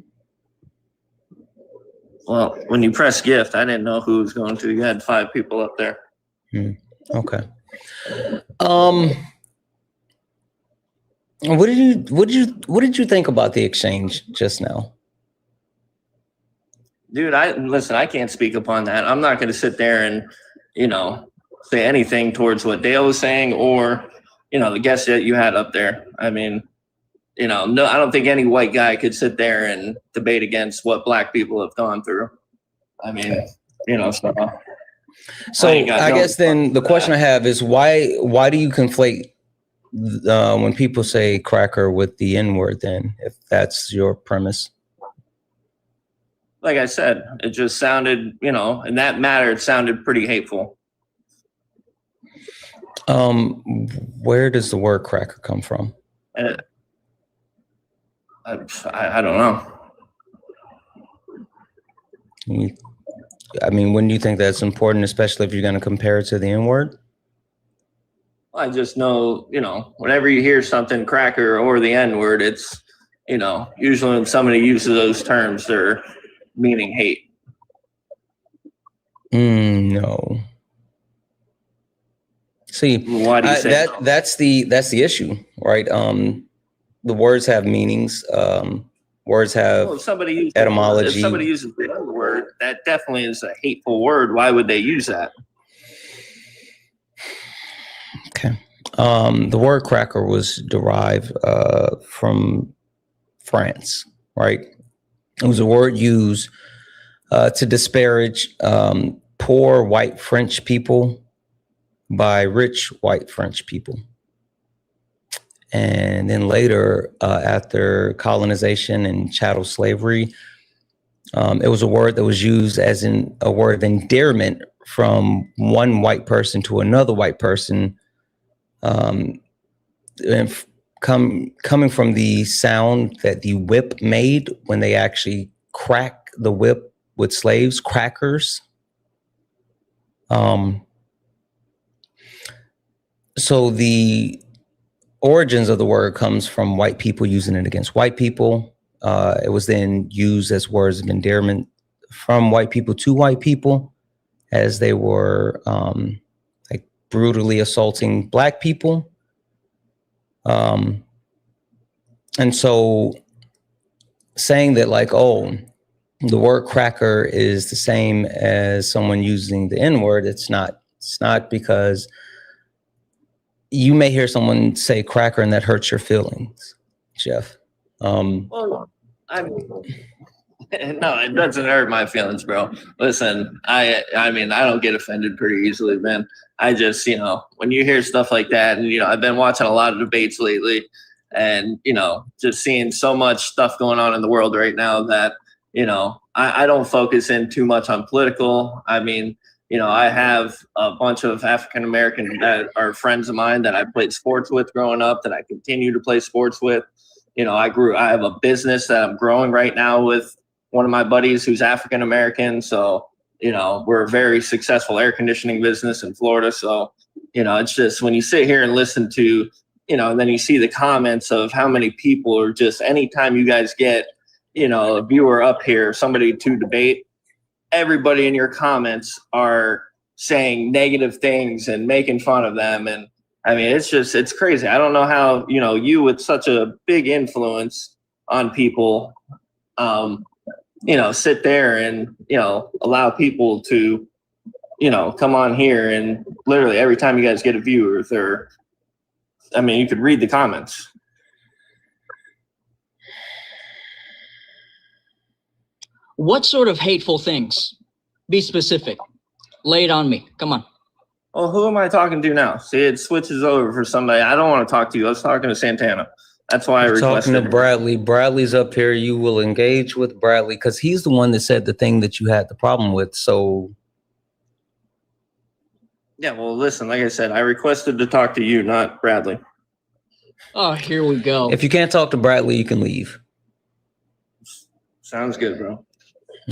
Well, when you press gift, I didn't know who it was going to. You had 5 people up there. Okay. What did you think about the exchange just now? Dude, listen, I can't speak upon that. I'm not going to sit there and, say anything towards what Dale was saying or, the guests that you had up there. I mean, no, I don't think any white guy could sit there and debate against what black people have gone through. I mean, So I guess then the question I have is why do you conflate when people say cracker with the N-word then, if that's your premise? Like I said, it just sounded, in that matter, it sounded pretty hateful. Where does the word cracker come from? I don't know. I mean, when do you think that's important, especially if you're going to compare it to the N-word? I just know, whenever you hear something cracker or the N-word, it's, usually when somebody uses those terms, they're meaning hate. No. See, why do you say that? no? That's the issue, right? The words have meanings. Words have Well, if somebody etymology. If somebody uses the N-word, that definitely is a hateful word. Why would they use that? Okay. The word cracker was derived from France, right? It was a word used to disparage poor white French people by rich white French people. And then later, after colonization and chattel slavery, it was a word that was used as in a word of endearment from one white person to another white person, and coming from the sound that the whip made when they actually crack the whip with slaves, crackers. So the origins of the word comes from white people using it against white people. It was then used as words of endearment from white people to white people as they were like brutally assaulting black people. And so saying that like, oh, the word cracker is the same as someone using the N-word, it's not. It's not, because you may hear someone say cracker and that hurts your feelings, Jeff. Well, I mean, no, it doesn't hurt my feelings, bro. Listen, I mean, I don't get offended pretty easily, man. I just, when you hear stuff like that, and, I've been watching a lot of debates lately, and, just seeing so much stuff going on in the world right now that, I don't focus in too much on political. I mean, I have a bunch of African-American that are friends of mine that I played sports with growing up, that I continue to play sports with. I have a business that I'm growing right now with one of my buddies who's African-American. So, we're a very successful air conditioning business in Florida. So, it's just when you sit here and listen to, and then you see the comments of how many people are just, anytime you guys get, a viewer up here, somebody to debate, everybody in your comments are saying negative things and making fun of them. And I mean, it's crazy. I don't know how, you with such a big influence on people, sit there and, allow people to, come on here and literally every time you guys get a viewer, you could read the comments. What sort of hateful things? Be specific. Lay it on me. Come on. Well, who am I talking to now? See, it switches over for somebody. I don't want to talk to you. I was talking to Santana. That's why I requested. Talking to Bradley. Bradley's up here. You will engage with Bradley because he's the one that said the thing that you had the problem with. So. Yeah, well, listen, like I said, I requested to talk to you, not Bradley. Oh, here we go. If you can't talk to Bradley, you can leave. Sounds good, bro.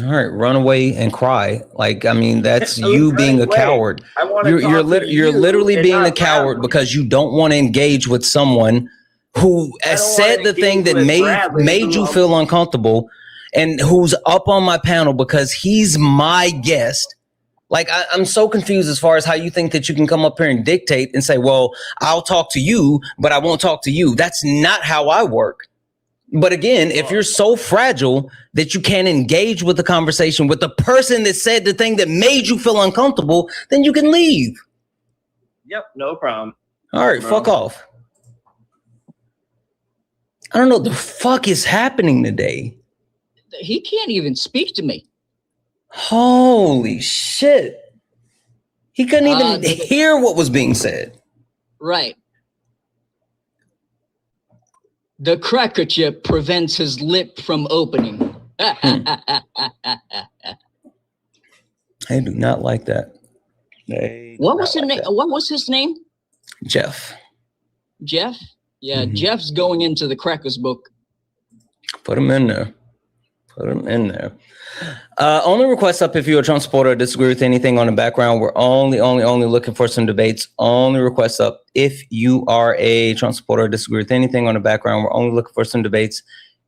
All right, run away and cry. Like, I mean, that's you being a coward. You're literally being a coward because you don't want to engage with someone who has said the thing that made you feel uncomfortable, and who's up on my panel because he's my guest. Like, I'm so confused as far as how you think that you can come up here and dictate and say, well, I'll talk to you, but I won't talk to you. That's not how I work. But again, if you're so fragile that you can't engage with the conversation with the person that said the thing that made you feel uncomfortable, then you can leave. Yep, no problem. All right, fuck off. I don't know what the fuck is happening today. He can't even speak to me. Holy shit. He couldn't even hear what was being said. Right. The cracker chip prevents his lip from opening. I do not like that. What was his name? What was his name? Jeff. Jeff? Yeah, Jeff's going into the crackers book. Put him in there. Put him in there. Only request up if you're a Trump supporter or disagree with anything on the background. We're only looking for some debates. Only request up if you are a Trump supporter or disagree with anything on the background. We're only looking for some debates.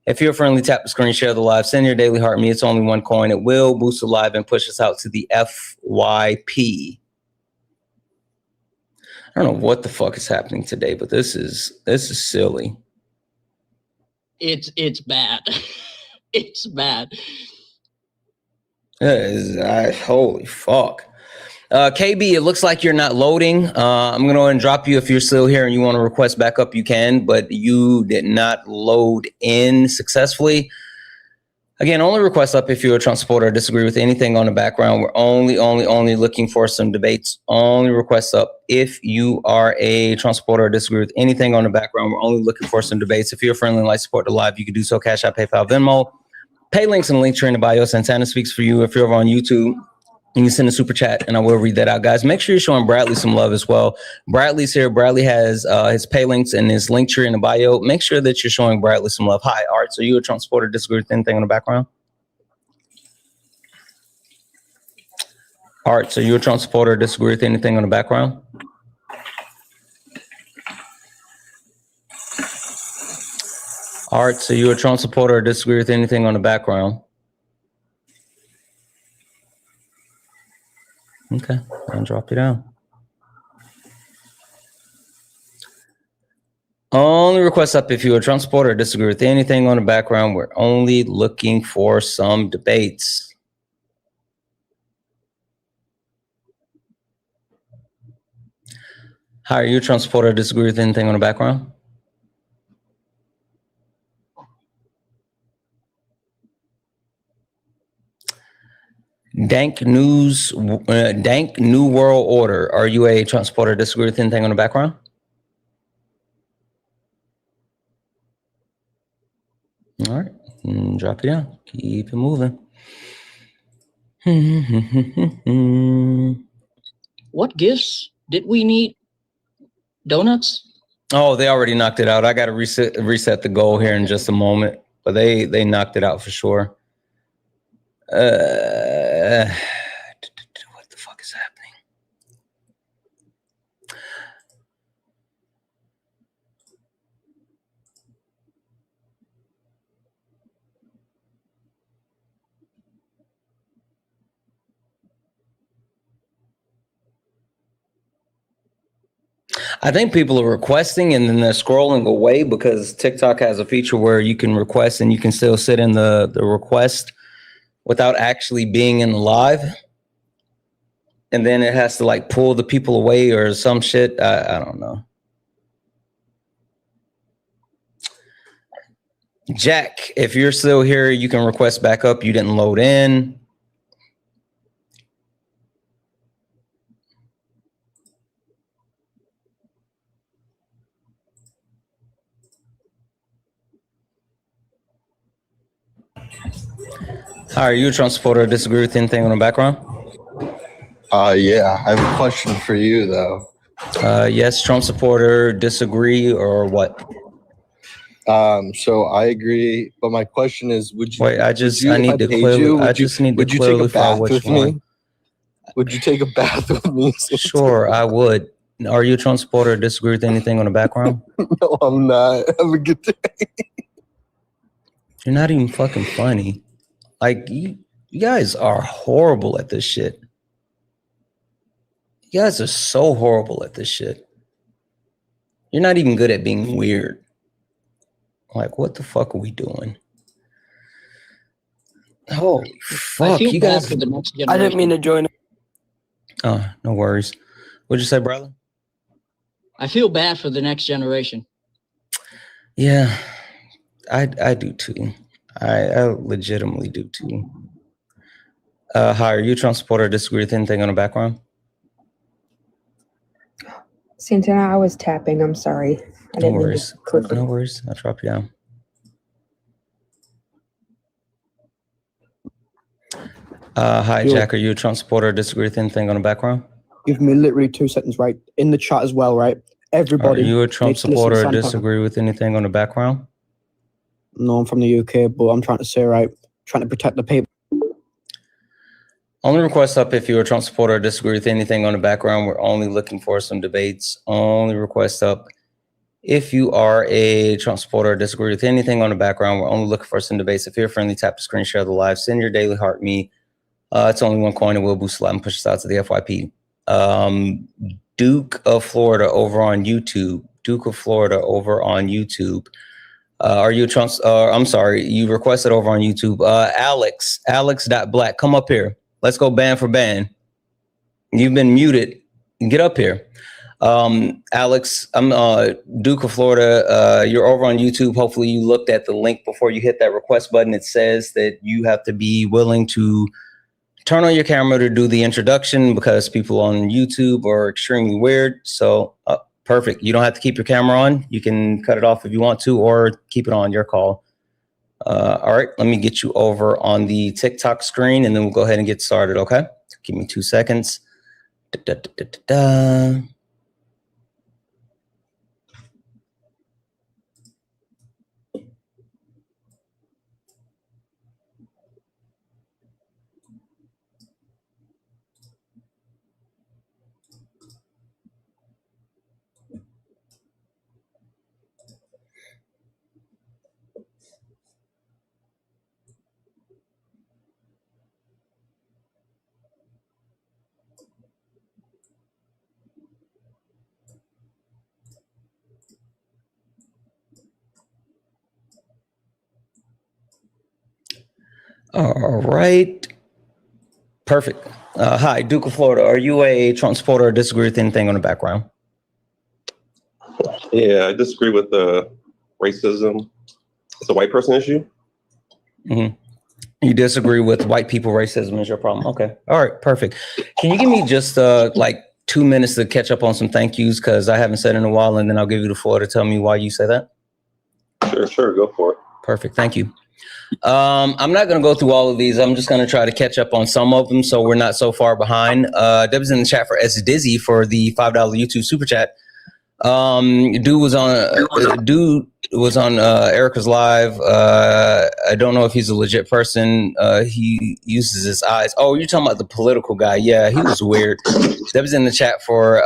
If you're friendly, tap the screen, share the live, send your daily heart me. It's only one coin. It will boost the live and push us out to the FYP. I don't know what the fuck is happening today, but this is silly. It's bad. It's bad. Holy fuck. KB, it looks like you're not loading. I'm going to go and drop you if you're still here and you want to request back up, you can, but you did not load in successfully. Again, only request up if you're a Trump supporter or disagree with anything on the background. We're only looking for some debates. Only request up if you are a Trump supporter or disagree with anything on the background. We're only looking for some debates. If you're friendly and like support the live, you can do so. Cash App, PayPal, Venmo. Pay links in the link tree in the bio. Santana speaks for you. If you're over on YouTube, you can send a super chat and I will read that out, guys. Make sure you're showing Bradley some love as well. Bradley's here. Bradley has his pay links and his link tree in the bio. Make sure that you're showing Bradley some love. Hi, Art. So you a Trump supporter, disagree with anything in the background? Art, so you a Trump supporter, disagree with anything on the background? Art, so you a Trump supporter or disagree with anything on the background? Okay, I'll drop you down. Only request up if you're a Trump supporter or disagree with anything on the background. We're only looking for some debates. Hi, are you a Trump supporter or disagree with anything on the background? Dank New World Order. Are you a Trump supporter or disagree with anything on the background? All right, drop it down. Keep it moving. What gifts did we need? Donuts? Oh, they already knocked it out. I got to reset the goal here in just a moment, but they knocked it out for sure. What the fuck is happening? I think people are requesting and then they're scrolling away because TikTok has a feature where you can request and you can still sit in the request without actually being in the live. And then it has to like pull the people away or some shit. I don't know. Jack, if you're still here, you can request back up. You didn't load in. Hi, are you a Trump supporter or disagree with anything on the background? Yeah, I have a question for you though. Yes, Trump supporter, disagree, or what? So I agree, but my question is, would you? Wait, I need to would you take a bath with me? Would you take a bath with me? Sure, I would. Are you a Trump supporter or disagree with anything on the background? No, I'm not. Have a good day. You're not even fucking funny. Like, you guys are horrible at this shit. You guys are so horrible at this shit. You're not even good at being weird. Like, what the fuck are we doing? Holy fuck, feel you bad guys. for the next I didn't mean to join. Oh, no worries. What'd you say, brother? I feel bad for the next generation. Yeah, I do too. I legitimately do too. Hi, are you a Trump supporter or disagree with anything on the background? Santana, I was tapping. I'm sorry. I No didn't mean worries. to click. No worries. I'll drop you down. Hi, Yo. Jack. Are you a Trump supporter or disagree with anything on the background? Give me literally 2 seconds, right? In the chat as well, right? Everybody. Are you a Trump needs to listen to supporter or Santana. disagree with anything on the background? No, I'm from the UK, but I'm trying to say, right, trying to protect the people. Only request up if you're a Trump supporter or disagree with anything on the background. We're only looking for some debates. Only request up if you are a Trump supporter or disagree with anything on the background. We're only looking for some debates. If you're friendly, tap the screen, share the live, send your daily heart me. It's only one coin and we'll boost a lot and push us out to the FYP. Duke of Florida over on YouTube. Duke of Florida over on YouTube. Are you a Trump? I'm sorry, you requested over on YouTube. Alex.black, come up here. Let's go ban for ban. You've been muted. Get up here. Alex, I'm Duke of Florida. You're over on YouTube. Hopefully you looked at the link before you hit that request button. It says that you have to be willing to turn on your camera to do the introduction because people on YouTube are extremely weird. So perfect. You don't have to keep your camera on. You can cut it off if you want to or keep it on, your call. All right, let me get you over on the TikTok screen and then we'll go ahead and get started, okay? Give me 2 seconds. All right. Perfect. Hi, Duke of Florida. Are you a Trump supporter or disagree with anything on the background? Yeah, I disagree with the racism. It's a white person issue. Mm-hmm. You disagree with white people racism is your problem. Okay. All right. Perfect. Can you give me just like 2 minutes to catch up on some thank yous? Because I haven't said in a while, and then I'll give you the floor to tell me why you say that. Sure. Go for it. Perfect. Thank you. I'm not going to go through all of these. I'm just going to try to catch up on some of them so we're not so far behind. Deb's in the chat for S Dizzy for the $5 YouTube super chat. Dude was on Erica's live. I don't know if he's a legit person. He uses his eyes. Oh, you're talking about the political guy. Yeah, he was weird. Deb's in the chat for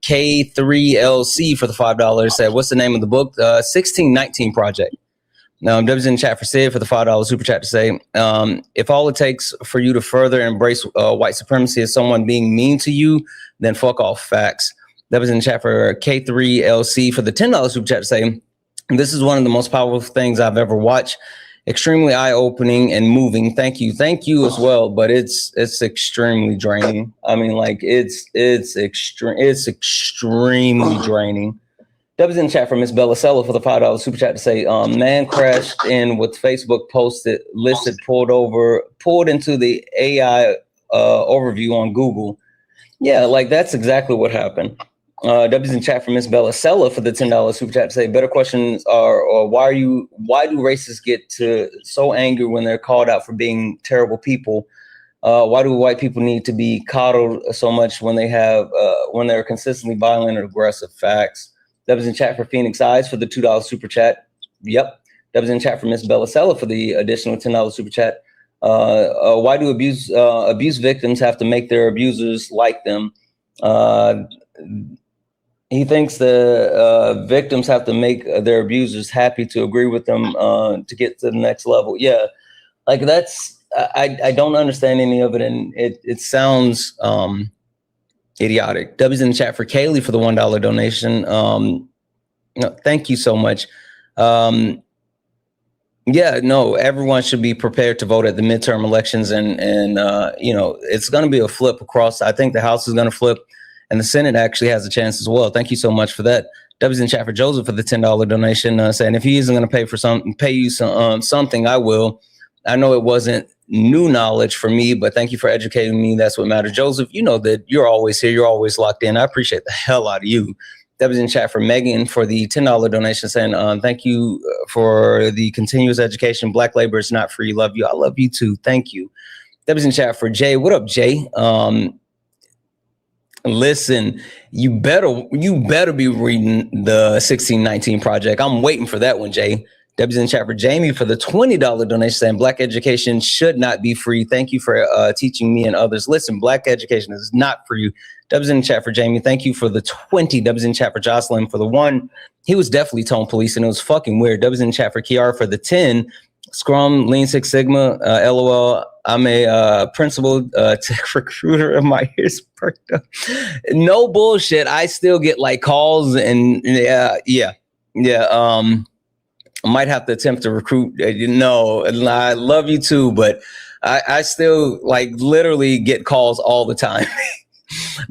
K3LC for the $5. Said, what's the name of the book? 1619 Project. Deb's in the chat for Sid for the $5 super chat to say, if all it takes for you to further embrace white supremacy is someone being mean to you, then fuck off. Facts. Deb's in the chat for K3LC for the $10 super chat to say, this is one of the most powerful things I've ever watched. Extremely eye-opening and moving. Thank you as well. But it's extremely draining. I mean, like it's extremely draining. Deb's in chat for Miss Bella Sella for the $5 super chat to say, man crashed in with Facebook posted, listed, pulled into the AI overview on Google. Yeah, like that's exactly what happened. Deb's in chat for Miss Bella Sella for the $10 super chat to say, better questions are why do racists get so angry when they're called out for being terrible people? Why do white people need to be coddled so much when they're consistently violent or aggressive? Facts. Deb's in chat for Phoenix Eyes for the $2 super chat. Yep. Deb's in chat for Miss Bella Sella for the additional $10 super chat. Why do abuse victims have to make their abusers like them? He thinks the victims have to make their abusers happy to agree with them to get to the next level. Yeah, like that's I don't understand any of it, and it sounds idiotic. W's in the chat for Kaylee for the $1 donation. Thank you so much. Yeah, no, everyone should be prepared to vote at the midterm elections, and it's going to be a flip across. I think the House is going to flip, and the Senate actually has a chance as well. Thank you so much for that. W's in chat for Joseph for the $10 donation, saying if he isn't going to pay you something, I will. I know it wasn't new knowledge for me, but thank you for educating me. That's what matters. Joseph, you know that you're always here. You're always locked in. I appreciate the hell out of you. That was in chat for Megan for the $10 donation saying, thank you for the continuous education. Black labor is not free. Love you. I love you too. Thank you. That was in chat for Jay. What up, Jay? Listen, you better be reading the 1619 Project. I'm waiting for that one, Jay. Debbie's in chat for Jamie for the $20 donation saying black education should not be free. Thank you for teaching me and others. Listen, black education is not for you. Debbie's in chat for Jamie. Thank you for the 20. Debbie's in chat for Jocelyn for the 1. He was definitely tone police and it was fucking weird. Debbie's in chat for Kiara for the 10. Scrum, Lean Six Sigma, LOL. I'm a principal tech recruiter and my ears perked up. No bullshit. I still get like calls and yeah. I might have to attempt to recruit. I love you too, but I still like literally get calls all the time.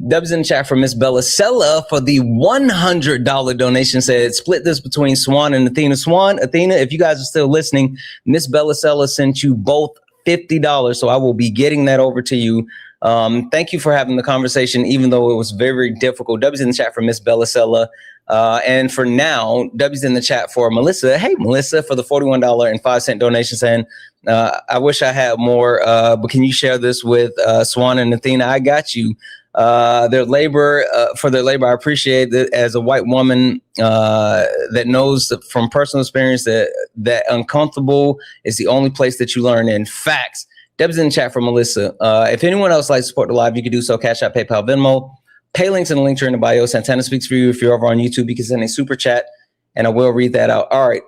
Deb's in chat for Miss Bella Sella for the $100 donation said, split this between Swan and Athena. Athena, if you guys are still listening, Miss Bella Sella sent you both $50. So I will be getting that over to you. Thank you for having the conversation, even though it was very, very difficult. W's in the chat for Miss Bella Sella. And for now, W's in the chat for Melissa. Hey, Melissa, for the $41.05 donation saying, I wish I had more, but can you share this with Swan and Athena? I got you. Their labor, I appreciate it as a white woman that knows from personal experience that uncomfortable is the only place that you learn in. Facts. Deb's in the chat for Melissa. If anyone else likes to support the live, you can do so. Cash App, PayPal, Venmo. Pay links in the link in the bio. Santana speaks for you. If you're over on YouTube, you can send a super chat, and I will read that out. All right,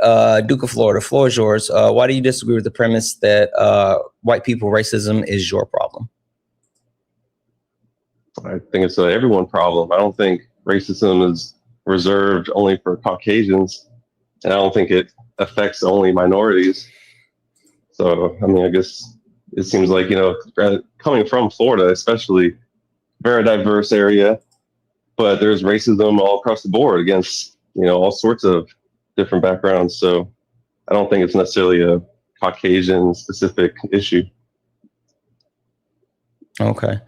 Duke of Florida, the floor is yours. Why do you disagree with the premise that white people racism is your problem? I think it's an everyone problem. I don't think racism is reserved only for Caucasians, and I don't think it affects only minorities. So, I mean, I guess it seems like, coming from Florida, especially, very diverse area, but there's racism all across the board against, all sorts of different backgrounds. So I don't think it's necessarily a Caucasian specific issue. Okay.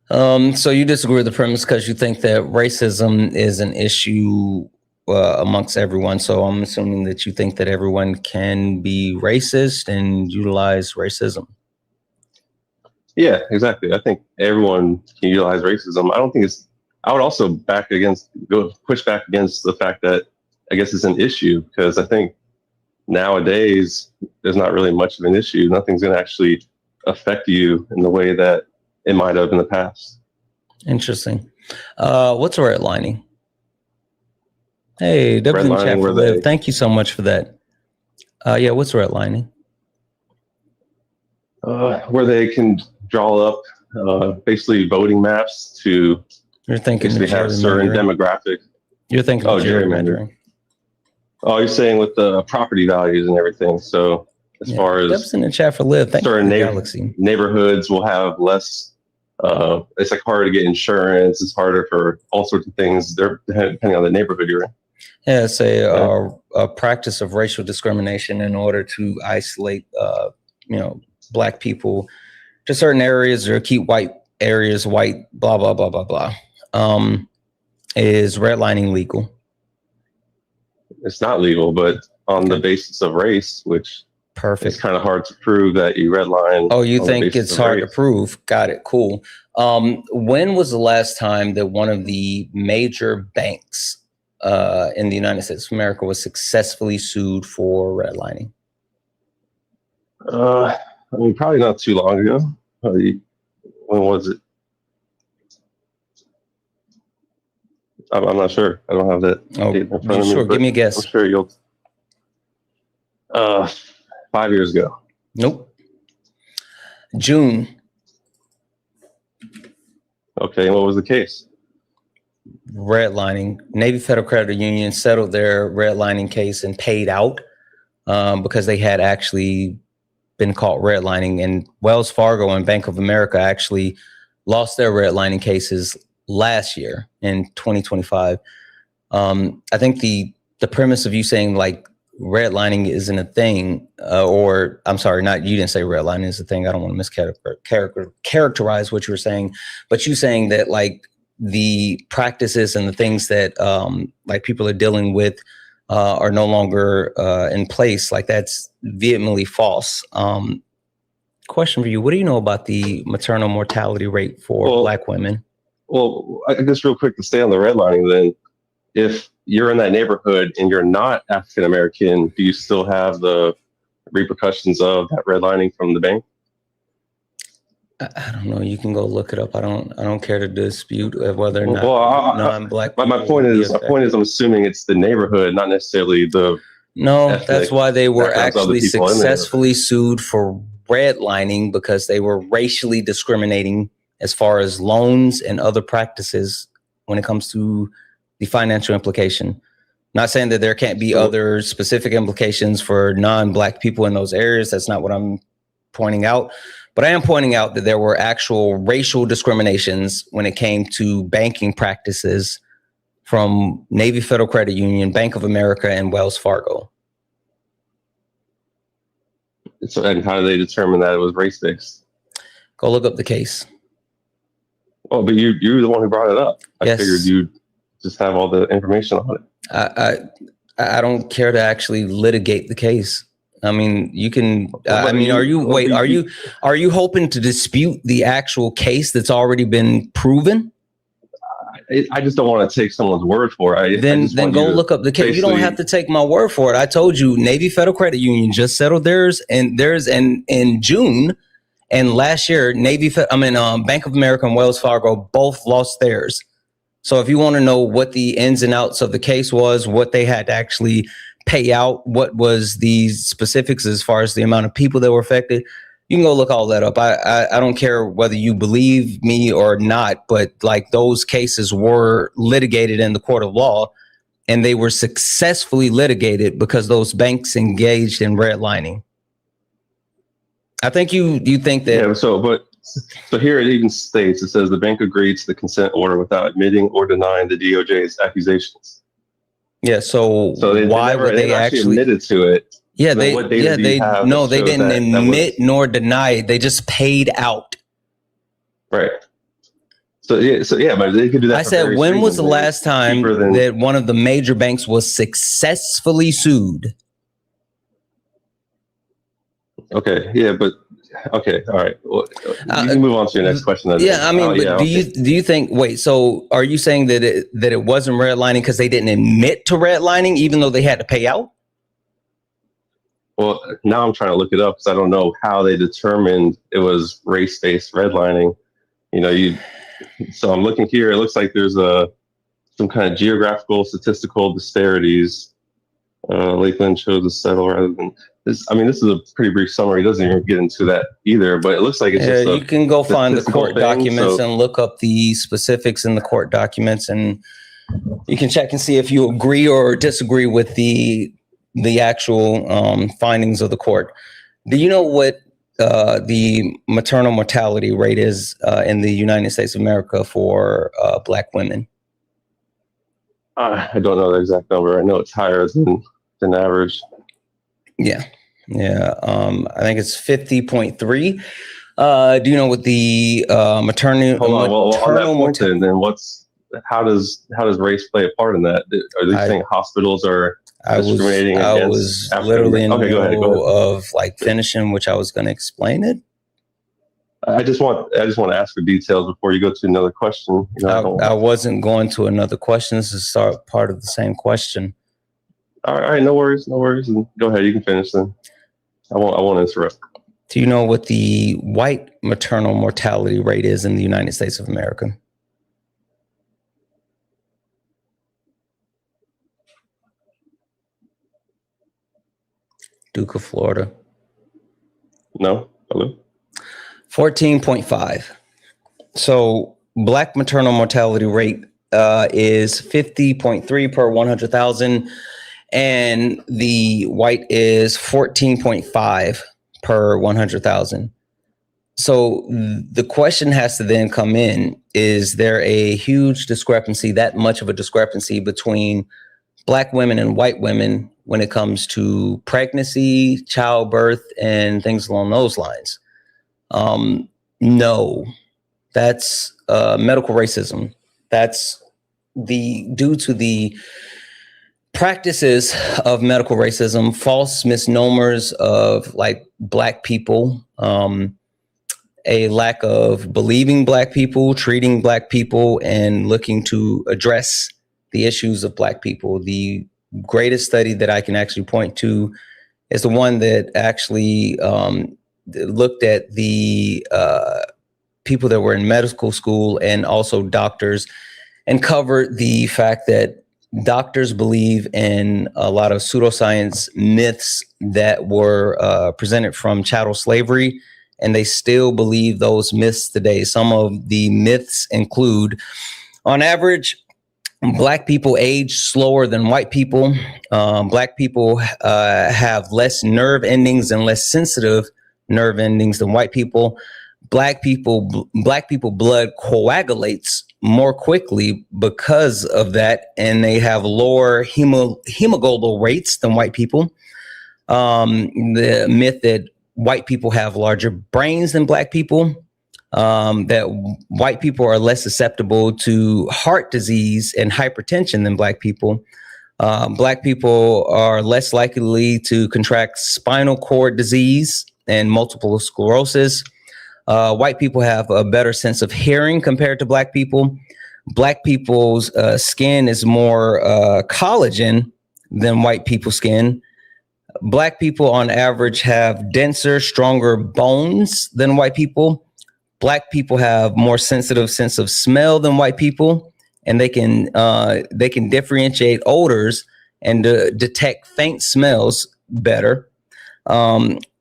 So you disagree with the premise because you think that racism is an issue amongst everyone. So I'm assuming that you think that everyone can be racist and utilize racism. Yeah, exactly. I think everyone can utilize racism. I don't think I would also push back against the fact that I guess it's an issue, because I think nowadays there's not really much of an issue. Nothing's going to actually affect you in the way that it might have in the past. Interesting. What's redlining? Hey, W in chat for Liv. Thank you so much for that. Yeah, what's redlining? Where they can draw up basically voting maps to basically have certain demographic. You're thinking of gerrymandering. Oh, you're saying with the property values and everything. So as far as Deb's in the chat for Liv. Thank certain you, neighborhoods will have less. It's like harder to get insurance. It's harder for all sorts of things. They're depending on the neighborhood you're in. Yeah, it's a practice of racial discrimination in order to isolate, Black people to certain areas or keep white areas white. Blah blah blah blah blah. Is redlining legal? It's not legal, but on the basis of race, which it's kind of hard to prove that you redline. Oh, you think it's hard to prove? Got it. Cool. When was the last time that one of the major banks in the United States of America was successfully sued for redlining? I mean, probably not too long ago. When was it? I'm not sure. I don't have that. Oh, sure. Give me a guess. I'm sure you'll. 5 years ago. Nope. June. Okay, what was the case? Redlining. Navy Federal Credit Union settled their redlining case and paid out because they had actually been caught redlining. And Wells Fargo and Bank of America actually lost their redlining cases last year in 2025. I think the premise of you saying like redlining isn't a thing, or I'm sorry, you didn't say redlining is a thing. I don't want to characterize what you were saying, but you saying that like the practices and the things that like people are dealing with are no longer in place. Like that's vehemently false. Question for you: what do you know about the maternal mortality rate for Black women? Well, I guess real quick to stay on the redlining, then, if you're in that neighborhood and you're not African American, do you still have the repercussions of that redlining from the bank? I don't know. You can go look it up. I don't care to dispute whether or not non-Black. My point is, I'm assuming it's the neighborhood, not necessarily the. No, that's why they were actually successfully sued for redlining, because they were racially discriminating as far as loans and other practices when it comes to the financial implication. Not saying that there can't be other specific implications for non-Black people in those areas. That's not what I'm pointing out. But I am pointing out that there were actual racial discriminations when it came to banking practices from Navy Federal Credit Union, Bank of America, and Wells Fargo. So, and how do they determine that it was race-based? Go look up the case. Well, but you're the one who brought it up. I Yes. figured you'd just have all the information on it. I don't care to actually litigate the case. I mean, you can. I mean, are you hoping to dispute the actual case that's already been proven? I just don't want to take someone's word for it. Then go look up the case. You don't have to take my word for it. I told you, Navy Federal Credit Union just settled theirs, and in June. And last year, Bank of America and Wells Fargo both lost theirs. So if you want to know what the ins and outs of the case was, what they had to actually pay out, what was the specifics as far as the amount of people that were affected, you can go look all that up. I don't care whether you believe me or not, but like those cases were litigated in the court of law, and they were successfully litigated because those banks engaged in redlining. I think you think that. Yeah. So here it even states, it says the bank agreed to the consent order without admitting or denying the DOJ's accusations. Yeah. So why would they actually admitted to it? Yeah, So what data do you have that they shows didn't that admit nor deny it. They just paid out. Right. So yeah, but they could do that. I said, when was the last time that one of the major banks was successfully sued? Okay. Yeah, but okay. All right. Well, you can move on to your next question. Yeah, I mean, but do you think? Wait, so are you saying that it wasn't redlining because they didn't admit to redlining, even though they had to pay out? Well, now I'm trying to look it up because I don't know how they determined it was race-based redlining. So I'm looking here. It looks like there's some kind of geographical statistical disparities. Lakeland chose to settle rather than this. I mean, this is a pretty brief summary. It doesn't even get into that either, but it looks like it's just you can go find the court documents so, and look up the specifics in the court documents, and you can check and see if you agree or disagree with the actual findings of the court. Do you know what the maternal mortality rate is in the United States of America for Black women? I don't know the exact number. I know it's higher than average. Yeah. I think it's 50.3. Do you know what the maternal? Hold on. Well, on that point, then how does race play a part in that? Are they saying hospitals are discriminating against? I was literally in the go ahead. of like finishing, which I was going to explain it. I just want to ask for details before you go to another question. I wasn't going to another question. This is part of the same question. All right, no worries. And go ahead, you can finish then. I won't interrupt. Do you know what the white maternal mortality rate is in the United States of America? Duke of Florida. No. Hello. 14.5. So Black maternal mortality rate is 50.3 per 100,000, and the white is 14.5 per 100,000. So the question has to then come in, is there a huge discrepancy, that much of a discrepancy between Black women and white women when it comes to pregnancy, childbirth, and things along those lines? No, that's medical racism. That's due to the practices of medical racism, false misnomers of like Black people, a lack of believing Black people, treating Black people, and looking to address the issues of Black people. The greatest study that I can actually point to is the one that actually looked at the people that were in medical school and also doctors, and covered the fact that doctors believe in a lot of pseudoscience myths that were presented from chattel slavery, and they still believe those myths today. Some of the myths include, on average, Black people age slower than white people. Black people have less nerve endings and less sensitive nerve endings than white people. Black people blood coagulates more quickly because of that, and they have lower hemoglobin rates than white people. The myth that white people have larger brains than Black people, that white people are less susceptible to heart disease and hypertension than Black people. Black people are less likely to contract spinal cord disease and multiple sclerosis. White people have a better sense of hearing compared to Black people. Black people's skin is more collagen than white people's skin. Black people on average have denser, stronger bones than white people. Black people have more sensitive sense of smell than white people, and they can differentiate odors and detect faint smells better.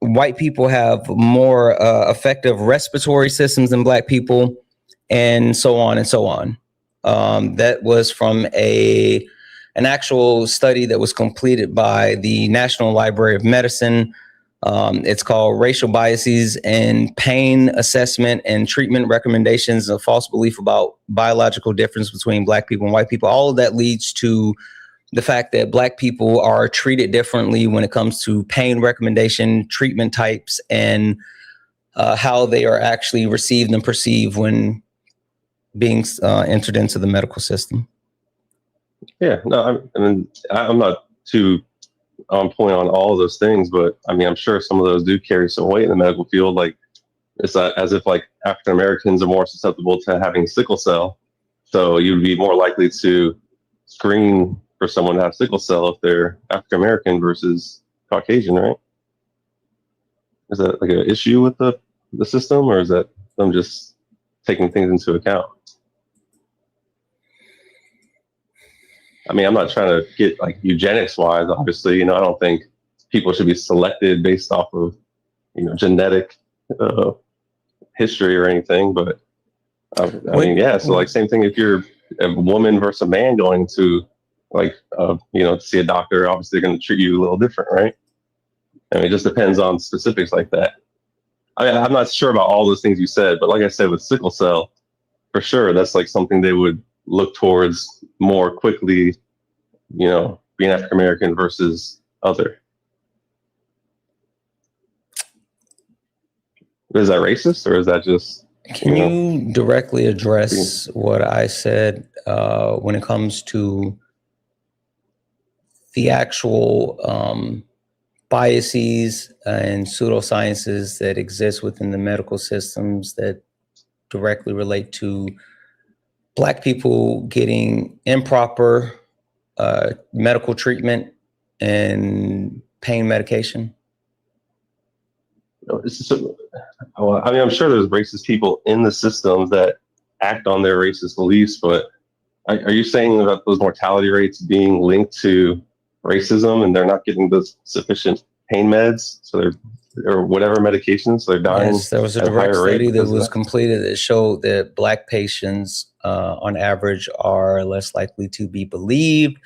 White people have more effective respiratory systems than Black people, and so on and so on. That was from an actual study that was completed by the National Library of Medicine. It's called Racial Biases and Pain Assessment and Treatment Recommendations, a false belief about biological difference between Black people and white people. All of that leads to the fact that Black people are treated differently when it comes to pain recommendation, treatment types, and how they are actually received and perceived when being entered into the medical system. Yeah, no, I mean, I'm not too on point on all of those things, but I mean, I'm sure some of those do carry some weight in the medical field. Like, it's as if like African Americans are more susceptible to having sickle cell, so you'd be more likely to screen for someone to have sickle cell if they're African American versus Caucasian, right? Is that like an issue with the system, or is that them just taking things into account? I mean, I'm not trying to get like eugenics wise, obviously, I don't think people should be selected based off of, genetic history or anything, but I mean, yeah, so like same thing if you're a woman versus a man going to like, to see a doctor, obviously they're going to treat you a little different, right? I mean, it just depends on specifics like that. I mean, I'm not sure about all those things you said, but like I said, with sickle cell, for sure, that's like something they would look towards more quickly, being African American versus other. Is that racist, or is that just? Can you directly address what I said when it comes to the actual biases and pseudosciences that exist within the medical systems that directly relate to Black people getting improper medical treatment and pain medication? I mean, I'm sure there's racist people in the systems that act on their racist beliefs, but are you saying about those mortality rates being linked to racism and they're not getting the sufficient pain meds, or whatever medications, so they're dying? Yes, there was a direct study that was completed that showed that Black patients on average are less likely to be believed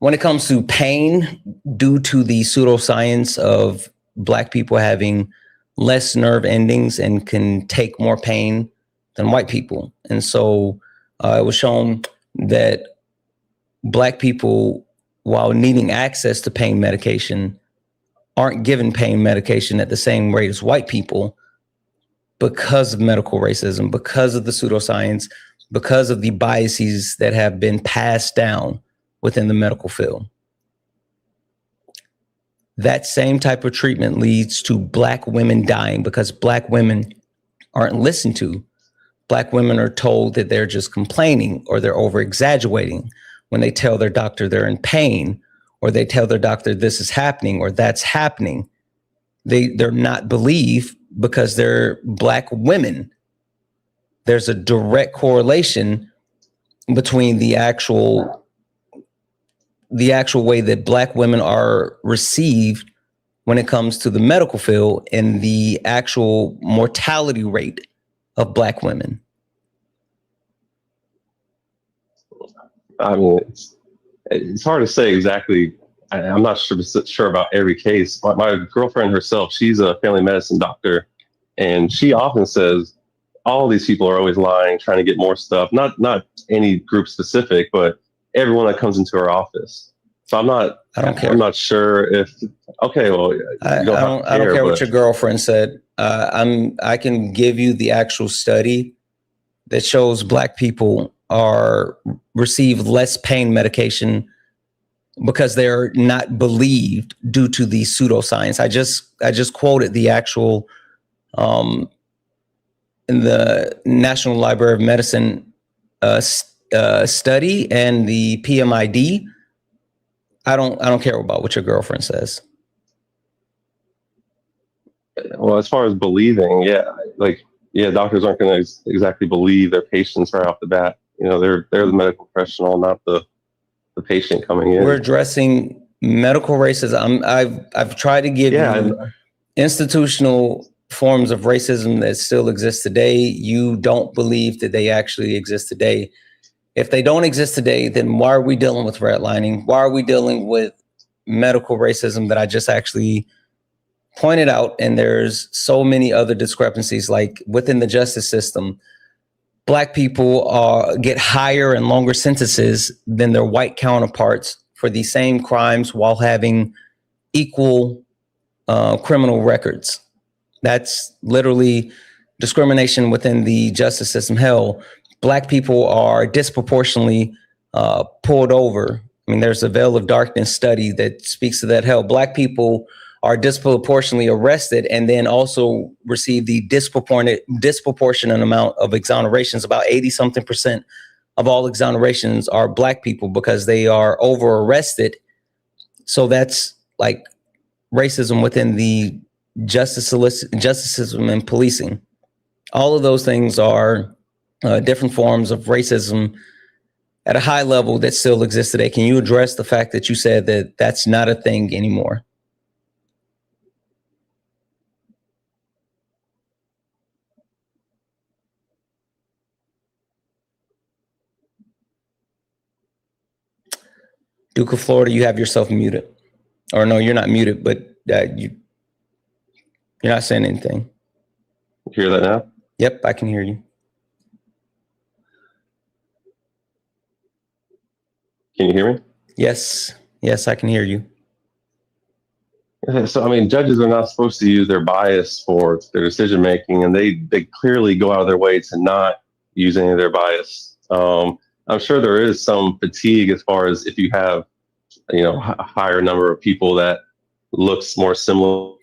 when it comes to pain due to the pseudoscience of Black people having less nerve endings and can take more pain than white people. And so it was shown that Black people, while needing access to pain medication, aren't given pain medication at the same rate as white people because of medical racism, because of the pseudoscience, because of the biases that have been passed down within the medical field. That same type of treatment leads to Black women dying because Black women aren't listened to. Black women are told that they're just complaining or they're over exaggerating when they tell their doctor they're in pain, or they tell their doctor this is happening or that's happening. They're not believed because they're Black women. There's a direct correlation between the actual way that Black women are received when it comes to the medical field and the actual mortality rate of Black women. I mean, it's hard to say exactly. I'm not sure about every case. My girlfriend herself, she's a family medicine doctor, and she often says all these people are always lying, trying to get more stuff. Not any group specific, but everyone that comes into her office. So I don't care. I'm not sure if. Okay, well, I don't care what your girlfriend said. I can give you the actual study that shows Black people receive less pain medication because they're not believed due to the pseudoscience. I just quoted the actual in the National Library of Medicine study and the PMID. I don't care about what your girlfriend says. Well, as far as believing, doctors aren't going to exactly believe their patients right off the bat. They're the medical professional, not the patient coming in. We're addressing medical racism. I've tried to give you institutional forms of racism that still exist today. You don't believe that they actually exist today. If they don't exist today, then why are we dealing with redlining? Why are we dealing with medical racism that I just actually pointed out, and there's so many other discrepancies, like within the justice system, Black people get higher and longer sentences than their white counterparts for the same crimes while having equal criminal records. That's literally discrimination within the justice system. Hell, Black people are disproportionately pulled over. I mean, there's a Veil of Darkness study that speaks to that. Hell, Black people are disproportionately arrested and then also receive the disproportionate amount of exonerations. About 80-something% of all exonerations are Black people because they are over arrested. So that's like racism within the justice system and policing. All of those things are different forms of racism at a high level that still exists today. Can you address the fact that you said that that's not a thing anymore? Duke of Florida, you have yourself muted. Or no, you're not muted, but you're not saying anything. Hear that now? Yep, I can hear you. Can you hear me? Yes. Yes, I can hear you. So, I mean, judges are not supposed to use their bias for their decision making, and they clearly go out of their way to not use any of their bias. I'm sure there is some fatigue as far as if you have, a higher number of people that looks more similar.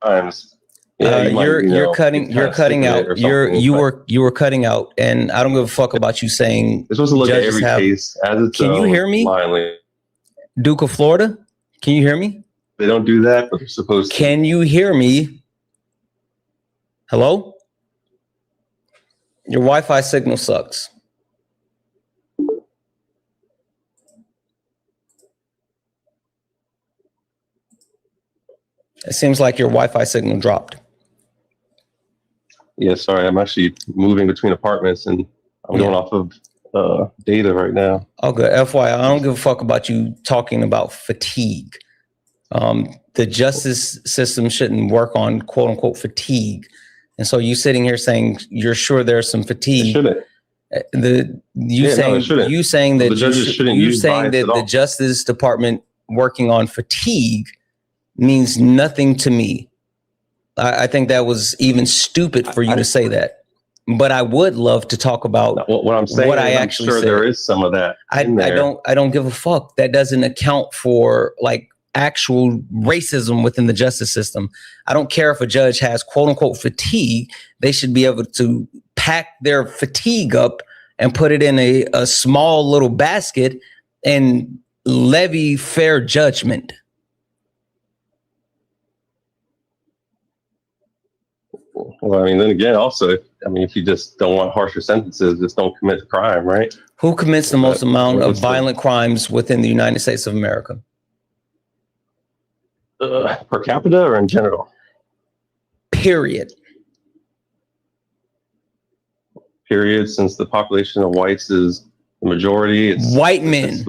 Times, you're cutting out. You were cutting out, and I don't give a fuck about you saying. You're supposed to look at every case as its own. Can you hear me? Blindly. Duke of Florida, can you hear me? They don't do that, but they're supposed to. Can you hear me? Hello? Your Wi-Fi signal sucks. It seems like your Wi-Fi signal dropped. Yeah, sorry. I'm actually moving between apartments and I'm going off of data right now. Oh, good. FYI, I don't give a fuck about you talking about fatigue. The justice system shouldn't work on quote unquote fatigue. And so you sitting here saying you're sure there's some fatigue. You saying that the Justice Department working on fatigue means nothing to me. I think that was even stupid for you to say that. But I would love to talk about what I'm saying. I'm sure there is some of that. I don't give a fuck. That doesn't account for like actual racism within the justice system. I don't care if a judge has quote unquote fatigue. They should be able to pack their fatigue up and put it in a small little basket and levy fair judgment. Well, I mean, then again, also, if you just don't want harsher sentences, just don't commit the crime, right? Who commits the most amount of violent crimes within the United States of America? Per capita or in general? Period. Period. Since the population of whites is the majority, it's white men.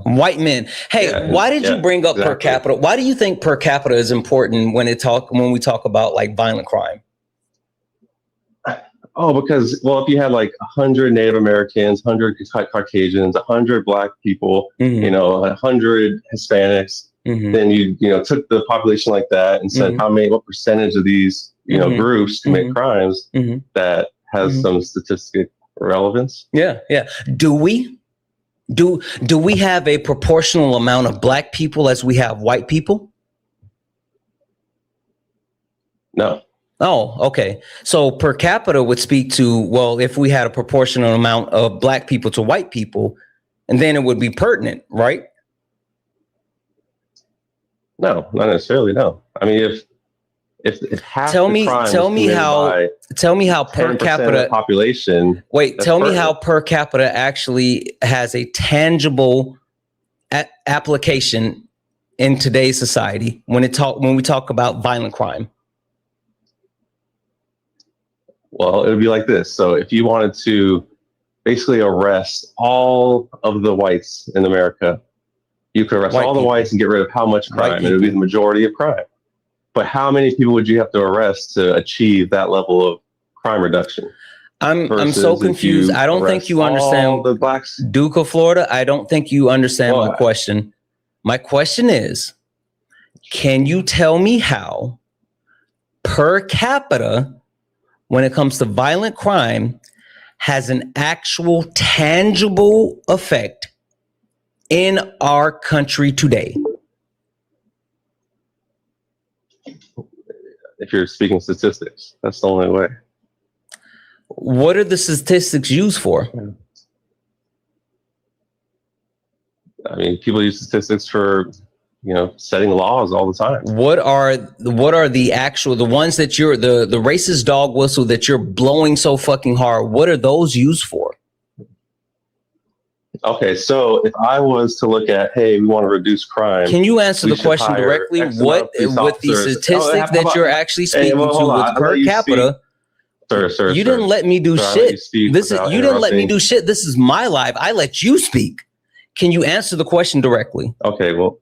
White men. Hey, why did you bring up per capita? Why do you think per capita is important when we talk about like violent crime? Oh, because if you had like 100 Native Americans, 100 Caucasians, 100 Black people, 100 Hispanics, then you took the population like that and said what percentage of these groups commit crimes that has some statistic relevance. Yeah. Do we have a proportional amount of Black people as we have white people? No. Oh, okay. So per capita would speak to, if we had a proportional amount of Black people to white people, and then it would be pertinent, right? No, not necessarily. No. I mean, if half tell me how per capita population. Wait, tell me how per capita actually has a tangible application in today's society when we talk about violent crime. Well, it would be like this. So if you wanted to basically arrest all of the whites in America, You could arrest all the whites and get rid of how much crime, and it would be the majority of crime. But how many people would you have to arrest to achieve that level of crime reduction? I'm so confused. I don't think you understand the blacks. Duke of Florida. I don't think you understand my question. My question is, can you tell me how per capita, when it comes to violent crime, has an actual tangible effect in our country today? If you're speaking statistics, that's the only way. What are the statistics used for? I mean, people use statistics for, setting laws all the time. What are the ones that you're the racist dog whistle that you're blowing so fucking hard? What are those used for? Okay, so if I was to look at, hey, we want to reduce crime. Can you answer the question directly? What with the statistic that you're actually speaking to with per capita? Sir, you didn't let me do shit. You didn't let me do shit. This is my live. I let you speak. Can you answer the question directly? Okay, well,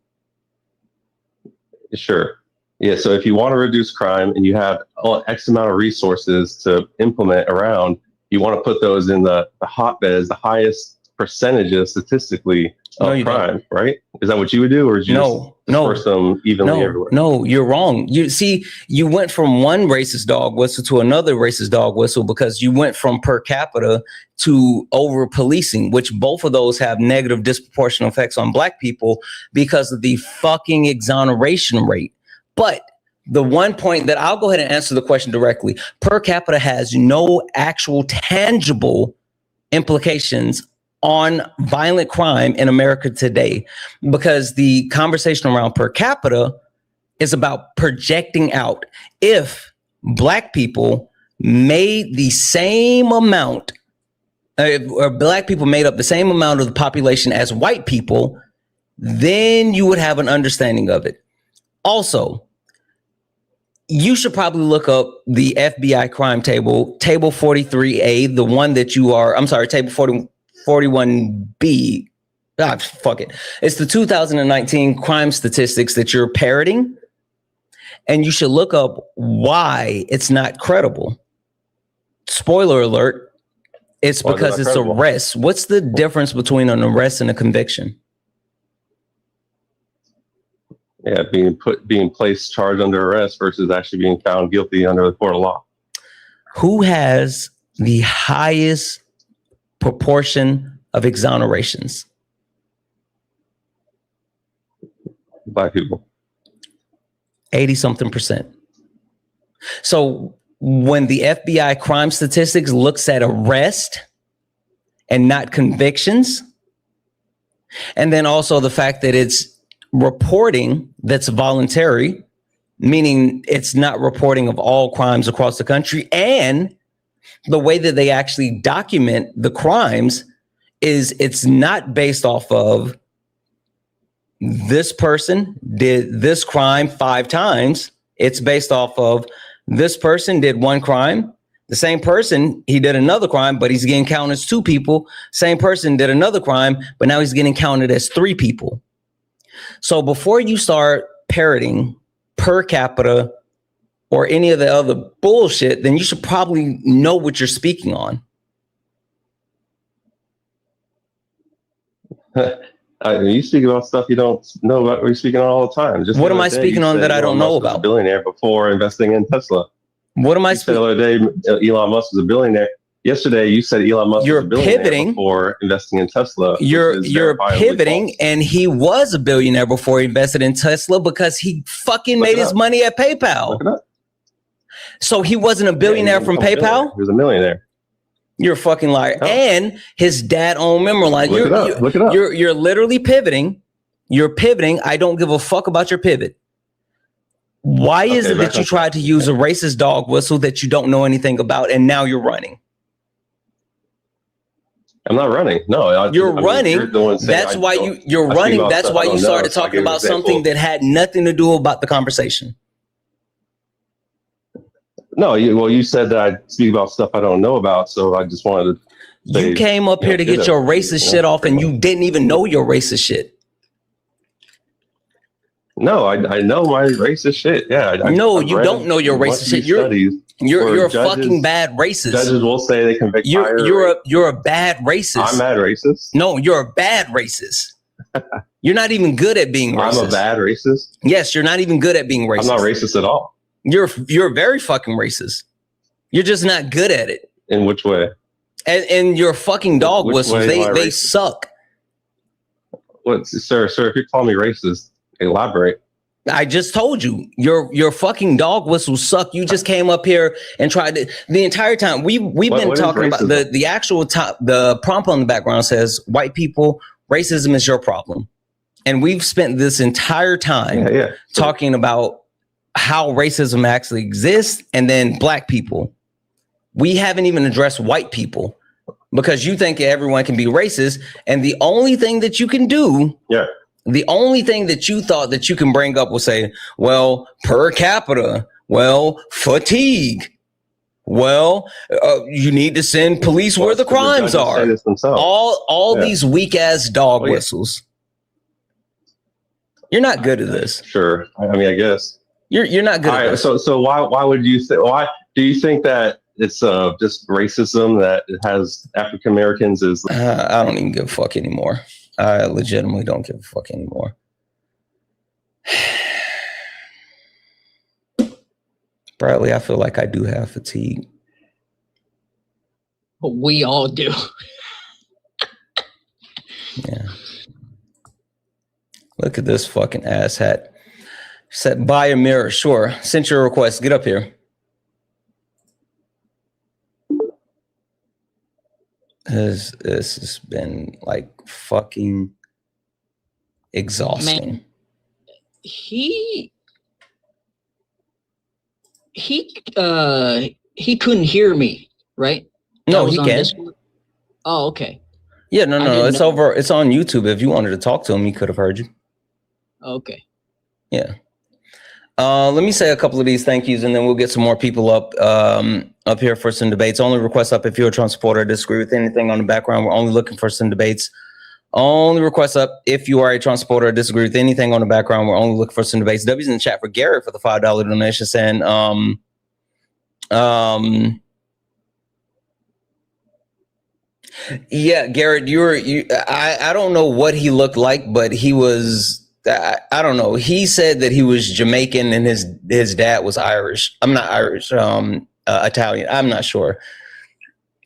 sure. Yeah, so if you want to reduce crime and you have X amount of resources to implement around, you want to put those in the hotbeds, the highest percentages statistically of crime, right? Is that what you would do, or is you just disperse them evenly everywhere? No, you're wrong. You see, you went from one racist dog whistle to another racist dog whistle because you went from per capita to over policing, which both of those have negative disproportionate effects on black people because of the fucking exoneration rate. But the one point that I'll go ahead and answer the question directly, per capita has no actual tangible implications on violent crime in America today, because the conversation around per capita is about projecting out. If black people made the same amount, or black people made up the same amount of the population as white people, then you would have an understanding of it. Also, you should probably look up the FBI crime table, table 43A, the one that you are, I'm sorry, table 41B. Fuck it. It's the 2019 crime statistics that you're parroting, and you should look up why it's not credible. Spoiler alert, it's because it's arrest. What's the difference between an arrest and a conviction? Yeah, being placed charged under arrest versus actually being found guilty under the court of law. Who has the highest proportion of exonerations? Black people. 80-something%. So when the FBI crime statistics looks at arrest and not convictions, and then also the fact that it's reporting that's voluntary, meaning it's not reporting of all crimes across the country, and the way that they actually document the crimes is it's not based off of this person did this crime 5 times. It's based off of this person did one crime. The same person, he did another crime, but he's getting counted as 2 people. Same person did another crime, but now he's getting counted as 3 people. So before you start parroting per capita or any of the other bullshit, then you should probably know what you're speaking on. You speak about stuff you don't know about. You're speaking on all the time. Just what am I speaking on that I don't know about? A billionaire before investing in Tesla. What am I speaking? The other day, Elon Musk was a billionaire. Yesterday, you said Elon Musk was a billionaire before investing in Tesla. You're pivoting, and he was a billionaire before he invested in Tesla because he fucking made his money at PayPal. Look it up. So he wasn't a billionaire from PayPal? He was a millionaire. You're a fucking liar. Oh. And his dad owned Memorline. Look it up. You're literally pivoting. You're pivoting. I don't give a fuck about your pivot. Why is it that you tried to use a racist dog whistle that you don't know anything about, and now you're running? I'm not running. No, you're running. That's why you're running. That's why you started talking about something that had nothing to do about the conversation. No, you said that I speak about stuff I don't know about, so I just wanted to say, you came up here to get your racist shit off, and you didn't even know your racist shit. No, I know my racist shit. Yeah. No, I've you read don't know your bunch racist of shit. these studies You're where a fucking bad racist. Judges will say they convict higher. You're a bad racist. I'm mad racist. No, you're a bad racist. You're not even good at being racist. I'm a bad racist. Yes, you're not even good at being racist. I'm not racist at all. You're very fucking racist. You're just not good at it. In which way? And your fucking dog Which whistles, way am I they racist? suck. What, sir? If you call me racist, elaborate. I just told you, your fucking dog whistles suck. You just came up here and tried to the entire time. We've been what is talking about racism? the actual the prompt on the background says white people, racism is your problem. And we've spent this entire time talking about how racism actually exists, and then black people. We haven't even addressed white people because you think everyone can be racist, and the only thing that you can do, the only thing that you thought that you can bring up will say, well, per capita, well, fatigue, well, you need to send police where the crimes are. All these weak ass dog whistles. You're not good at this. Sure. I mean, I guess you're not good at this. So why would you say? Why do you think that it's just racism that it has African Americans is? I don't even give a fuck anymore. I legitimately don't give a fuck anymore. Bradley, I feel like I do have fatigue. We all do. Yeah. Look at this fucking asshat. Said buy a mirror. Sure. Sent your request. Get up here. This has been like fucking exhausting. Man, he couldn't hear me, right? No, That was he on can. Discord? Oh, okay. Yeah, no, didn't it's know. over. It's on YouTube. If you wanted to talk to him, he could have heard you. Okay. Yeah. Let me say a couple of these thank yous, and then we'll get some more people up here for some debates. Only request up if you're a Trump supporter, disagree with anything on the background. We're only looking for some debates. Only request up if you are a Trump supporter, disagree with anything on the background. We're only looking for some debates. W's in the chat for Garrett for the $5 donation, saying yeah, Garrett, I don't know what he looked like, but he was, I don't know. He said that he was Jamaican and his dad was Irish. I'm not Irish, Italian. I'm not sure.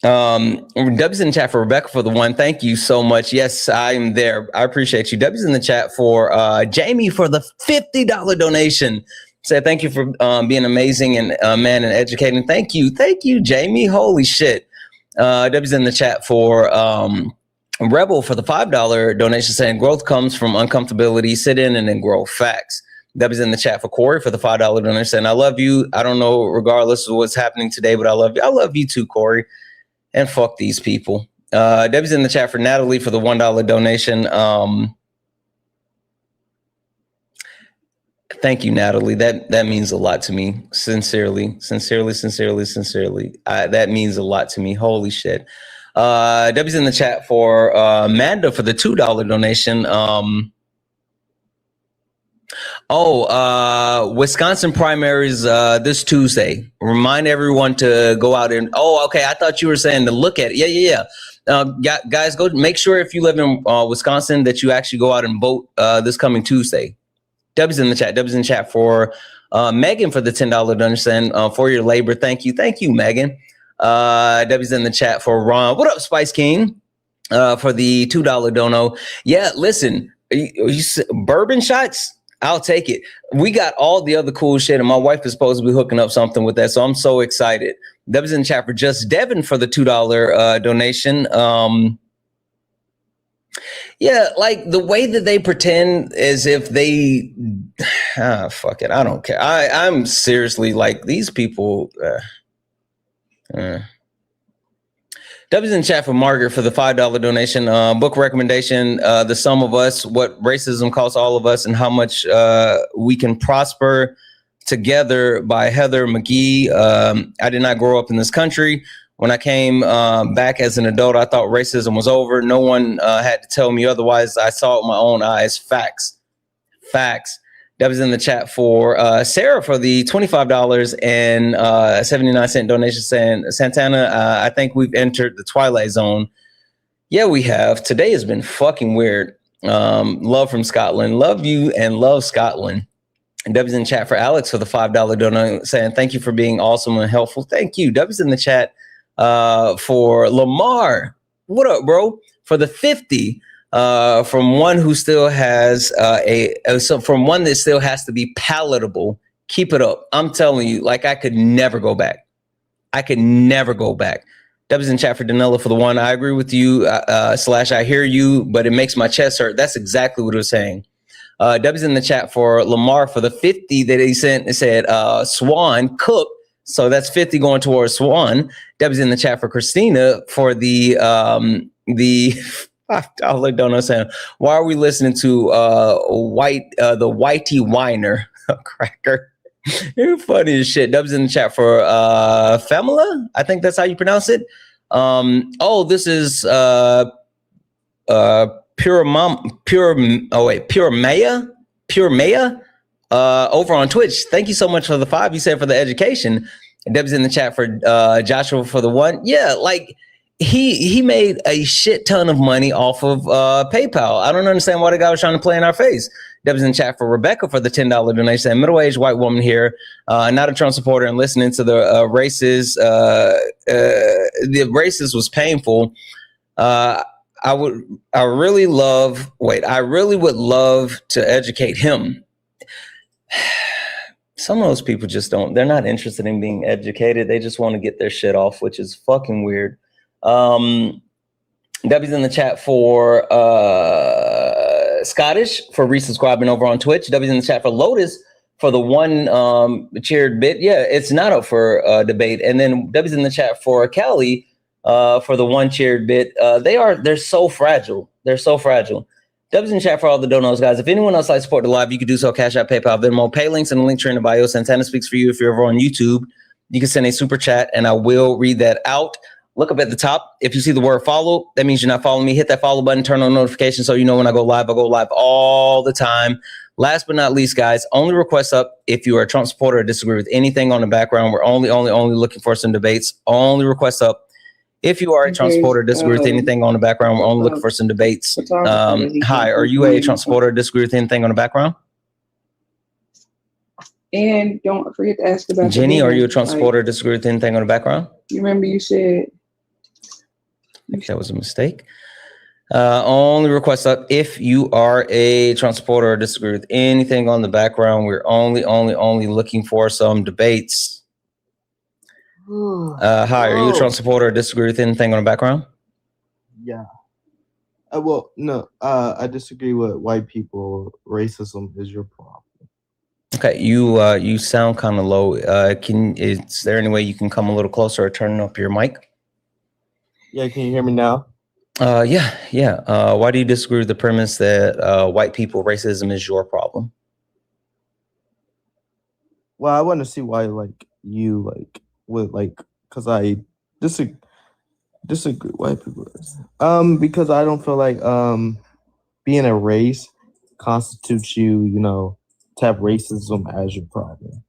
W's in the chat for Rebecca for the one. Thank you so much. Yes, I'm there. I appreciate you. W's in the chat for Jamie for the $50 donation. Said thank you for being amazing and man and educating. Thank you, Jamie. Holy shit. W's in the chat for Rebel for the $5 donation, saying growth comes from uncomfortability. Sit in and then grow. Facts. W's in the chat for Corey for the $5 donation, saying I love you. I don't know, regardless of what's happening today, but I love you. I love you too, Corey. And fuck these people. W's in the chat for Natalie for the $1 donation. Thank you, Natalie. That means a lot to me. Sincerely. That means a lot to me. Holy shit. W's in the chat for Amanda for the $2 donation. Wisconsin primaries this Tuesday. Remind everyone to go out and. Oh, okay. I thought you were saying to look at it. Yeah. Guys, go make sure if you live in Wisconsin that you actually go out and vote this coming Tuesday. W's in the chat. W's in the chat for Megan for the $10 donation for your labor. Thank you, Megan. W's in the chat for Ron. What up, Spice King? For the $2 dono. Yeah, listen, you bourbon shots. I'll take it. We got all the other cool shit, and my wife is supposed to be hooking up something with that, so I'm so excited. W's in the chat for Just Devin for the $2 donation. Yeah, like the way that they pretend as if they, fuck it, I don't care. I'm seriously like these people. W's in chat for Margaret for the $5 donation. Book recommendation: The Sum of Us: What Racism Costs All of Us and How Much We Can Prosper Together by Heather McGee. I did not grow up in this country. When I came back as an adult, I thought racism was over. No one had to tell me otherwise. I saw it with my own eyes. Facts. Deb's in the chat for Sarah for the $25 and 79-cent donation saying, Santana, I think we've entered the twilight zone. Yeah, we have. Today has been fucking weird. Love from Scotland. Love you and love Scotland. And Deb's in the chat for Alex for the $5 donation saying, thank you for being awesome and helpful. Thank you. Deb's in the chat for Lamar. What up, bro? For the 50 from one who still has from one that still has to be palatable. Keep it up. I'm telling you, like I could never go back. I could never go back. Deb's in chat for Danella for the one. I agree with you, / I hear you, but it makes my chest hurt. That's exactly what it was saying. Deb's in the chat for Lamar for the 50 that he sent. It said Swan Cook. So that's 50 going towards Swan. Deb's in the chat for Christina for the $5 donut saying, why are we listening to the Whitey Whiner cracker? You're funny as shit. Dubs in the chat for Famila. I think that's how you pronounce it. This is Pure Maya over on Twitch. Thank you so much for the 5 you said for the education. Deb's in the chat for Joshua for the 1. Yeah, like he made a shit ton of money off of PayPal. I don't understand why the guy was trying to play in our face. Deb's in the chat for Rebecca for the $10 donation. Middle-aged white woman here, not a Trump supporter, and listening to the races. The racist was painful. I really would love to educate him. Some of those people just they're not interested in being educated. They just want to get their shit off, which is fucking weird. Debbie's in the chat for Scottish for resubscribing over on Twitch. Debbie's in the chat for Lotus for the 1 cheered bit. Yeah, it's not up for debate. And then Debbie's in the chat for Callie for the 1 cheered bit. They're so fragile. They're so fragile. Debbie's in the chat for all the donos, guys. If anyone else likes to support the live, you can do so. Cash App, PayPal, Venmo, pay links in the link tree in the bio. Santana speaks for you. If you're over on YouTube, you can send a super chat and I will read that out. Look up at the top. If you see the word follow, that means you're not following me. Hit that follow button, turn on notifications so you know when I go live. I go live all the time. Last but not least, guys, only request up if you are a Trump supporter or disagree with anything on the background. We're only looking for some debates. Only request up if you are a Trump supporter or disagree with anything on the background. We're only looking for some debates. Hi, are you a Trump supporter or disagree with anything on the background? And don't forget to ask about Jenny, are you a Trump supporter or disagree with anything on the background? You remember you said I think that was a mistake. Only request up if you are a Trump supporter or disagree with anything on the background. We're only looking for some debates. Hi, are you a Trump supporter or disagree with anything on the background? Yeah. I disagree with white people. Racism is your problem. Okay, you sound kind of low. Is there any way you can come a little closer or turn up your mic? Yeah, can you hear me now? Yeah. Why do you disagree with the premise that white people racism is your problem? Well, I want to see why, because I disagree with white people. Because I don't feel like being a race constitutes you, to have racism as your problem.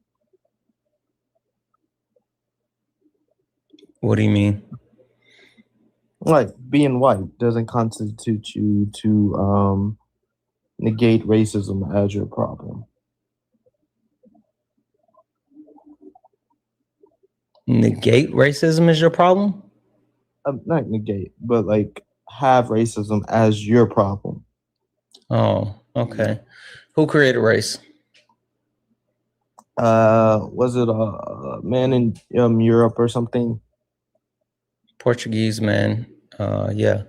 What do you mean? Like being white doesn't constitute you to negate racism as your problem. Negate racism as your problem? Not negate, but have racism as your problem. Oh, okay. Who created race? Was it a man in Europe or something? Portuguese man. Yeah.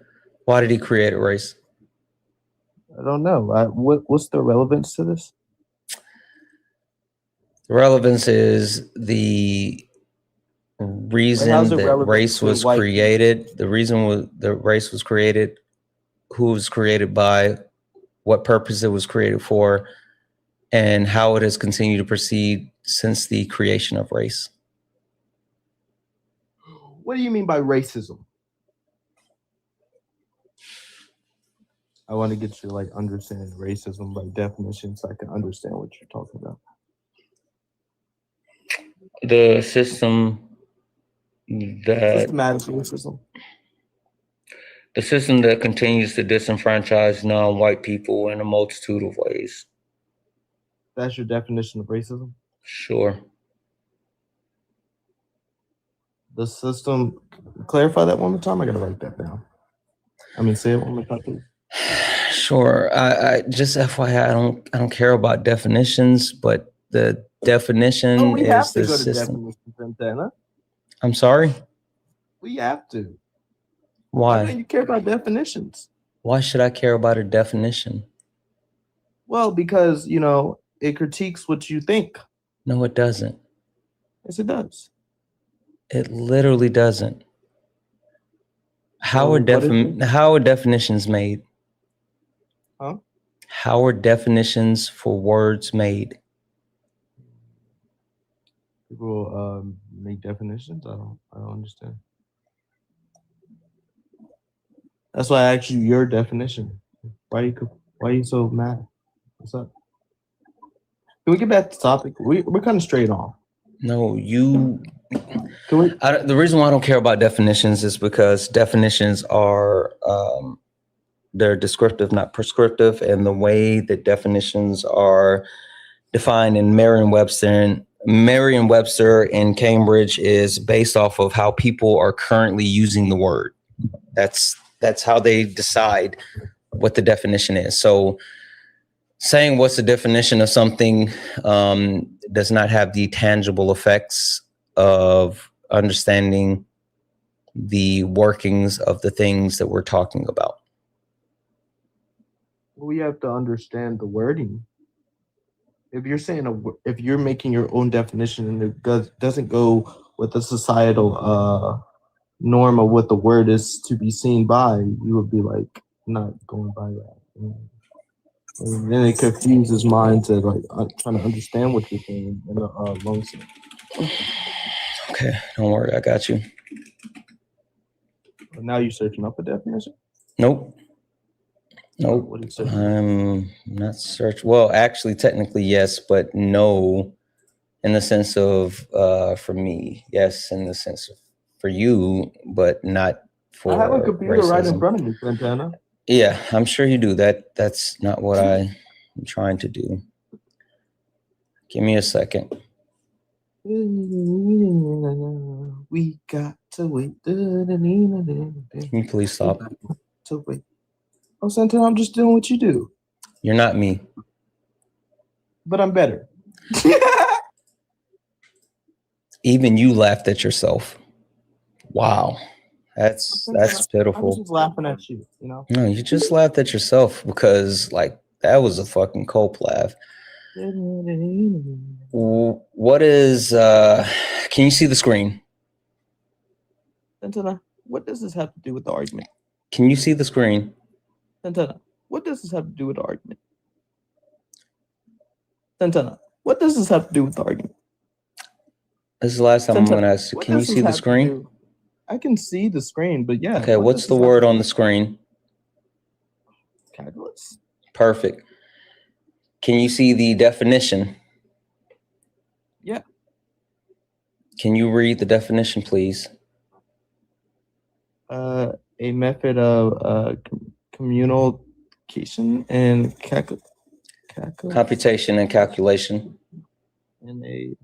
Why did he create a race? I don't know. What's the relevance to this? The relevance is the reason that race was created. The reason the race was created, who it was created by, what purpose it was created for, and how it has continued to proceed since the creation of race. What do you mean by racism? I want to get you like understanding racism by definition, so I can understand what you're talking about. The system that Systematic racism. the system that continues to disenfranchise non-white people in a multitude of ways. That's your definition of racism. Sure. The system. Clarify that one more time. I gotta write that down. I mean, say it one more time, please. Sure. I just FYI, I don't care about definitions, but the definition Oh, we have is to the go to system. definitions, Santana. I'm sorry. We have to. Why don't Why? you care about definitions? Why should I care about a definition? Well, because it critiques what you think. No, it doesn't. Yes, it does. It literally doesn't. How So are what is it? how are definitions made? Huh? How are definitions for words made? People make definitions. I don't understand. That's why I asked you your definition. Why are you so mad? What's up? Can we get back to the topic? We're kind of straight on. No, you. Can we? The reason why I don't care about definitions is because definitions are they're descriptive, not prescriptive, and the way that definitions are defined in Merriam-Webster in Cambridge is based off of how people are currently using the word. That's how they decide what the definition is. So saying what's the definition of something does not have the tangible effects of understanding the workings of the things that we're talking about. We have to understand the wording. If you're saying if you're making your own definition and it doesn't go with the societal norm of what the word is to be seen by, you would be like not going by that. And then it confuses minds to like trying to understand what you're saying in the long sense. Okay, don't worry, I got you. But now you're searching up a definition? Nope. Nope. What are you searching? I'm not searching. Well, actually, technically, yes, but no, in the sense of for me, yes, in the sense of for you, but not for I have a computer racism. right in front of me, Santana. Yeah, I'm sure you do. That's not what I'm trying to do. Give me a second. We got to wait. Can you please stop? To wait. Oh, Santana, I'm just doing what you do. You're not me. But I'm better. Even you laughed at yourself. Wow. That's I was pitiful. just laughing at you, No, you just laughed at yourself because like that was a fucking cope laugh. What is can you see the screen? Santana, what does this have to do with the argument? Can you see the screen? Santana, what does this have to do with the argument? Santana, what does this have to do with the argument? This is the last time Santana, I'm gonna ask you. what Can you does this see the have to screen? do? I can see the screen, but yeah. Okay, what what's does the this have word to on do? the screen? Calculus. Perfect. Can you see the definition? Yeah. Can you read the definition, please? A method of communication and Computation and calculation. in a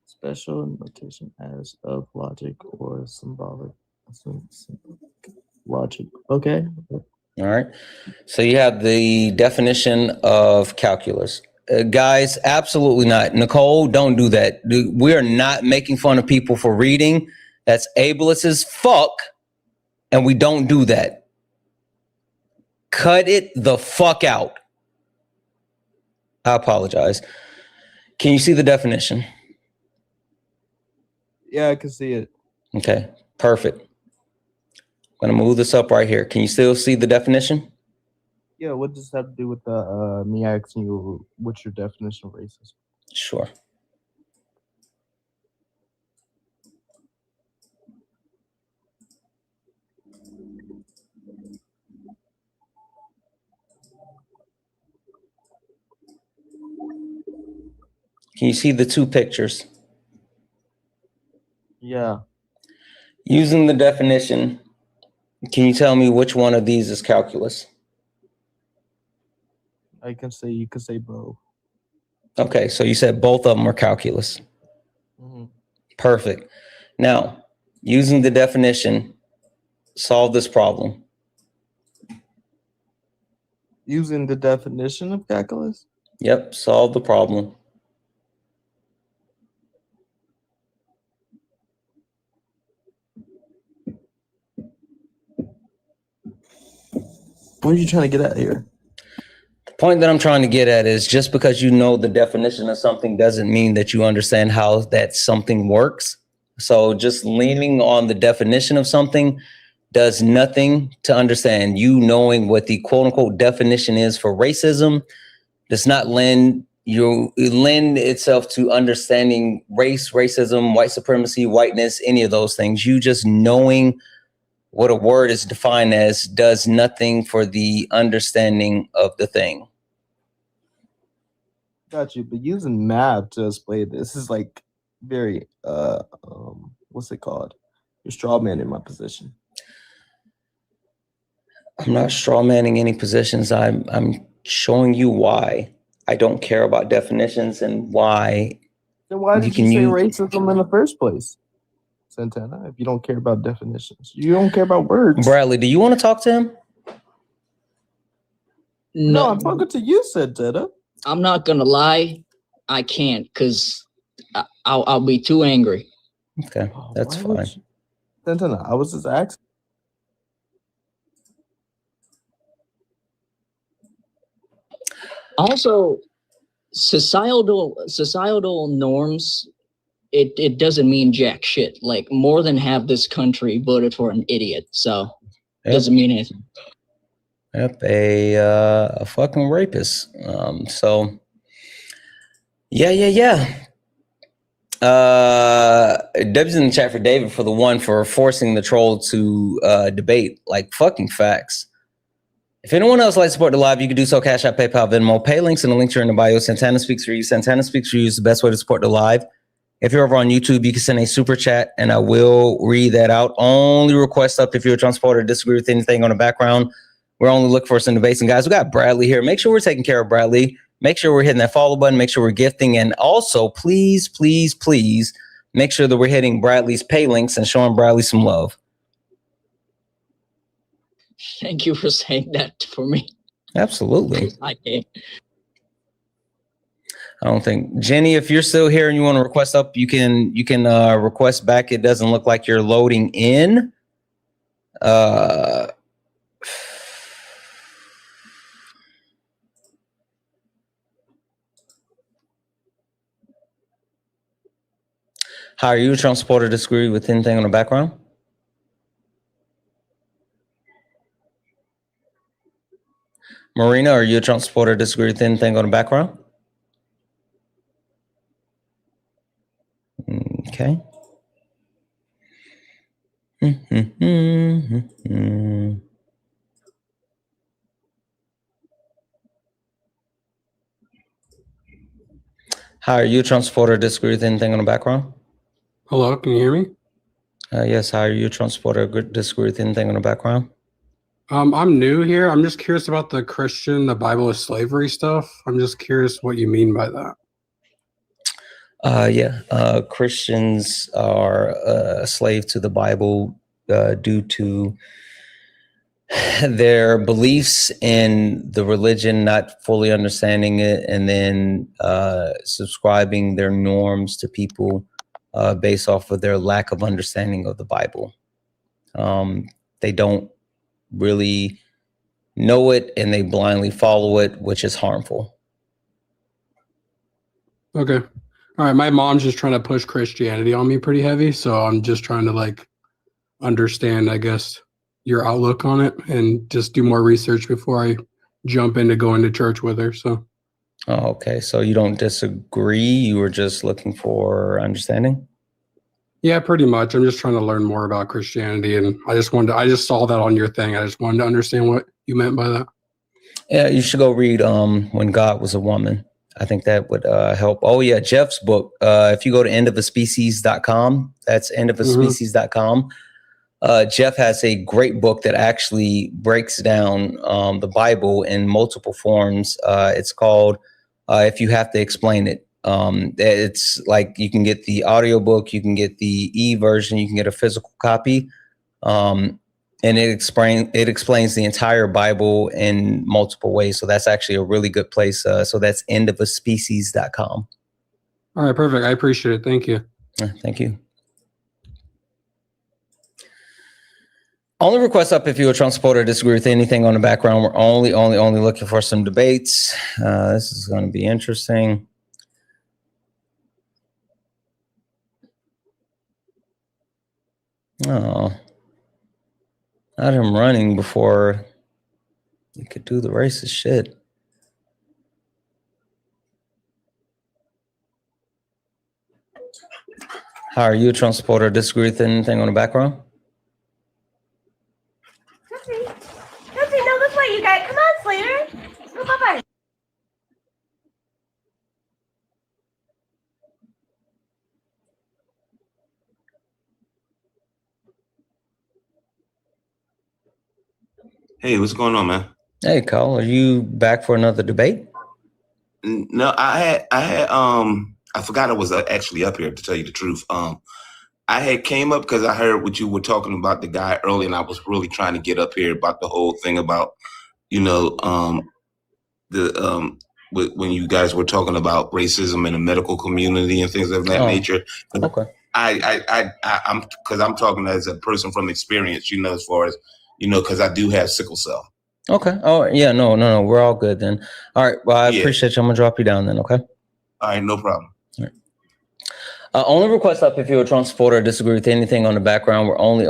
special notation as of logic or symbolic logic. Okay. All right. So you have the definition of calculus. Guys, absolutely not. Nicole, don't do that. We are not making fun of people for reading. That's ableist as fuck. And we don't do that. Cut it the fuck out. I apologize. Can you see the definition? Yeah, I can see it. Okay, perfect. I'm going to move this up right here. Can you still see the definition? Yeah, what does that have to do with me asking you what's your definition of racism? Sure. Can you see the two pictures? Yeah. Using the definition, can you tell me which one of these is calculus? You can say both. Okay, so you said both of them are calculus. Mhm. Perfect. Now, using the definition, solve this problem. Using the definition of calculus? Yep, solve the problem. What are you trying to get at here? The point that I'm trying to get at is just because you know the definition of something doesn't mean that you understand how that something works. So just leaning on the definition of something does nothing to understand. You knowing what the quote unquote definition is for racism does not lend itself to understanding race, racism, white supremacy, whiteness, any of those things. You just knowing what a word is defined as does nothing for the understanding of the thing. Got you, but using math to explain this is like very what's it called? You're straw man in my position. I'm not straw manning any positions. I'm showing you why I don't care about definitions and why. Then why did you say racism in the first place, Santana? If you don't care about definitions, you don't care about words. Bradley, do you want to talk to him? No, I'm talking to you, Santana. I'm not gonna lie, I can't because I'll be too angry. Okay, that's fine. Santana, I was just asking. Also, societal norms, it doesn't mean jack shit. Like more than half this country voted for an idiot, so it doesn't mean anything. Yep, a fucking rapist. So yeah. W's in the chat for David for the one for forcing the troll to debate. Like fucking facts. If anyone else likes to support the live, you can do so. Cash App, PayPal, Venmo, pay links in the links are in the bio. Santana speaks for you. Santana speaks for you is the best way to support the live. If you're over on YouTube, you can send a super chat and I will read that out. Only request up if you're a Trump supporter or disagree with anything on the background. We're only looking for some debates. And guys, we got Bradley here. Make sure we're taking care of Bradley. Make sure we're hitting that follow button. Make sure we're gifting. And also, please, please, please make sure that we're hitting Bradley's pay links and showing Bradley some love. Thank you for saying that for me. Absolutely. I can't. I don't think Jenny, if you're still here and you want to request up, you can request back. It doesn't look like you're loading in. How are you a Trump supporter? Disagree with anything on the background? Marina, are you a Trump supporter? Disagree with anything on the background? Okay. How are you a Trump supporter? Disagree with anything on the background? Hello, can you hear me? Yes. How are you a Trump supporter? Disagree with anything on the background? I'm new here. I'm just curious about the the Bible is slavery stuff. I'm just curious what you mean by that. Christians are a slave to the Bible due to their beliefs in the religion, not fully understanding it, and then subscribing their norms to people based off of their lack of understanding of the Bible. They don't really know it and they blindly follow it, which is harmful. Okay. All right. My mom's just trying to push Christianity on me pretty heavy. So I'm just trying to like understand, I guess, your outlook on it and just do more research before I jump into going to church with her. So. Oh, okay. So you don't disagree. You were just looking for understanding. Yeah, pretty much. I'm just trying to learn more about Christianity, and I just saw that on your thing. I just wanted to understand what you meant by that. Yeah, you should go read When God Was a Woman. I think that would help. Oh yeah, Jeff's book. If you go to endofaspecies.com, that's endofaspecies.com. Jeff has a great book that actually breaks down the Bible in multiple forms. It's called If You Have to Explain It. It's like you can get the audiobook, you can get the e-version, you can get a physical copy. And it explains the entire Bible in multiple ways. So that's actually a really good place. So that's endofaspecies.com. All right, perfect. I appreciate it. Thank you. Thank you. Only request up if you're a Trump supporter, disagree with anything on the background. We're only looking for some debates. This is going to be interesting. Oh, not him running before you could do the racist shit. How are you a Trump supporter, disagree with anything on the background? No, this way, you guys. Come on, Slater. Go, bye-bye. Hey, what's going on, man? Hey, Carl, are you back for another debate? No, I forgot I was actually up here, to tell you the truth. I had came up because I heard what you were talking about the guy early, and I was really trying to get up here about the whole thing about, when you guys were talking about racism in the medical community and things of that nature. Okay. I'm because I'm talking as a person from experience, as far as, because I do have sickle cell. Okay. Oh, yeah. No. We're all good then. All right. Well, I appreciate you. I'm going to drop you down then. Okay. All right. No problem. All right. Only request up if you're a Trump supporter, disagree with anything on the background. We're only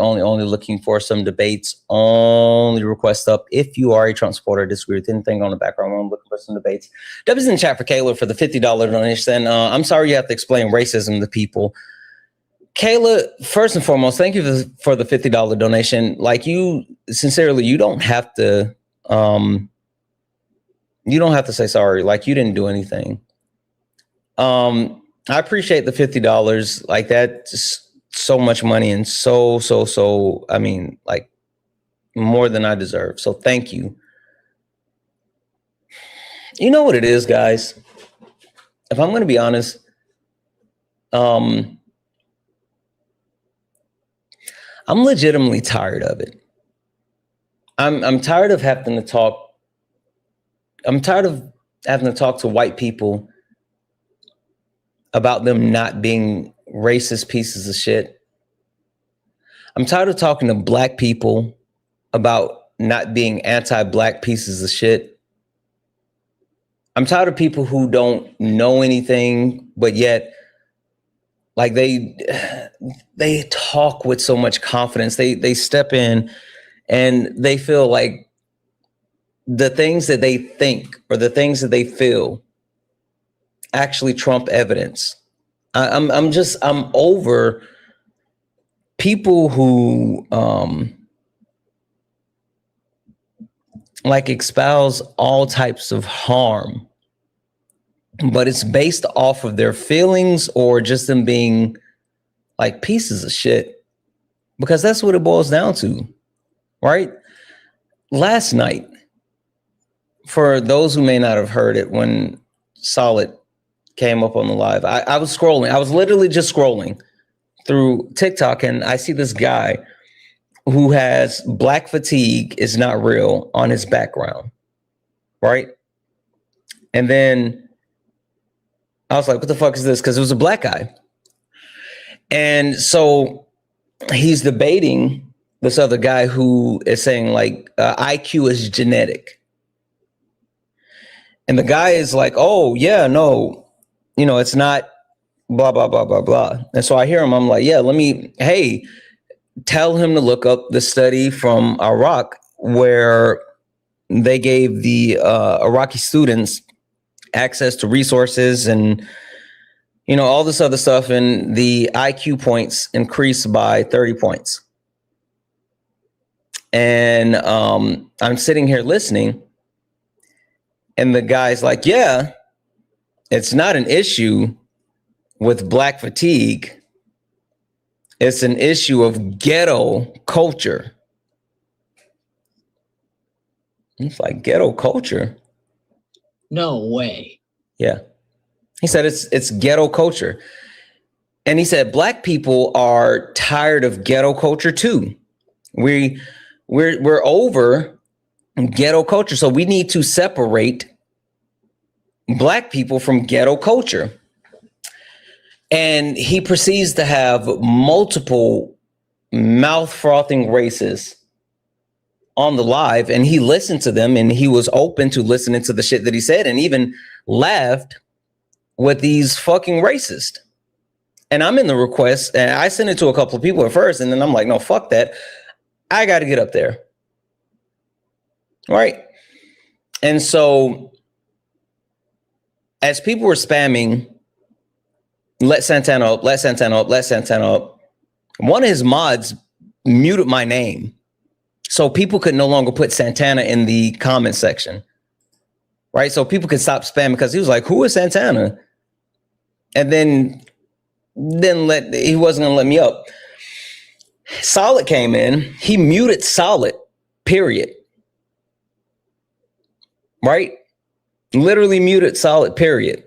looking for some debates. Only request up if you are a Trump supporter, disagree with anything on the background. We're only looking for some debates. W's in the chat for Kayla for the $50 donation. I'm sorry you have to explain racism to people. Kayla, first and foremost, thank you for the $50 donation. Like, you sincerely, you don't have to say sorry. Like, you didn't do anything. I appreciate the $50. Like, that's so much money and so, I mean, like, more than I deserve. So thank you. You know what it is, guys? If I'm going to be honest, I'm legitimately tired of it. I'm tired of having to talk. I'm tired of having to talk to white people about them not being racist pieces of shit. I'm tired of talking to black people about not being anti-black pieces of shit. I'm tired of people who don't know anything, but yet, like, they talk with so much confidence. They step in and they feel like the things that they think or the things that they feel actually trump evidence. I'm over people who like espouse all types of harm, but it's based off of their feelings or just them being like pieces of shit, because that's what it boils down to, right? Last night, for those who may not have heard it, when Solid came up on the live, I was scrolling. I was literally just scrolling through TikTok, and I see this guy who has "Black fatigue is not real" on his background, right? And then I was like, what the fuck is this? Because it was a black guy. And so he's debating this other guy who is saying, like, IQ is genetic. And the guy is like, oh, yeah, no, it's not blah, blah, blah, blah, blah. And so I hear him. I'm like, yeah, tell him to look up the study from Iraq where they gave the Iraqi students access to resources and, all this other stuff. And the IQ points increased by 30 points. And I'm sitting here listening. And the guy's like, yeah, it's not an issue with black fatigue. It's an issue of ghetto culture. It's like ghetto culture. No way. Yeah. He said it's ghetto culture. And he said black people are tired of ghetto culture too. We're over ghetto culture. So we need to separate black people from ghetto culture. And he proceeds to have multiple mouth frothing racists on the live, and he listened to them, and he was open to listening to the shit that he said, and even laughed with these fucking racists. And I'm in the request, and I sent it to a couple of people at first, and then I'm like, no, fuck that. I got to get up there. Right. And so as people were spamming, let Santana up, let Santana up, let Santana up, one of his mods muted my name. So people could no longer put Santana in the comment section. Right. So people could stop spamming because he was like, who is Santana? And then he wasn't going to let me up. Solid came in. He muted Solid, period. Right? Literally muted Solid, period.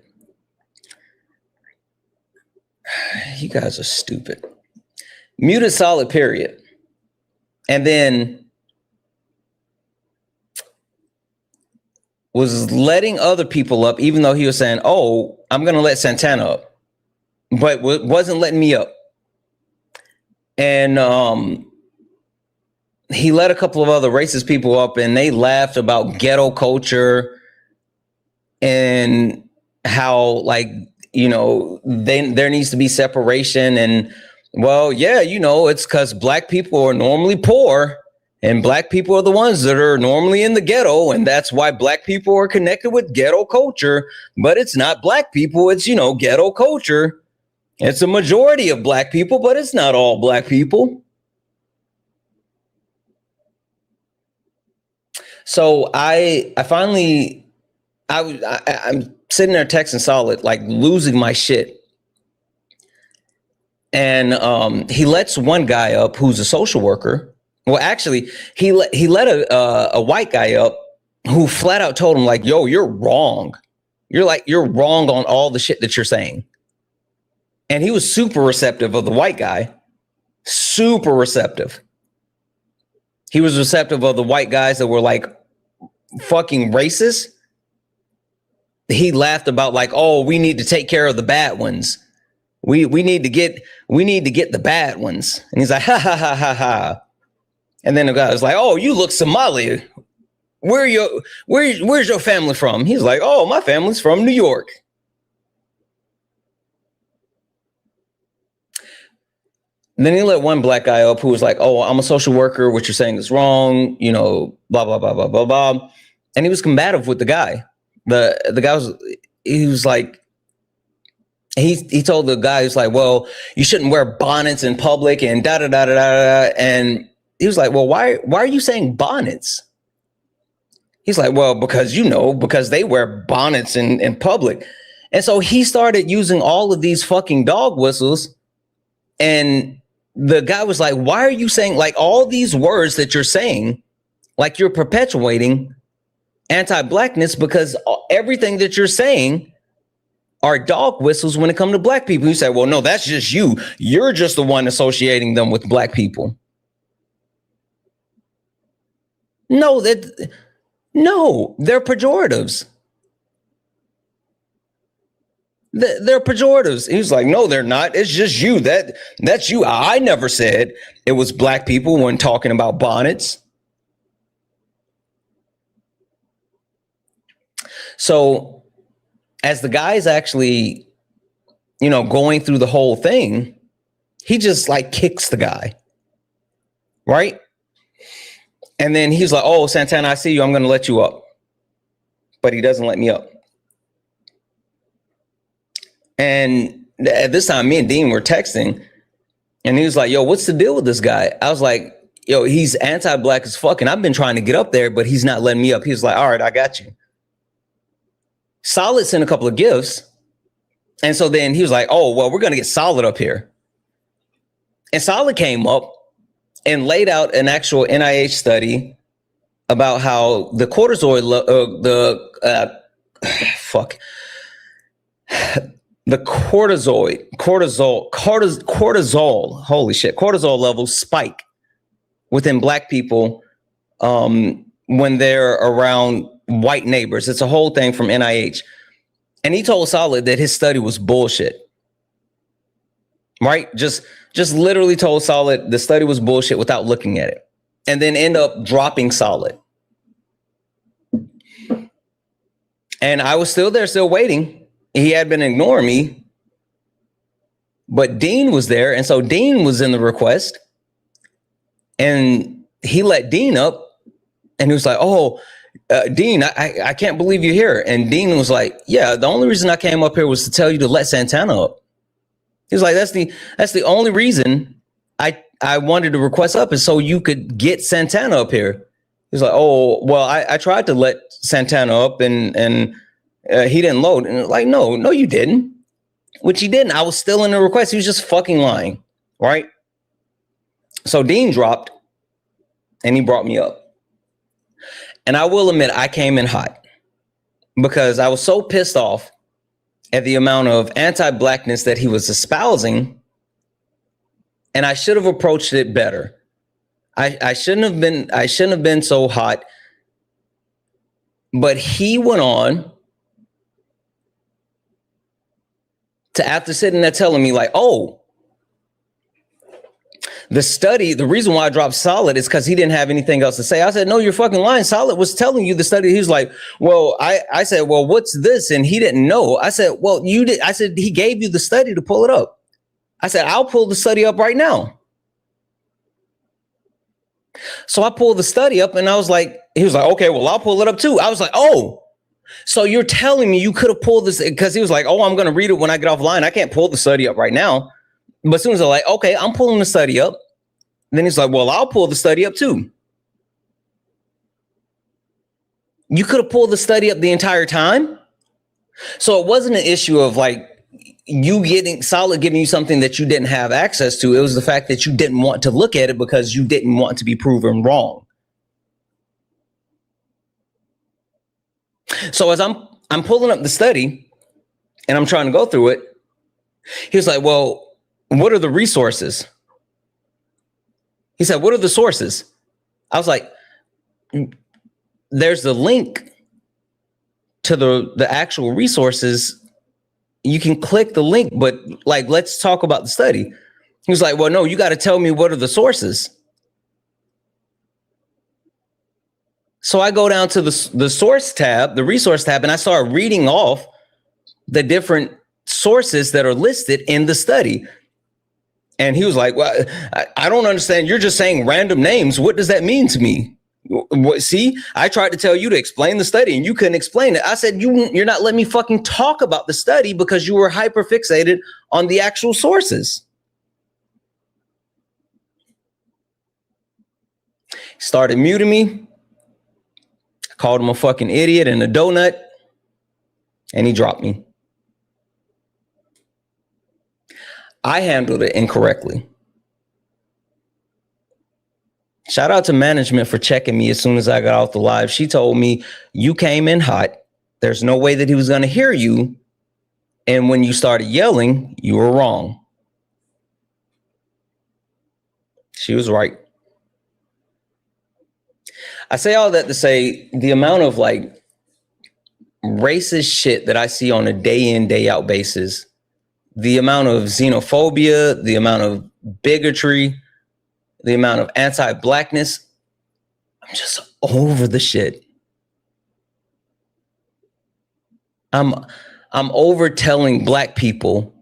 You guys are stupid. Muted Solid, period. And then was letting other people up, even though he was saying, oh, I'm going to let Santana up, but wasn't letting me up. And he let a couple of other racist people up, and they laughed about ghetto culture and how, like, you know, there needs to be separation. And, well, yeah, you know, it's because black people are normally poor, and black people are the ones that are normally in the ghetto, and that's why black people are connected with ghetto culture. But it's not black people, it's, you know, ghetto culture. It's a majority of black people, but it's not all black people. So I'm sitting there texting Solid, like losing my shit. And he lets one guy up who's a social worker. Well, actually, he let a white guy up who flat out told him, like, yo, you're wrong. You're wrong on all the shit that you're saying. And he was super receptive of the white guy. Super receptive. He was receptive of the white guys that were like fucking racist. He laughed about, like, oh, we need to take care of the bad ones. We need to get the bad ones. And he's like, ha ha ha ha ha. And then the guy was like, oh, you look Somali. Where's your family from? He's like, oh, my family's from New York. And then he let one black guy up who was like, oh, I'm a social worker. What you're saying is wrong. You know, blah, blah, blah, blah, blah, blah. And he was combative with the guy. The guy was like, he told the guy, he's like, well, you shouldn't wear bonnets in public and da, da, da, da, da. And he was like, well, why are you saying bonnets? He's like, well, because they wear bonnets in public. And so he started using all of these fucking dog whistles. And the guy was like, why are you saying, like, all these words that you're saying, like you're perpetuating anti-blackness, because everything that you're saying are dog whistles when it comes to black people. You say, well, no, that's just you. You're just the one associating them with black people. No, they're pejoratives. They're pejoratives. He was like, no, they're not. It's just you. That's you. I never said it was black people when talking about bonnets. So as the guy's actually, you know, going through the whole thing, he just like kicks the guy. Right? And then he's like, oh, Santana, I see you. I'm going to let you up. But he doesn't let me up. And at this time, me and Dean were texting, and he was like, yo, what's the deal with this guy? I was like, yo, he's anti-black as fuck, and I've been trying to get up there, but he's not letting me up. He was like, all right, I got you. Solid sent a couple of gifts, And so then he was like, oh, well, we're going to get Solid up here. And Solid came up and laid out an actual NIH study about how the cortisol levels spike within Black people when they're around white neighbors. It's a whole thing from NIH. And he told Solid that his study was bullshit. Right? Just literally told Solid the study was bullshit without looking at it. And then end up dropping Solid. And I was still there, still waiting. He had been ignoring me. But Dean was there. And so Dean was in the request. And he let Dean up. And he was like, oh, Dean, I can't believe you're here. And Dean was like, yeah, the only reason I came up here was to tell you to let Santana up. He was like, that's the only reason I wanted to request up is so you could get Santana up here. He was like, oh, well, I tried to let Santana up and he didn't load. And like, no, you didn't. Which he didn't. I was still in the request. He was just fucking lying. Right? So Dean dropped and he brought me up. And I will admit, I came in hot because I was so pissed off at the amount of anti-Blackness that he was espousing. And I should have approached it better. I shouldn't have been so hot. But he went on to, after sitting there telling me like, oh, the reason why I dropped Solid is because he didn't have anything else to say. I said, no, you're fucking lying. Solid was telling you the study. He was like, well, I said, well, what's this? And he didn't know. I said, well, you did. I said, he gave you the study to pull it up. I said, I'll pull the study up right now. So I pulled the study up and I was like, he was like, okay, well, I'll pull it up too. I was like, oh, so you're telling me you could have pulled this, because he was like, oh, I'm going to read it when I get offline. I can't pull the study up right now. But as soon as I'm like, okay, I'm pulling the study up. Then he's like, well, I'll pull the study up too. You could have pulled the study up the entire time. So it wasn't an issue of like you getting Solid giving you something that you didn't have access to. It was the fact that you didn't want to look at it because you didn't want to be proven wrong. So as I'm pulling up the study and I'm trying to go through it, he was like, well, what are the resources? He said, what are the sources? I was like, there's the link to the actual resources. You can click the link, but like, let's talk about the study. He was like, well, no, you got to tell me what are the sources. So I go down to the source tab, the resource tab, and I start reading off the different sources that are listed in the study. And he was like, well, I don't understand. You're just saying random names. What does that mean to me? See, I tried to tell you to explain the study and you couldn't explain it. I said, you're not letting me fucking talk about the study because you were hyper fixated on the actual sources. Started muting me. Called him a fucking idiot and a donut. And he dropped me. I handled it incorrectly. Shout out to management for checking me as soon as I got off the live. She told me, you came in hot. There's no way that he was going to hear you. And when you started yelling, you were wrong. She was right. I say all that to say the amount of like racist shit that I see on a day in, day out basis, the amount of xenophobia, the amount of bigotry, the amount of anti-Blackness, I'm just over the shit. I'm over telling Black people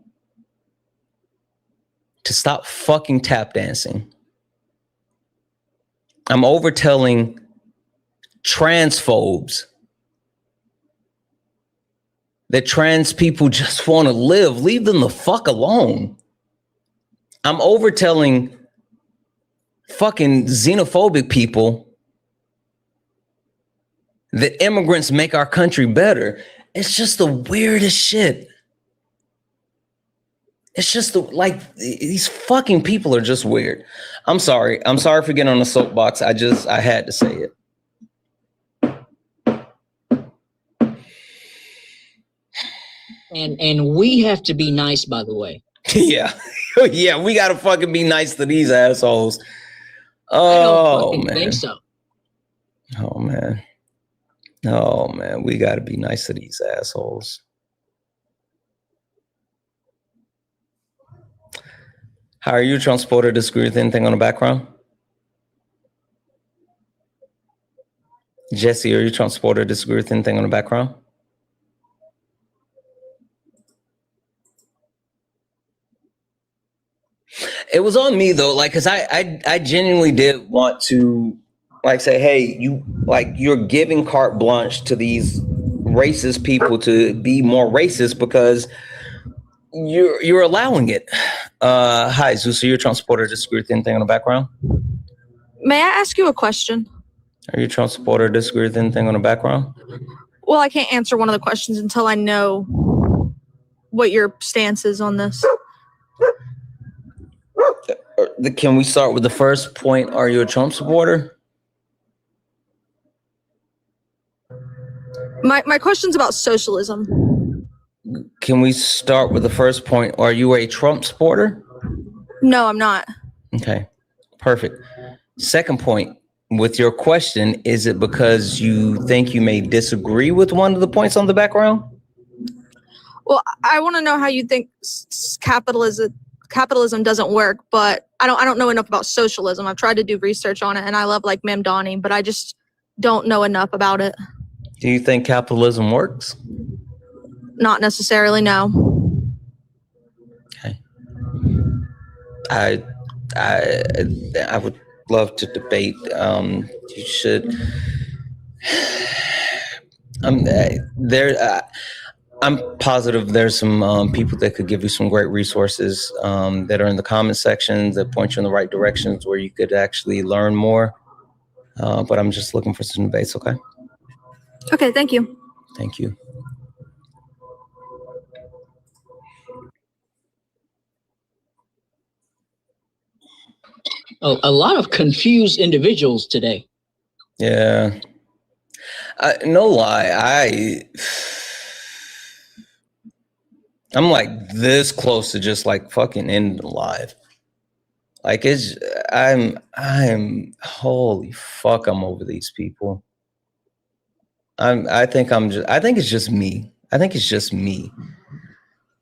to stop fucking tap dancing. I'm over telling transphobes that trans people just want to live. Leave them the fuck alone. I'm over telling fucking xenophobic people that immigrants make our country better. It's just the weirdest shit. It's just like these fucking people are just weird. I'm sorry. I'm sorry for getting on the soapbox. I had to say it. And we have to be nice, by the way. Yeah. Yeah, we gotta fucking be nice to these assholes. I don't Oh fucking man. think so. Oh man. Oh man, we gotta be nice to these assholes. How are you, Trump supporter? Disagree with anything on the background? Jesse, are you Trump supporter? Disagree with anything on the background? It was on me though, like, cause I genuinely did want to like say, hey, you're giving carte blanche to these racist people to be more racist because you're allowing it. Hi, Zeus, are you a Trump supporter? Disagree with anything on the background? May I ask you a question? Are you a Trump supporter? Disagree with anything on the background? Well, I can't answer one of the questions until I know what your stance is on this. Can we start with the first point? Are you a Trump supporter? My question's about socialism. Can we start with the first point? Are you a Trump supporter? No, I'm not. Okay, perfect. Second point, with your question, is it because you think you may disagree with one of the points on the background? Well, I want to know how you think capitalism doesn't work, but I don't know enough about socialism. I've tried to do research on it, and I love like Mamdani, but I just don't know enough about it. Do you think capitalism works? Not necessarily, no. Okay. I would love to debate. You should. I'm positive there's some people that could give you some great resources that are in the comment sections that point you in the right directions where you could actually learn more. But I'm just looking for some debates. Okay. Okay, thank you. Thank you. Oh, a lot of confused individuals today. Yeah. No lie. I'm like this close to just like fucking ending live. Like I'm holy fuck, I'm over these people. I think it's just me. I think it's just me.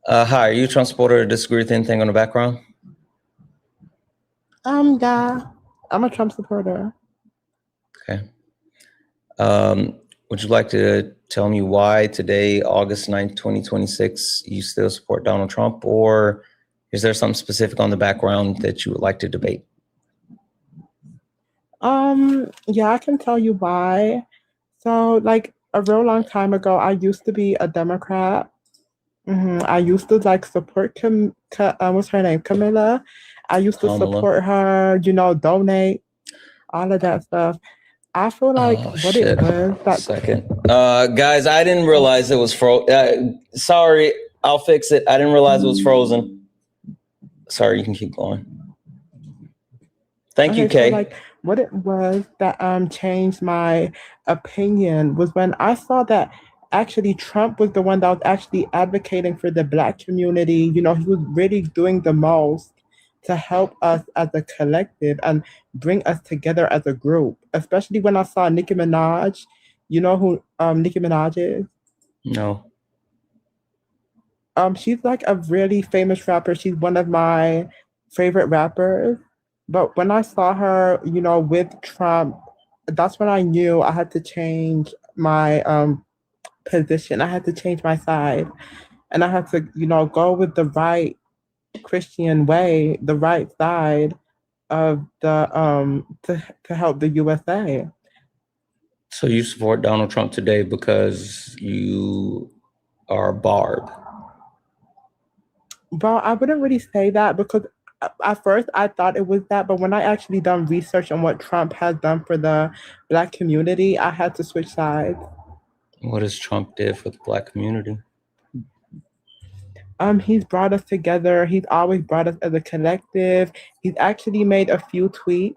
Hi, are you a Trump supporter or disagree with anything on the background? Yeah, I'm a Trump supporter. Okay. Would you like to tell me why today, August 9th, 2026, you still support Donald Trump, or is there something specific on the background that you would like to debate? Yeah, I can tell you why. So, like a real long time ago, I used to be a Democrat. I used to like support what's her name? Camilla. I used to Kamala. support her, donate, all of that stuff. I feel like it was that Second. Guys, I didn't realize it was sorry, I'll fix it. I didn't realize it was frozen. Sorry, you can keep going. Thank you, Kay. So like what it was that changed my opinion was when I saw that actually Trump was the one that was actually advocating for the Black community. He was really doing the most to help us as a collective and bring us together as a group. Especially when I saw Nicki Minaj. You know who Nicki Minaj is? No. She's like a really famous rapper. She's one of my favorite rappers. But when I saw her, with Trump, that's when I knew I had to change my position. I had to change my side. And I had to, go with the right Christian way, the right side of the to help the USA. So you support Donald Trump today because you are Barb? Well, I wouldn't really say that because at first I thought it was that, but when I actually done research on what Trump has done for the Black community, I had to switch sides. What has Trump did for the Black community? He's brought us together. He's always brought us as a collective. He's actually made a few tweets.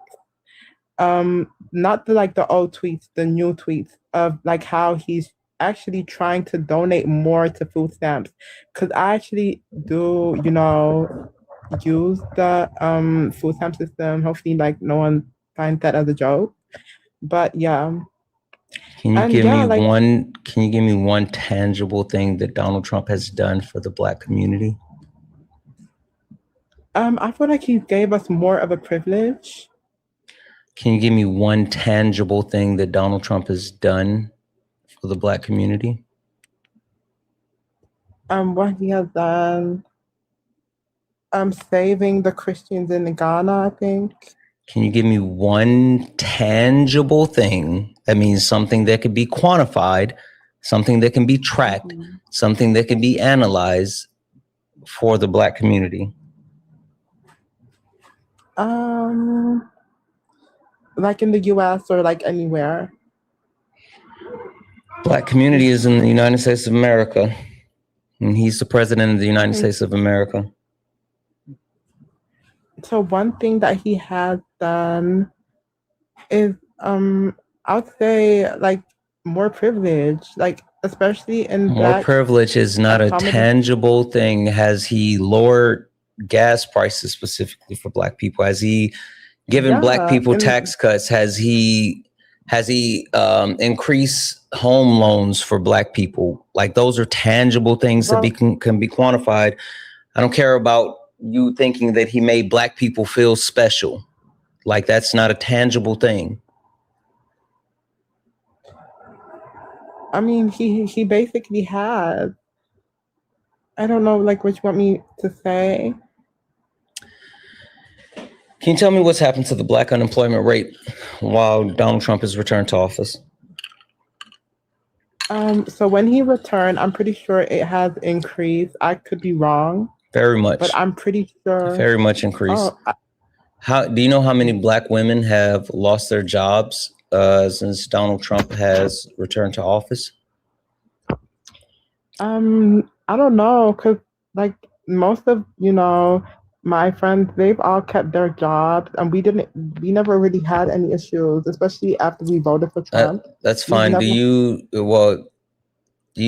Not the old tweets, the new tweets of like how he's actually trying to donate more to food stamps. Cause I actually do, use the food stamp system. Hopefully like no one finds that as a joke. But yeah. Can you And give yeah, me like one tangible thing that Donald Trump has done for the Black community? I feel like he gave us more of a privilege. Can you give me one tangible thing that Donald Trump has done for the Black community? What he has done, saving the Christians in Ghana, I think. Can you give me one tangible thing? That means something that could be quantified, something that can be tracked, something that can be analyzed for the Black community. Like in the US or like anywhere. Black community is in the United States of America, and he's the president of the United States of America. So one thing that he has done is I would say like more privilege, like especially in More Black privilege is not a comedy. tangible thing. Has he lowered gas prices specifically for Black people? Has he given Black Yeah, people and- tax cuts? Has he increased home loans for Black people? Like those are tangible things that can be quantified. I don't care about you thinking that he made Black people feel special. Like that's not a tangible thing. I mean, he basically has. I don't know, like, what you want me to say. Can you tell me what's happened to the Black unemployment rate while Donald Trump has returned to office? So when he returned, I'm pretty sure it has increased. I could be wrong, Very much. but I'm pretty sure. Very much increased. Oh, How do you know how many Black women have lost their jobs since Donald Trump has returned to office? I don't know, cause like most of my friends, they've all kept their jobs, and we never really had any issues, especially after we voted for Trump. That's We've fine. never- You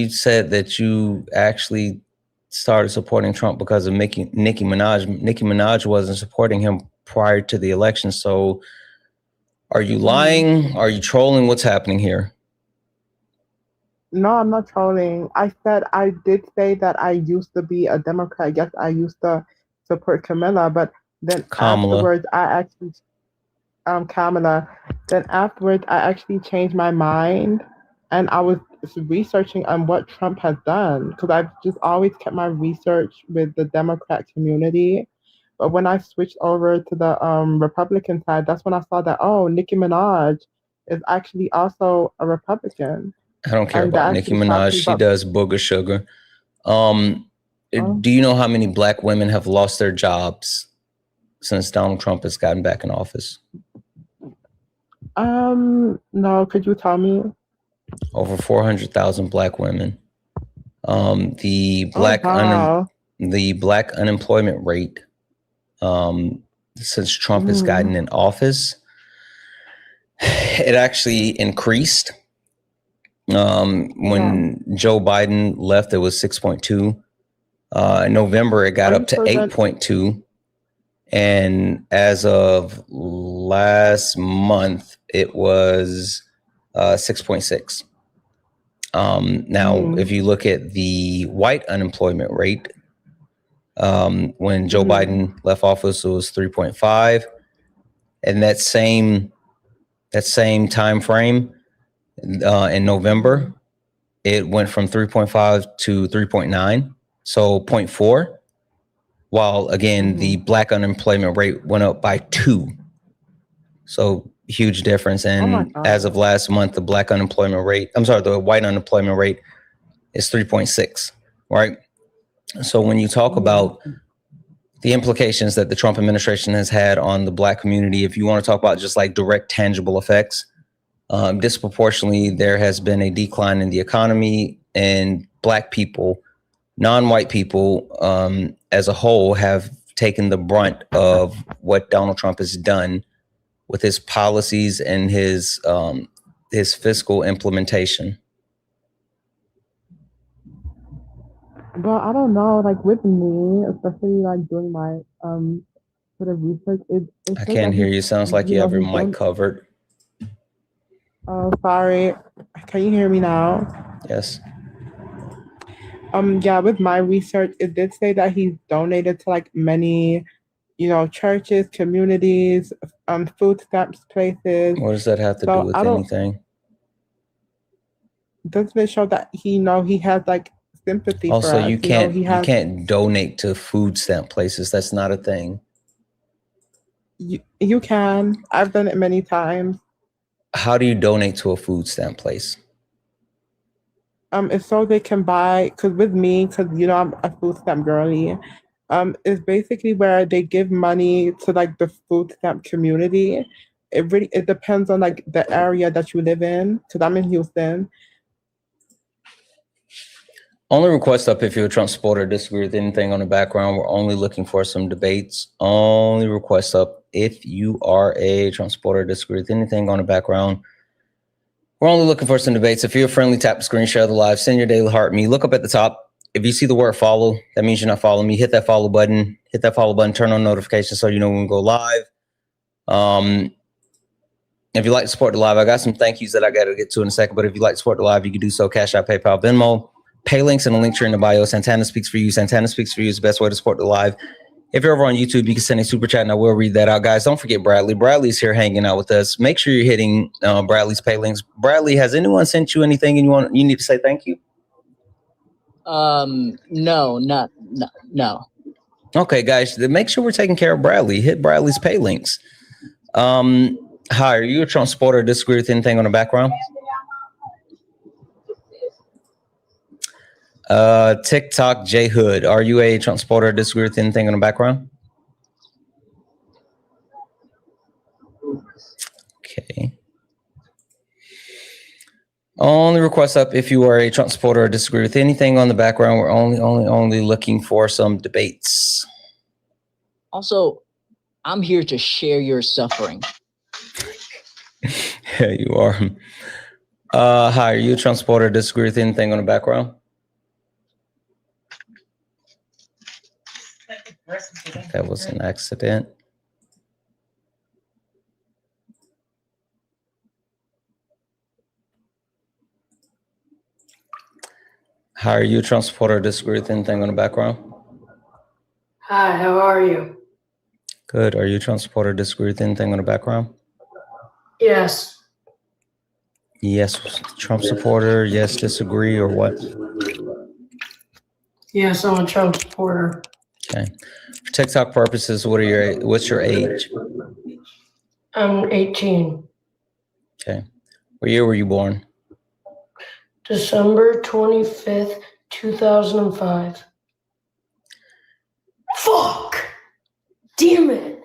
said that you actually started supporting Trump because of Nicki Minaj. Nicki Minaj wasn't supporting him prior to the election. So are you lying? Are you trolling? What's happening here? No, I'm not trolling. I did say that I used to be a Democrat. Yes, I used to support Camilla, but then Kamala. afterwards I actually Kamala. Then afterwards I actually changed my mind, and I was researching on what Trump has done, because I've just always kept my research with the Democrat community. But when I switched over to the Republican side, that's when I saw that, oh, Nicki Minaj is actually also a Republican. I don't care And that about Nicki actually shocked Minaj. me, She but- does booger sugar. Do you know how many Black women have lost their jobs since Donald Trump has gotten back in office? No, could you tell me? Over 400,000 Black women. The Black wow. the Black unemployment rate since Trump has gotten in office, it actually increased. When Joe Biden left, it was 6.2. In November, it got up to 8.2. And as of last month, it was 6.6. Now, if you look at the white unemployment rate, when Joe Biden left office, it was 3.5. And that same time frame, in November, it went from 3.5 to 3.9, so 0.4. While again, the Black unemployment rate went up by 2. So huge difference. And as of last month, the white unemployment rate is 3.6, right? So when you talk about the implications that the Trump administration has had on the Black community, if you want to talk about just like direct tangible effects, disproportionately, there has been a decline in the economy, and Black people non-white people as a whole have taken the brunt of what Donald Trump has done with his policies and his fiscal implementation. Well, I don't know. Like with me, especially like doing my sort of research, it I says can't that hear you. Sounds like you have your he's mic covered. Oh, sorry. Can you hear me now? Yes. Yeah, with my research, it did say that he's donated to like many, churches, communities, food stamps places. What does that have to do So with I don't. anything? Doesn't it show that he has like sympathy for Also, us? you He can't has. donate to food stamp places. That's not a thing. You can. I've done it many times. How do you donate to a food stamp place? It's so they can buy. Cause with me, I'm a food stamp girly. It's basically where they give money to like the food stamp community. It depends on like the area that you live in. Cause I'm in Houston. Only request up if you're a Trump supporter, disagree with anything on the background. We're only looking for some debates. Only request up if you are a Trump supporter, disagree with anything on the background. We're only looking for some debates. If you're friendly, tap the screen, share the live, send your daily heart me. Look up at the top. If you see the word follow, that means you're not following me. Hit that follow button. Hit that follow button. Turn on notifications so you know when we go live. If you'd like to support the live, I got some thank yous that I got to get to in a second. But if you'd like to support the live, you can do so. Cash App, PayPal, Venmo. Pay links in the link tree in the bio. Santana Speaks for You. Santana Speaks for You is the best way to support the live. If you're over on YouTube, you can send a super chat and I will read that out. Guys, don't forget Bradley. Bradley's here hanging out with us. Make sure you're hitting Bradley's pay links. Bradley, has anyone sent you anything and you need to say thank you? No. Okay, guys, then make sure we're taking care of Bradley. Hit Bradley's pay links. Hi, are you a Trump supporter or disagree with anything on the background? TikTok J Hood, are you a Trump supporter or disagree with anything on the background? Okay. Only request up if you are a Trump supporter or disagree with anything on the background. We're only looking for some debates. Also, I'm here to share your suffering. Yeah, you are. Hi, are you a Trump supporter or disagree with anything on the background? That was an accident. Hi, are you a Trump supporter or disagree with anything on the background? Hi, how are you? Good. Are you a Trump supporter or disagree with anything on the background? Yes. Yes, Trump supporter. Yes, disagree, or what? Yes, I'm a Trump supporter. Okay. For TikTok purposes, what's your age? I'm 18. Okay. What year were you born? December 25th, 2005. Fuck! Damn it!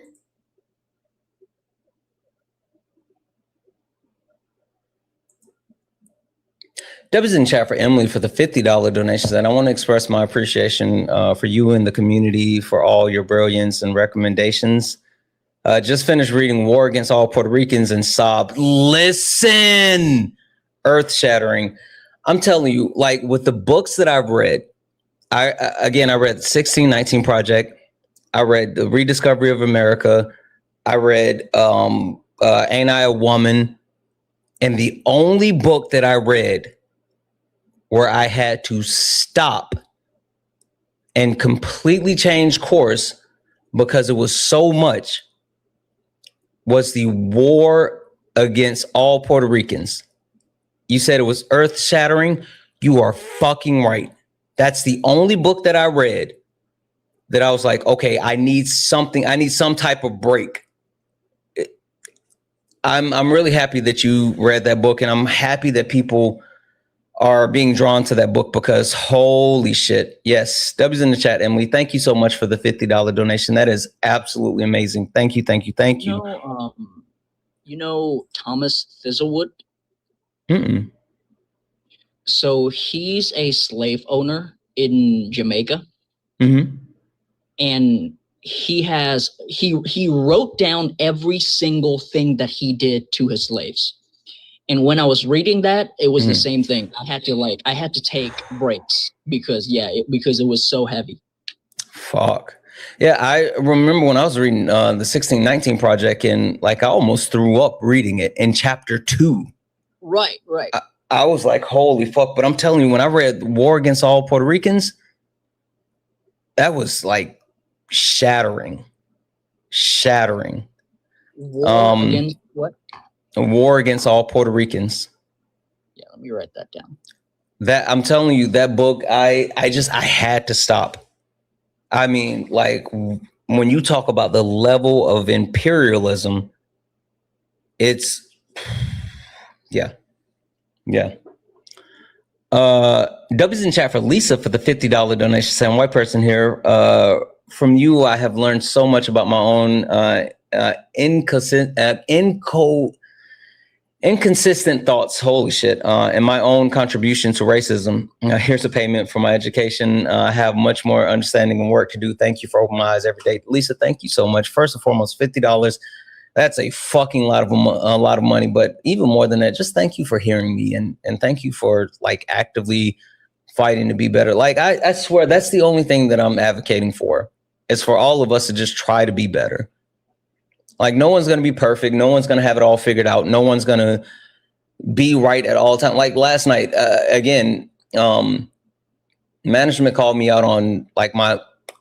Debbie's in chat for Emily for the $50 donations, and I want to express my appreciation for you and the community for all your brilliance and recommendations. Just finished reading War Against All Puerto Ricans and sobbed. Listen, earth-shattering. I'm telling you, like with the books that I've read, I read 1619 Project. I read The Rediscovery of America. I read Ain't I a Woman? And the only book that I read where I had to stop and completely change course because it was so much was the War Against All Puerto Ricans. You said it was earth-shattering. You are fucking right. That's the only book that I read that I was like, okay, I need something. I need some type of break. I'm really happy that you read that book, and I'm happy that people are being drawn to that book because holy shit. Yes, W's in the chat, Emily. Thank you so much for the $50 donation. That is absolutely amazing. Thank you, thank you, thank you. You know Thomas Thiselwood? Mm-mm. So he's a slave owner in Jamaica, and he wrote down every single thing that he did to his slaves. And when I was reading that, it was the same thing. I had to take breaks because it was so heavy. Fuck. Yeah, I remember when I was reading the 1619 Project, and like I almost threw up reading it in chapter 2. Right. I was like, holy fuck. But I'm telling you, when I read War Against All Puerto Ricans, that was like shattering. War against what? A War Against All Puerto Ricans. Yeah, let me write that down. That I'm telling you, that book, I had to stop. I mean, like when you talk about the level of imperialism, it's yeah. W's in chat for Lisa for the $50 donation. Saying, white person here. From you, I have learned so much about my own inconsistent thoughts. Holy shit. And my own contribution to racism. Here's a payment for my education. I have much more understanding and work to do. Thank you for opening my eyes every day. Lisa, thank you so much. First and foremost, $50. That's a fucking lot of money. But even more than that, just thank you for hearing me, and thank you for like actively fighting to be better. Like I swear that's the only thing that I'm advocating for, is for all of us to just try to be better. Like no one's gonna be perfect. No one's gonna have it all figured out. No one's gonna be right at all time. Like last night, again, management called me out on like my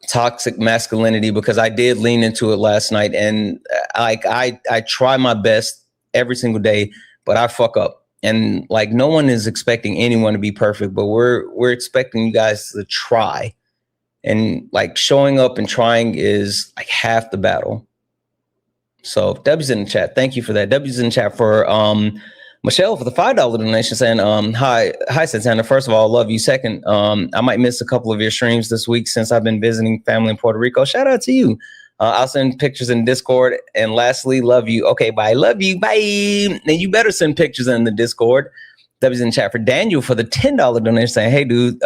toxic masculinity because I did lean into it last night, and like I try my best every single day, but I fuck up. And like no one is expecting anyone to be perfect, but we're expecting you guys to try. And like showing up and trying is like half the battle. So W's in the chat. Thank you for that. W's in the chat for Michelle for the $5 donation, saying, hi Santana. First of all, love you. Second, I might miss a couple of your streams this week since I've been visiting family in Puerto Rico. Shout out to you. I'll send pictures in Discord. And lastly, love you. Okay, bye. Love you. Bye. And you better send pictures in the Discord. W's in the chat for Daniel for the $10 donation, saying, hey dude,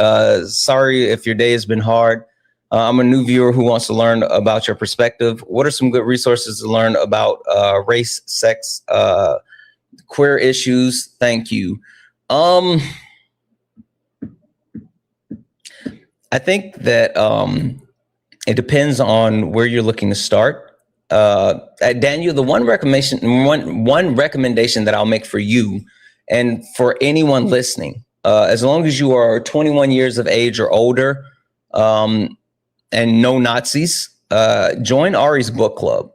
sorry if your day has been hard. I'm a new viewer who wants to learn about your perspective. What are some good resources to learn about race, sex, queer issues? Thank you. I think that it depends on where you're looking to start. Daniel, the one recommendation that I'll make for you and for anyone listening, as long as you are 21 years of age or older, and no Nazis, join Ari's book club.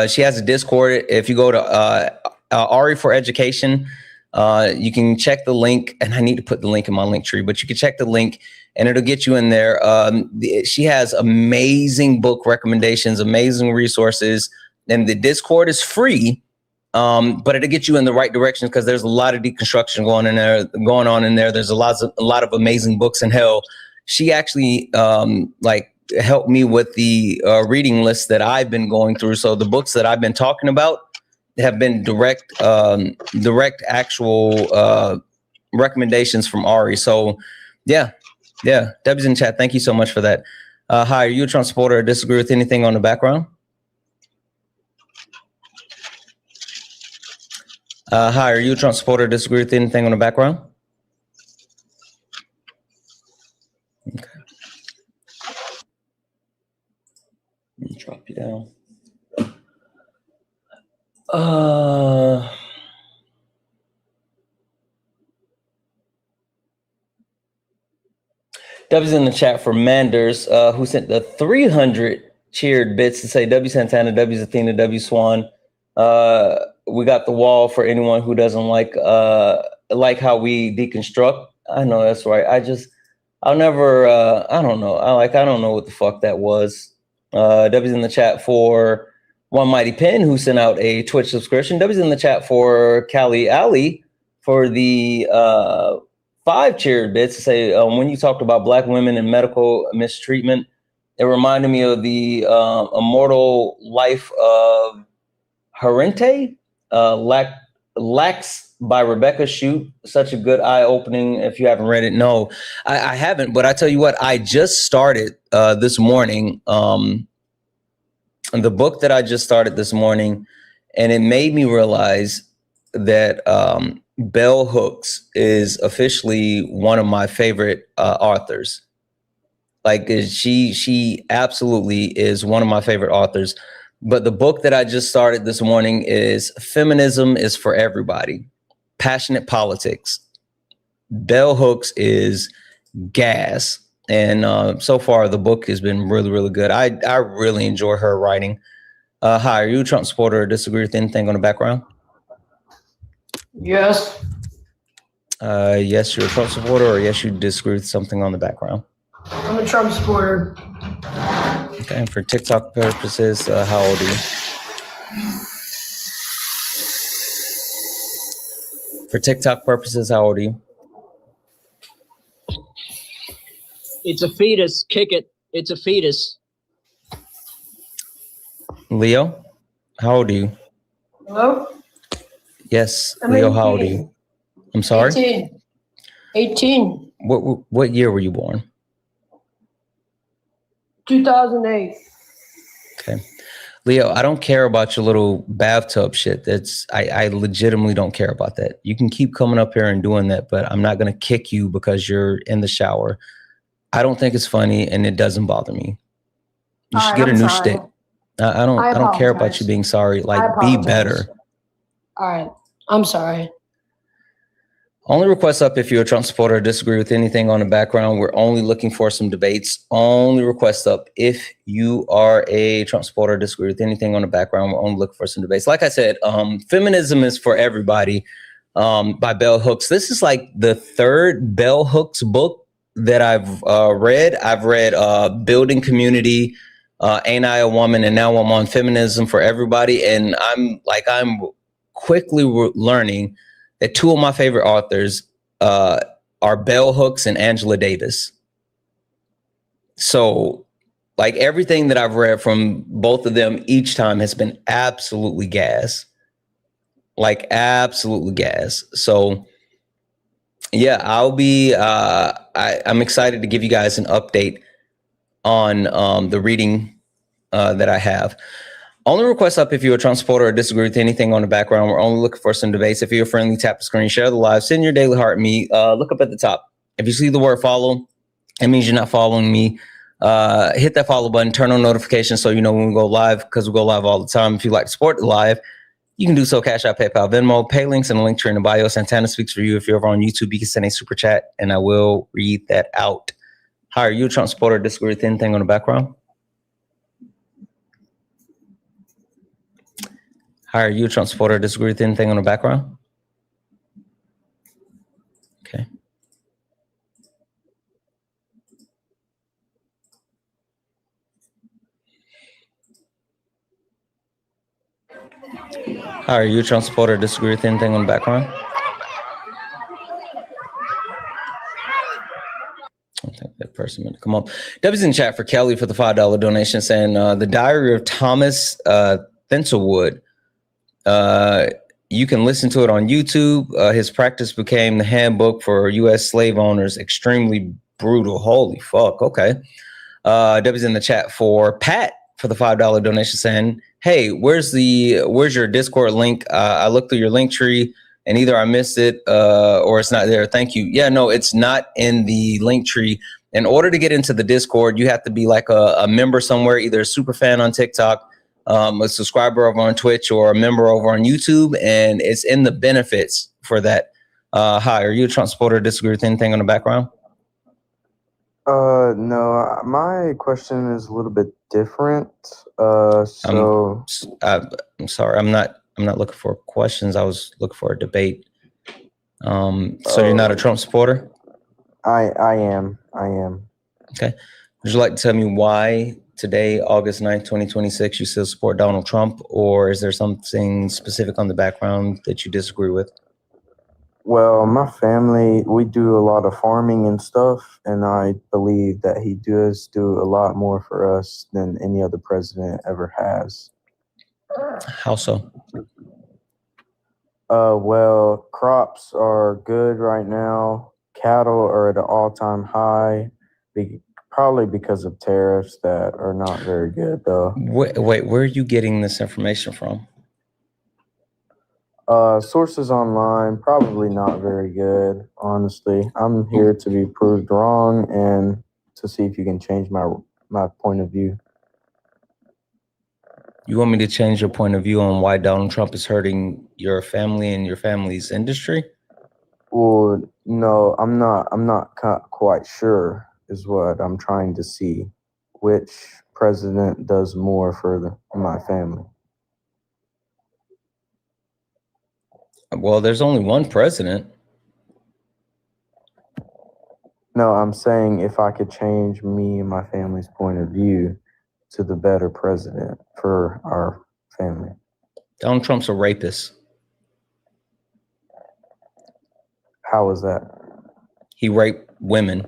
She has a Discord. If you go to Ari for Education, you can check the link, and I need to put the link in my link tree, but you can check the link and it'll get you in there. She has amazing book recommendations, amazing resources, and the Discord is free, but it'll get you in the right direction because there's a lot of deconstruction going on in there. There's a lot of amazing books, and hell, she actually helped me with the reading list that I've been going through. So the books that I've been talking about have been direct actual recommendations from Ari. So yeah. Debbie's in chat. Thank you so much for that. Hi, are you a Trump supporter or disagree with anything on the background? Hi, are you a Trump supporter or disagree with anything on the background? Okay. Let me drop you down. W's in the chat for Manders, who sent the 300 cheered bits to say W Santana, W's Athena, W Swan. We got the wall for anyone who doesn't like how we deconstruct. I know that's right. I don't know. I don't know what the fuck that was. W's in the chat for One Mighty Pen, who sent out a Twitch subscription. W's in the chat for Callie Alley for the 5 cheered bits to say, when you talked about Black women and medical mistreatment, it reminded me of the immortal life of Harente, Lax by Rebecca Shute. Such a good eye-opening. If you haven't read it, no, I haven't. But I tell you what, I just started this morning. The book that I just started this morning, and it made me realize that Bell Hooks is officially one of my favorite authors. Like she absolutely is one of my favorite authors. But the book that I just started this morning is Feminism is for Everybody, Passionate Politics. Bell Hooks is gas. And so far, the book has been really, really good. I really enjoy her writing. Hi, are you a Trump supporter or disagree with anything on the background? Yes. Yes, you're a Trump supporter, or yes, you disagree with something on the background? I'm a Trump supporter. Okay, and for TikTok purposes, how old are you? For TikTok purposes, how old are you? It's a fetus. Kick it. It's a fetus. Leo, how old are you? Hello? Yes, I'm Leo, how old are 18. you? I'm sorry? 18. 18. What year were you born? 2008. Okay. Leo, I don't care about your little bathtub shit. I legitimately don't care about that. You can keep coming up here and doing that, but I'm not going to kick you because you're in the shower. I don't think it's funny, and it doesn't bother me. You should get a new stick. I don't care about you being sorry. Like, be better. All right. I'm sorry. Only request up if you're a Trump supporter or disagree with anything on the background. We're only looking for some debates. Only request up if you are a Trump supporter or disagree with anything on the background. We're only looking for some debates. Like I said, Feminism is for Everybody by Bell Hooks. This is like the third Bell Hooks book that I've read. I've read Building Community, Ain't I a Woman? And now I'm on Feminism for Everybody. And I'm quickly learning that two of my favorite authors are Bell Hooks and Angela Davis. So, like, everything that I've read from both of them each time has been absolutely gas. Like, absolutely gas. So, yeah, I'm excited to give you guys an update on the reading that I have. Only request up if you're a Trump supporter or disagree with anything on the background. We're only looking for some debates. If you're friendly, tap the screen, share the live, send your daily heart me. Look up at the top. If you see the word follow, it means you're not following me. Hit that follow button, turn on notifications so you know when we go live, because we go live all the time. If you'd like to support the live, you can do so. Cash App, PayPal, Venmo, pay links, and a link tree in the bio. Santana speaks for you. If you're over on YouTube, you can send a super chat and I will read that out. Hi, are you a Trump supporter or disagree with anything on the background? Hi, are you a Trump supporter or disagree with anything on the background? Okay. Hi, are you a Trump supporter or disagree with anything on the background? I think that person meant to come up. W's in chat for Kelly for the $5 donation saying the Diary of Thomas Thistlewood. You can listen to it on YouTube. His practice became the handbook for U.S. slave owners. Extremely brutal. Holy fuck. Okay. W's in the chat for Pat for the $5 donation saying, hey, where's your Discord link? I looked through your link tree and either I missed it or it's not there. Thank you. Yeah, no, it's not in the link tree. In order to get into the Discord, you have to be like a member somewhere, either a super fan on TikTok, a subscriber over on Twitch, or a member over on YouTube, and it's in the benefits for that. Hi, are you a Trump supporter or disagree with anything on the background? No, my question is a little bit different. I'm sorry, I'm not looking for questions. I was looking for a debate. So you're not a Trump supporter? I am. Okay. Would you like to tell me why today, August 9th, 2026, you still support Donald Trump, or is there something specific on the background that you disagree with? Well, my family, we do a lot of farming and stuff, and I believe that he does do a lot more for us than any other president ever has. How so? Well, crops are good right now. Cattle are at an all-time high, probably because of tariffs that are not very good, though. Wait, where are you getting this information from? Sources online, probably not very good, honestly. I'm here to be proved wrong and to see if you can change my point of view. You want me to change your point of view on why Donald Trump is hurting your family and your family's industry? Well, no, I'm not quite sure is what I'm trying to see. Which president does more for my family? Well, there's only one president. No, I'm saying if I could change me and my family's point of view to the better president for our family. Donald Trump's a rapist. How is that? He raped women.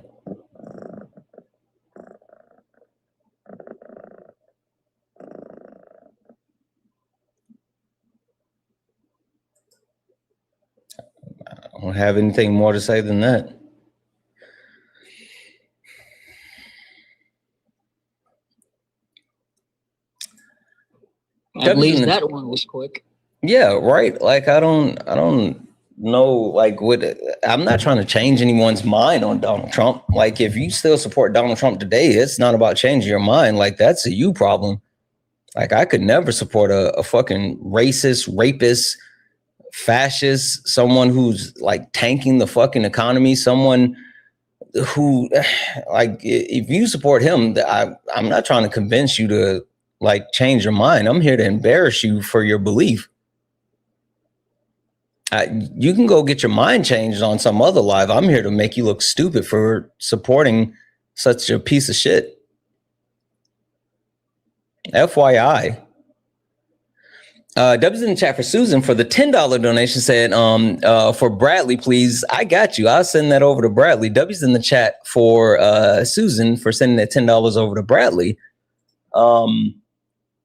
I don't have anything more to say than that. At least that one was quick. Yeah, right. Like I don't know like what I'm not trying to change anyone's mind on Donald Trump. Like if you still support Donald Trump today, it's not about changing your mind. Like that's a you problem. Like I could never support a fucking racist, rapist, fascist, someone who's like tanking the fucking economy, someone who like if you support him, I'm not trying to convince you to like change your mind. I'm here to embarrass you for your belief. You can go get your mind changed on some other live. I'm here to make you look stupid for supporting such a piece of shit. FYI. W's in the chat for Susan for the $10 donation said, for Bradley, please. I got you. I'll send that over to Bradley. W's in the chat for Susan for sending that $10 over to Bradley.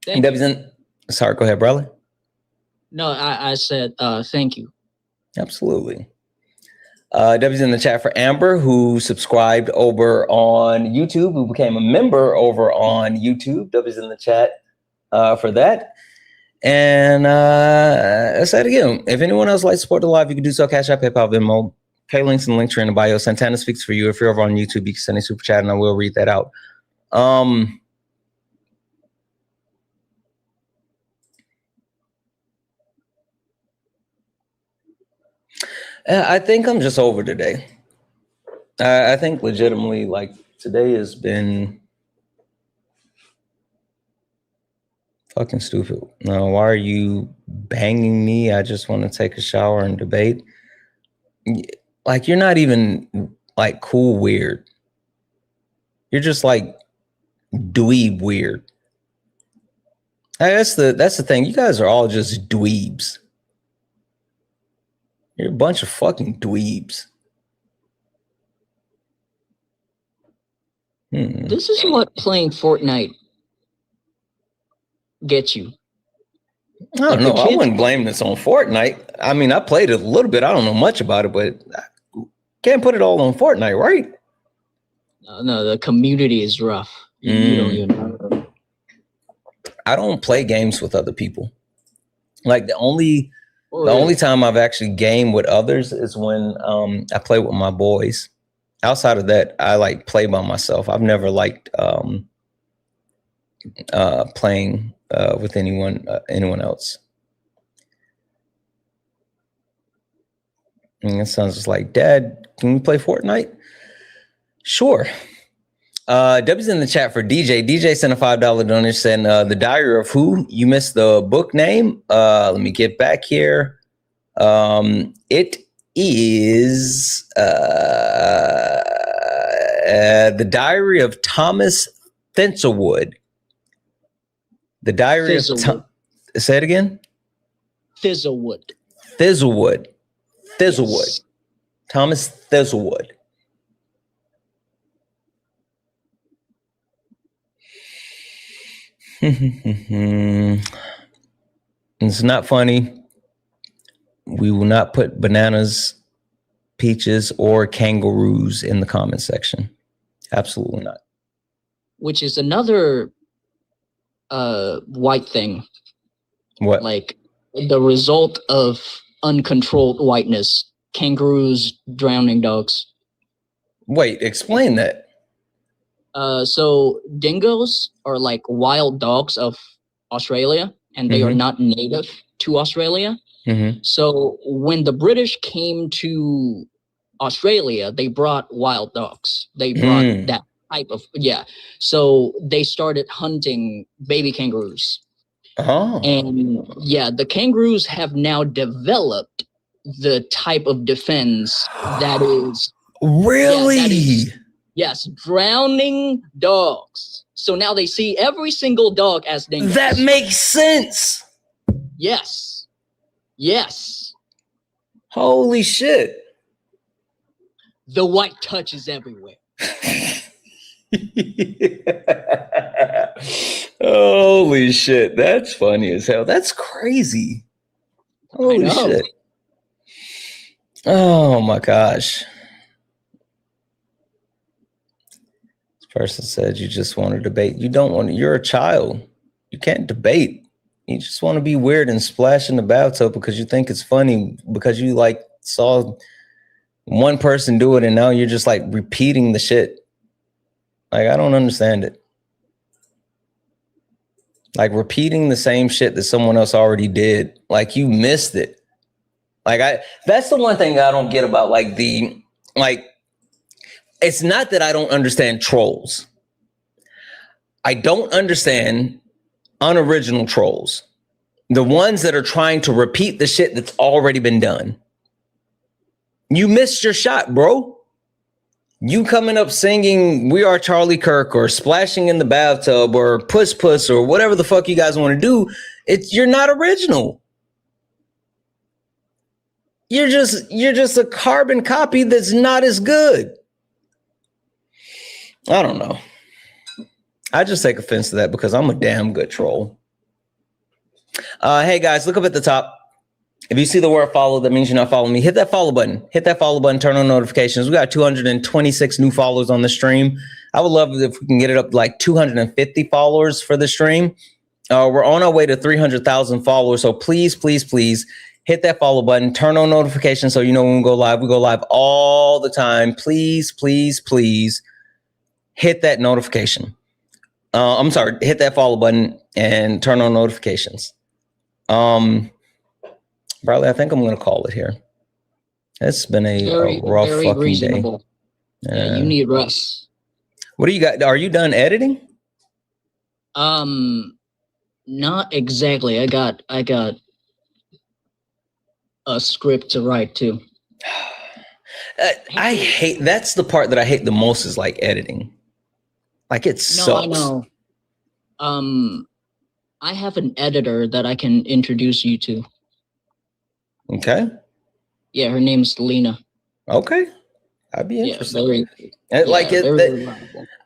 W's in. Sorry, go ahead, Bradley. No, I said thank you. Absolutely. W's in the chat for Amber, who subscribed over on YouTube, who became a member over on YouTube. W's in the chat for that. And I said again, if anyone else likes to support the live, you can do so. Cash App, PayPal, Venmo, pay links in the link tree in the bio. Santana speaks for you. If you're over on YouTube, you can send a super chat and I will read that out. I think I'm just over today. I think legitimately, like today has been fucking stupid. No, why are you banging me? I just want to take a shower and debate. Like you're not even like cool weird. You're just like dweeb weird. That's the thing. You guys are all just dweebs. You're a bunch of fucking dweebs. This is what playing Fortnite gets you. I don't know. I wouldn't blame this on Fortnite. I mean, I played it a little bit. I don't know much about it, but I can't put it all on Fortnite, right? No, the community is rough. You don't even know. I don't play games with other people. Like the only time I've actually gamed with others is when I play with my boys. Outside of that, I like play by myself. I've never liked playing with anyone else. And it sounds just like, Dad, can we play Fortnite? Sure. W's in the chat for DJ. DJ sent a $5 donation saying, The Diary of Who? You missed the book name. Let me get back here. It is The Diary of Thomas Thistlewood. The Diary of say it again. Thistlewood. Thomas Thistlewood. It's not funny. We will not put bananas, peaches, or kangaroos in the comment section. Absolutely not. Which is another white thing. What? Like the result of uncontrolled whiteness. Kangaroos drowning dogs. Wait, explain that. So dingoes are like wild dogs of Australia, and they are not native to Australia. So when the British came to Australia, they brought wild dogs. They brought that type of, So they started hunting baby kangaroos. Oh. And the kangaroos have now developed the type of defense that is really, yes, drowning dogs. So now they see every single dog as dingoes. That makes sense. Yes. Yes. Holy shit. The white touch is everywhere. Holy shit. That's funny as hell. That's crazy. Holy shit. Oh my gosh. This person said you just want to debate. You don't want to. You're a child. You can't debate. You just want to be weird and splash in the bathtub because you think it's funny, because you like saw one person do it and now you're just like repeating the shit. Like, I don't understand it. Like repeating the same shit that someone else already did. Like you missed it. Like that's the one thing I don't get about it's not that I don't understand trolls. I don't understand unoriginal trolls. The ones that are trying to repeat the shit that's already been done. You missed your shot, bro. You coming up singing We Are Charlie Kirk or splashing in the bathtub or puss puss or whatever the fuck you guys want to do. You're not original. You're just a carbon copy that's not as good. I don't know. I just take offense to that because I'm a damn good troll. Hey guys, look up at the top. If you see the word follow, that means you're not following me. Hit that follow button. Hit that follow button. Turn on notifications. We got 226 new followers on the stream. I would love it if we can get it up to like 250 followers for the stream. We're on our way to 300,000 followers. So please, please, please hit that follow button. Turn on notifications so you know when we go live. We go live all the time. Please, please, please hit that notification. Hit that follow button and turn on notifications. Bradley, I think I'm going to call it here. It's been a rough fucking reasonable. day. Yeah, you need rest. What do you got? Are you done editing? Not exactly. I got a script to write too. That's the part that I hate the most is like editing. Like it sucks. No, I know. I have an editor that I can introduce you to. Okay. Yeah, her name's Lena. Okay. I'd be interested.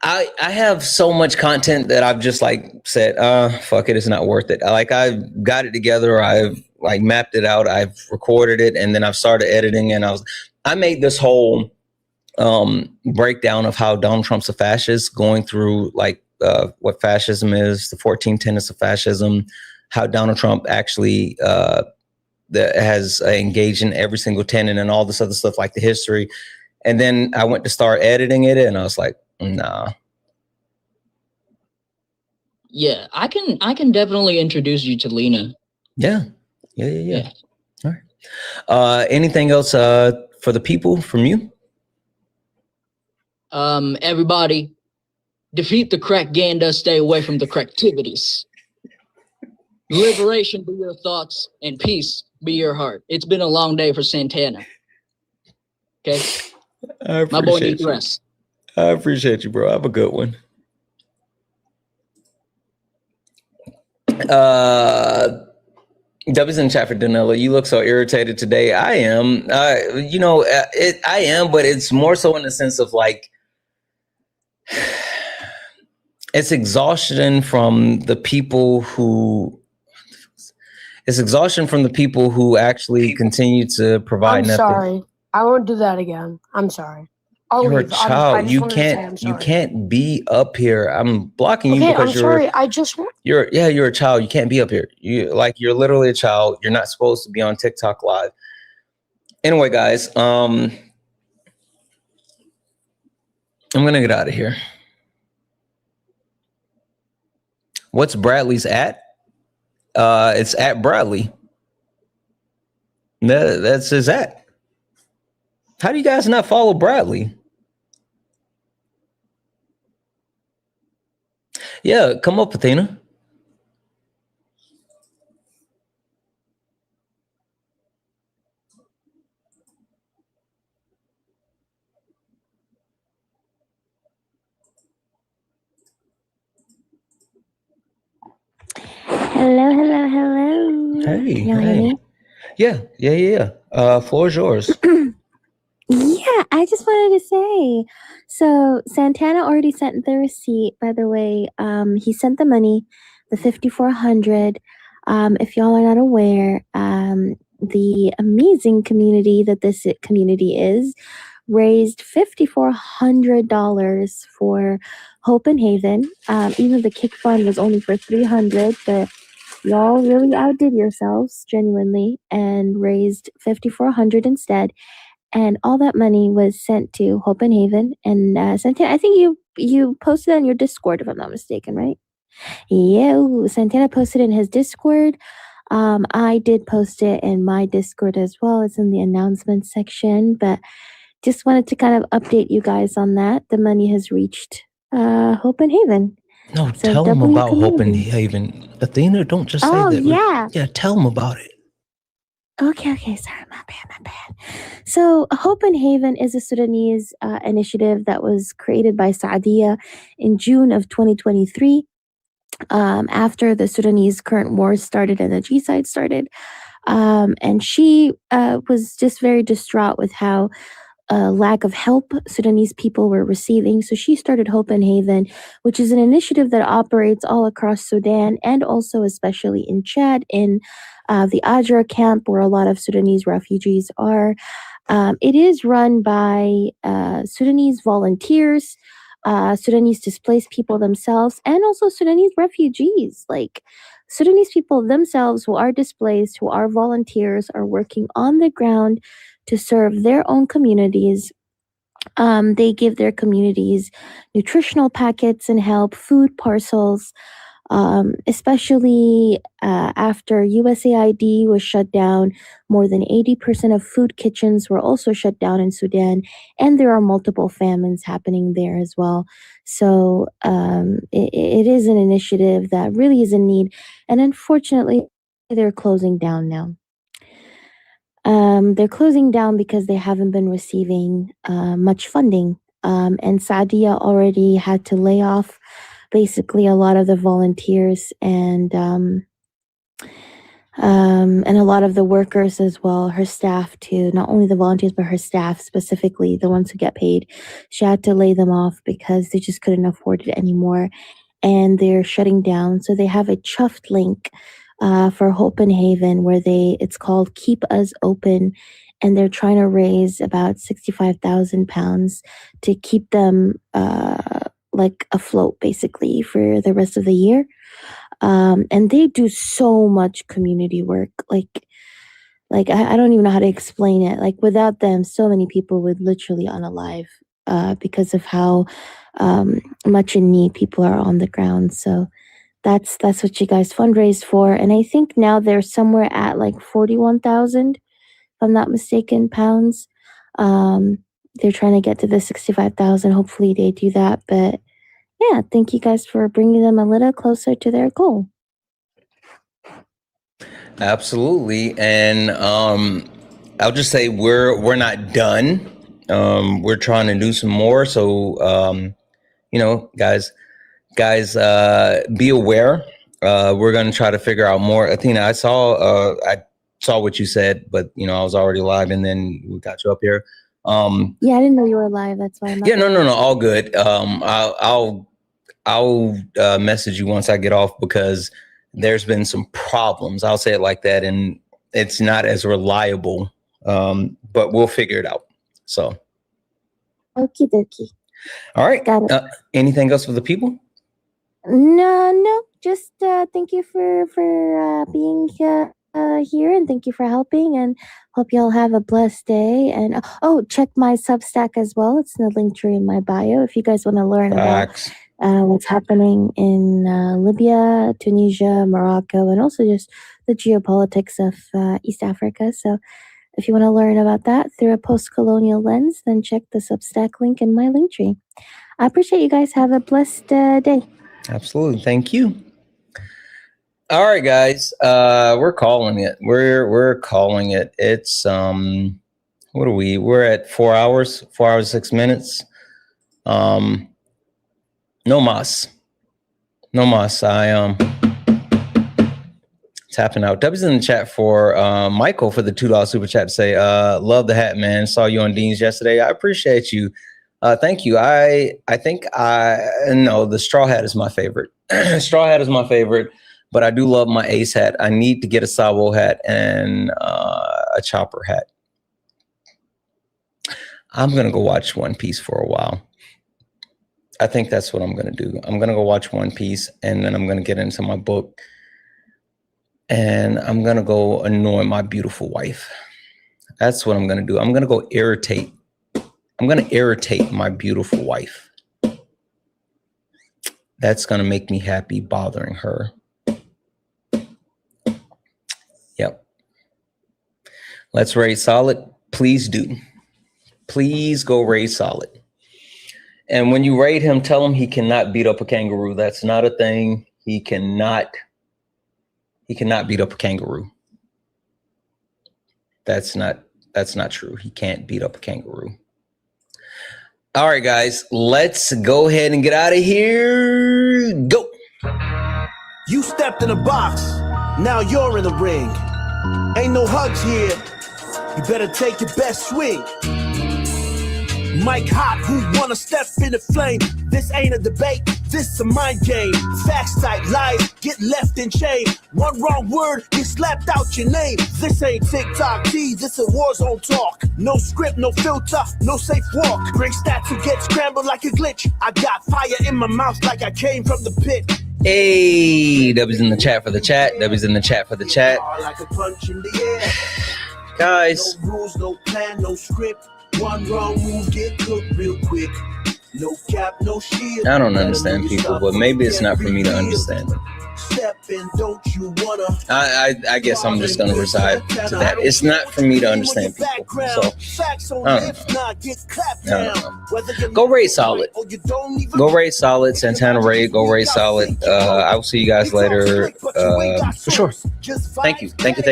I I have so much content that I've just like said, fuck it, it's not worth it. I've got it together, I've like mapped it out, I've recorded it, and then I've started editing, and I made this whole breakdown of how Donald Trump's a fascist, going through like what fascism is, the 14 tenets of fascism, how Donald Trump actually has engaged in every single tenet and all this other stuff, like the history. And then I went to start editing it, and I was like, nah. Yeah, I can definitely introduce you to Lena. Yeah. All right. Anything else for the people from you? Everybody, defeat the crackganda, stay away from the cracktivities. Liberation be your thoughts, and peace be your heart. It's been a long day for Santana. Okay? My boy needs rest. I appreciate you, bro. Have a good one. W's in chat for Danella. You look so irritated today. I am. I am, but it's more so in the sense of like, it's exhaustion from the people who. It's exhaustion from the people who actually continue to provide I'm nothing. sorry. I won't do that again. I'm sorry. I'll You're a leave. I child. just You wanted to say I'm can't. You sorry. can't be up here. I'm blocking you Okay, because I'm sorry. I just want. you're a child. You can't be up here. You're literally a child. You're not supposed to be on TikTok live. Anyway, guys, I'm gonna get out of here. What's Bradley's at? It's at Bradley. That's his at. How do you guys not follow Bradley? Yeah, come up, Athena. Hello, hello, hello. Hey, Can y'all hear hey. me? Yeah. Floor is yours. Yeah, I just wanted to say, so Santana already sent the receipt, by the way. He sent the money, the 5,400. If y'all are not aware, the amazing community that this community is raised $5,400 for Hope and Haven. Even though the kick fund was only for 300, but y'all really outdid yourselves, genuinely, and raised 5,400 instead. And all that money was sent to Hope and Haven. And Santana, I think you posted on your Discord, if I'm not mistaken, right? Yeah, Santana posted in his Discord. I did post it in my Discord as well. It's in the announcement section, but just wanted to kind of update you guys on that. The money has reached Hope and Haven. No, So tell them double your about Hope and community. Haven. Athena, don't just say Oh, that. yeah. Yeah, tell them about it. Okay, sorry, my bad. So, Hope and Haven is a Sudanese initiative that was created by Saadiya in June of 2023, after the Sudanese current war started and the G-side started. And she was just very distraught with how lack of help Sudanese people were receiving. So she started Hope and Haven, which is an initiative that operates all across Sudan and also especially in Chad, in the Adra camp where a lot of Sudanese refugees are. It is run by Sudanese volunteers, Sudanese displaced people themselves, and also Sudanese refugees. Like Sudanese people themselves who are displaced, who are volunteers, are working on the ground to serve their own communities. They give their communities nutritional packets and help, food parcels, especially after USAID was shut down. More than 80% of food kitchens were also shut down in Sudan, and there are multiple famines happening there as well. So it is an initiative that really is in need, and unfortunately, they're closing down now. They're closing down because they haven't been receiving much funding. And Sadia already had to lay off basically a lot of the volunteers and a lot of the workers as well, her staff too, not only the volunteers, but her staff specifically, the ones who get paid. She had to lay them off because they just couldn't afford it anymore. And they're shutting down. So they have a chuffed link for Hope and Haven where it's called Keep Us Open. And they're trying to raise about £65,000 to keep them like afloat basically for the rest of the year. And they do so much community work. Like I don't even know how to explain it. Like without them, so many people would literally unalive because of how much in need people are on the ground. So that's what you guys fundraise for. And I think now they're somewhere at like 41,000, if I'm not mistaken, pounds. They're trying to get to the 65,000. Hopefully they do that. But yeah, thank you guys for bringing them a little closer to their goal. Absolutely. And I'll just say we're not done. We're trying to do some more. So guys, be aware. We're gonna try to figure out more. Athena, I saw what you said, but I was already live and then we got you up here. Yeah, I didn't know you were live. That's why I'm Yeah, no, all good. I'll message you once I get off because there's been some problems. I'll say it like that. And it's not as reliable, but we'll figure it out. So. Okie dokie. All right. Got it. Anything else for the people? No. Just thank you for being here, and thank you for helping. And hope y'all have a blessed day. And check my Substack as well. It's in the link tree in my bio if you guys want to learn about what's happening in Libya, Tunisia, Morocco, and also just the geopolitics of East Africa. So if you want to learn about that through a post-colonial lens, then check the Substack link in my link tree. I appreciate you guys. Have a blessed day. Absolutely. Thank you. All right, guys. We're calling it. We're calling it. It's what are we? We're at 4 hours, 4 hours, 6 minutes. No mas. I tapping out. W's in the chat for Michael for the $2 super chat to say, love the hat, man. Saw you on Dean's yesterday. I appreciate you. Thank you. I think the straw hat is my favorite. Straw hat is my favorite, but I do love my ace hat. I need to get a Sabo hat and a chopper hat. I'm going to go watch One Piece for a while. I think that's what I'm going to do. I'm going to go watch One Piece, and then I'm going to get into my book, and I'm going to go annoy my beautiful wife. That's what I'm going to do. I'm going to go irritate. I'm going to irritate my beautiful wife. That's going to make me happy bothering her. Yep. Let's raid solid. Please do. Please go raid solid. And when you raid him, tell him he cannot beat up a kangaroo. That's not a thing. He cannot beat up a kangaroo. That's not true. He can't beat up a kangaroo. All right, guys, let's go ahead and get out of here. Go. You stepped in a box. Now you're in the ring. Ain't no hugs here. You better take your best swing. Mike Hot, who wanna step in the flame? This ain't a debate, this a mind game. Facts type lies, get left in chain. One wrong word, get slapped out your name. This ain't TikTok T, this a war zone talk. No script, no filter, no safe walk. Bring stats who get scrambled like a glitch. I got fire in my mouth like I came from the pit. Hey, W's in the chat for the chat. W's in the chat for the chat. Like a punch in the air. Guys. No rules, no plan, no script. One wrong move, get cooked real quick. No cap, no shield. I don't understand people, but maybe it's not for me to understand them. Step in, don't you wanna? I guess I'm just gonna reside to that. It's not for me to understand people. So I don't know. Go raid solid. Go raid solid. Santana raid. Go raid solid. I will see you guys later. For sure. Thank you. Thank you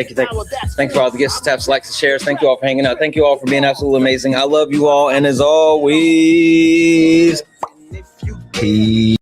for all the gifts, taps, likes, and shares. Thank you all for hanging out. Thank you all for being absolutely amazing. I love you all, and as always, peace.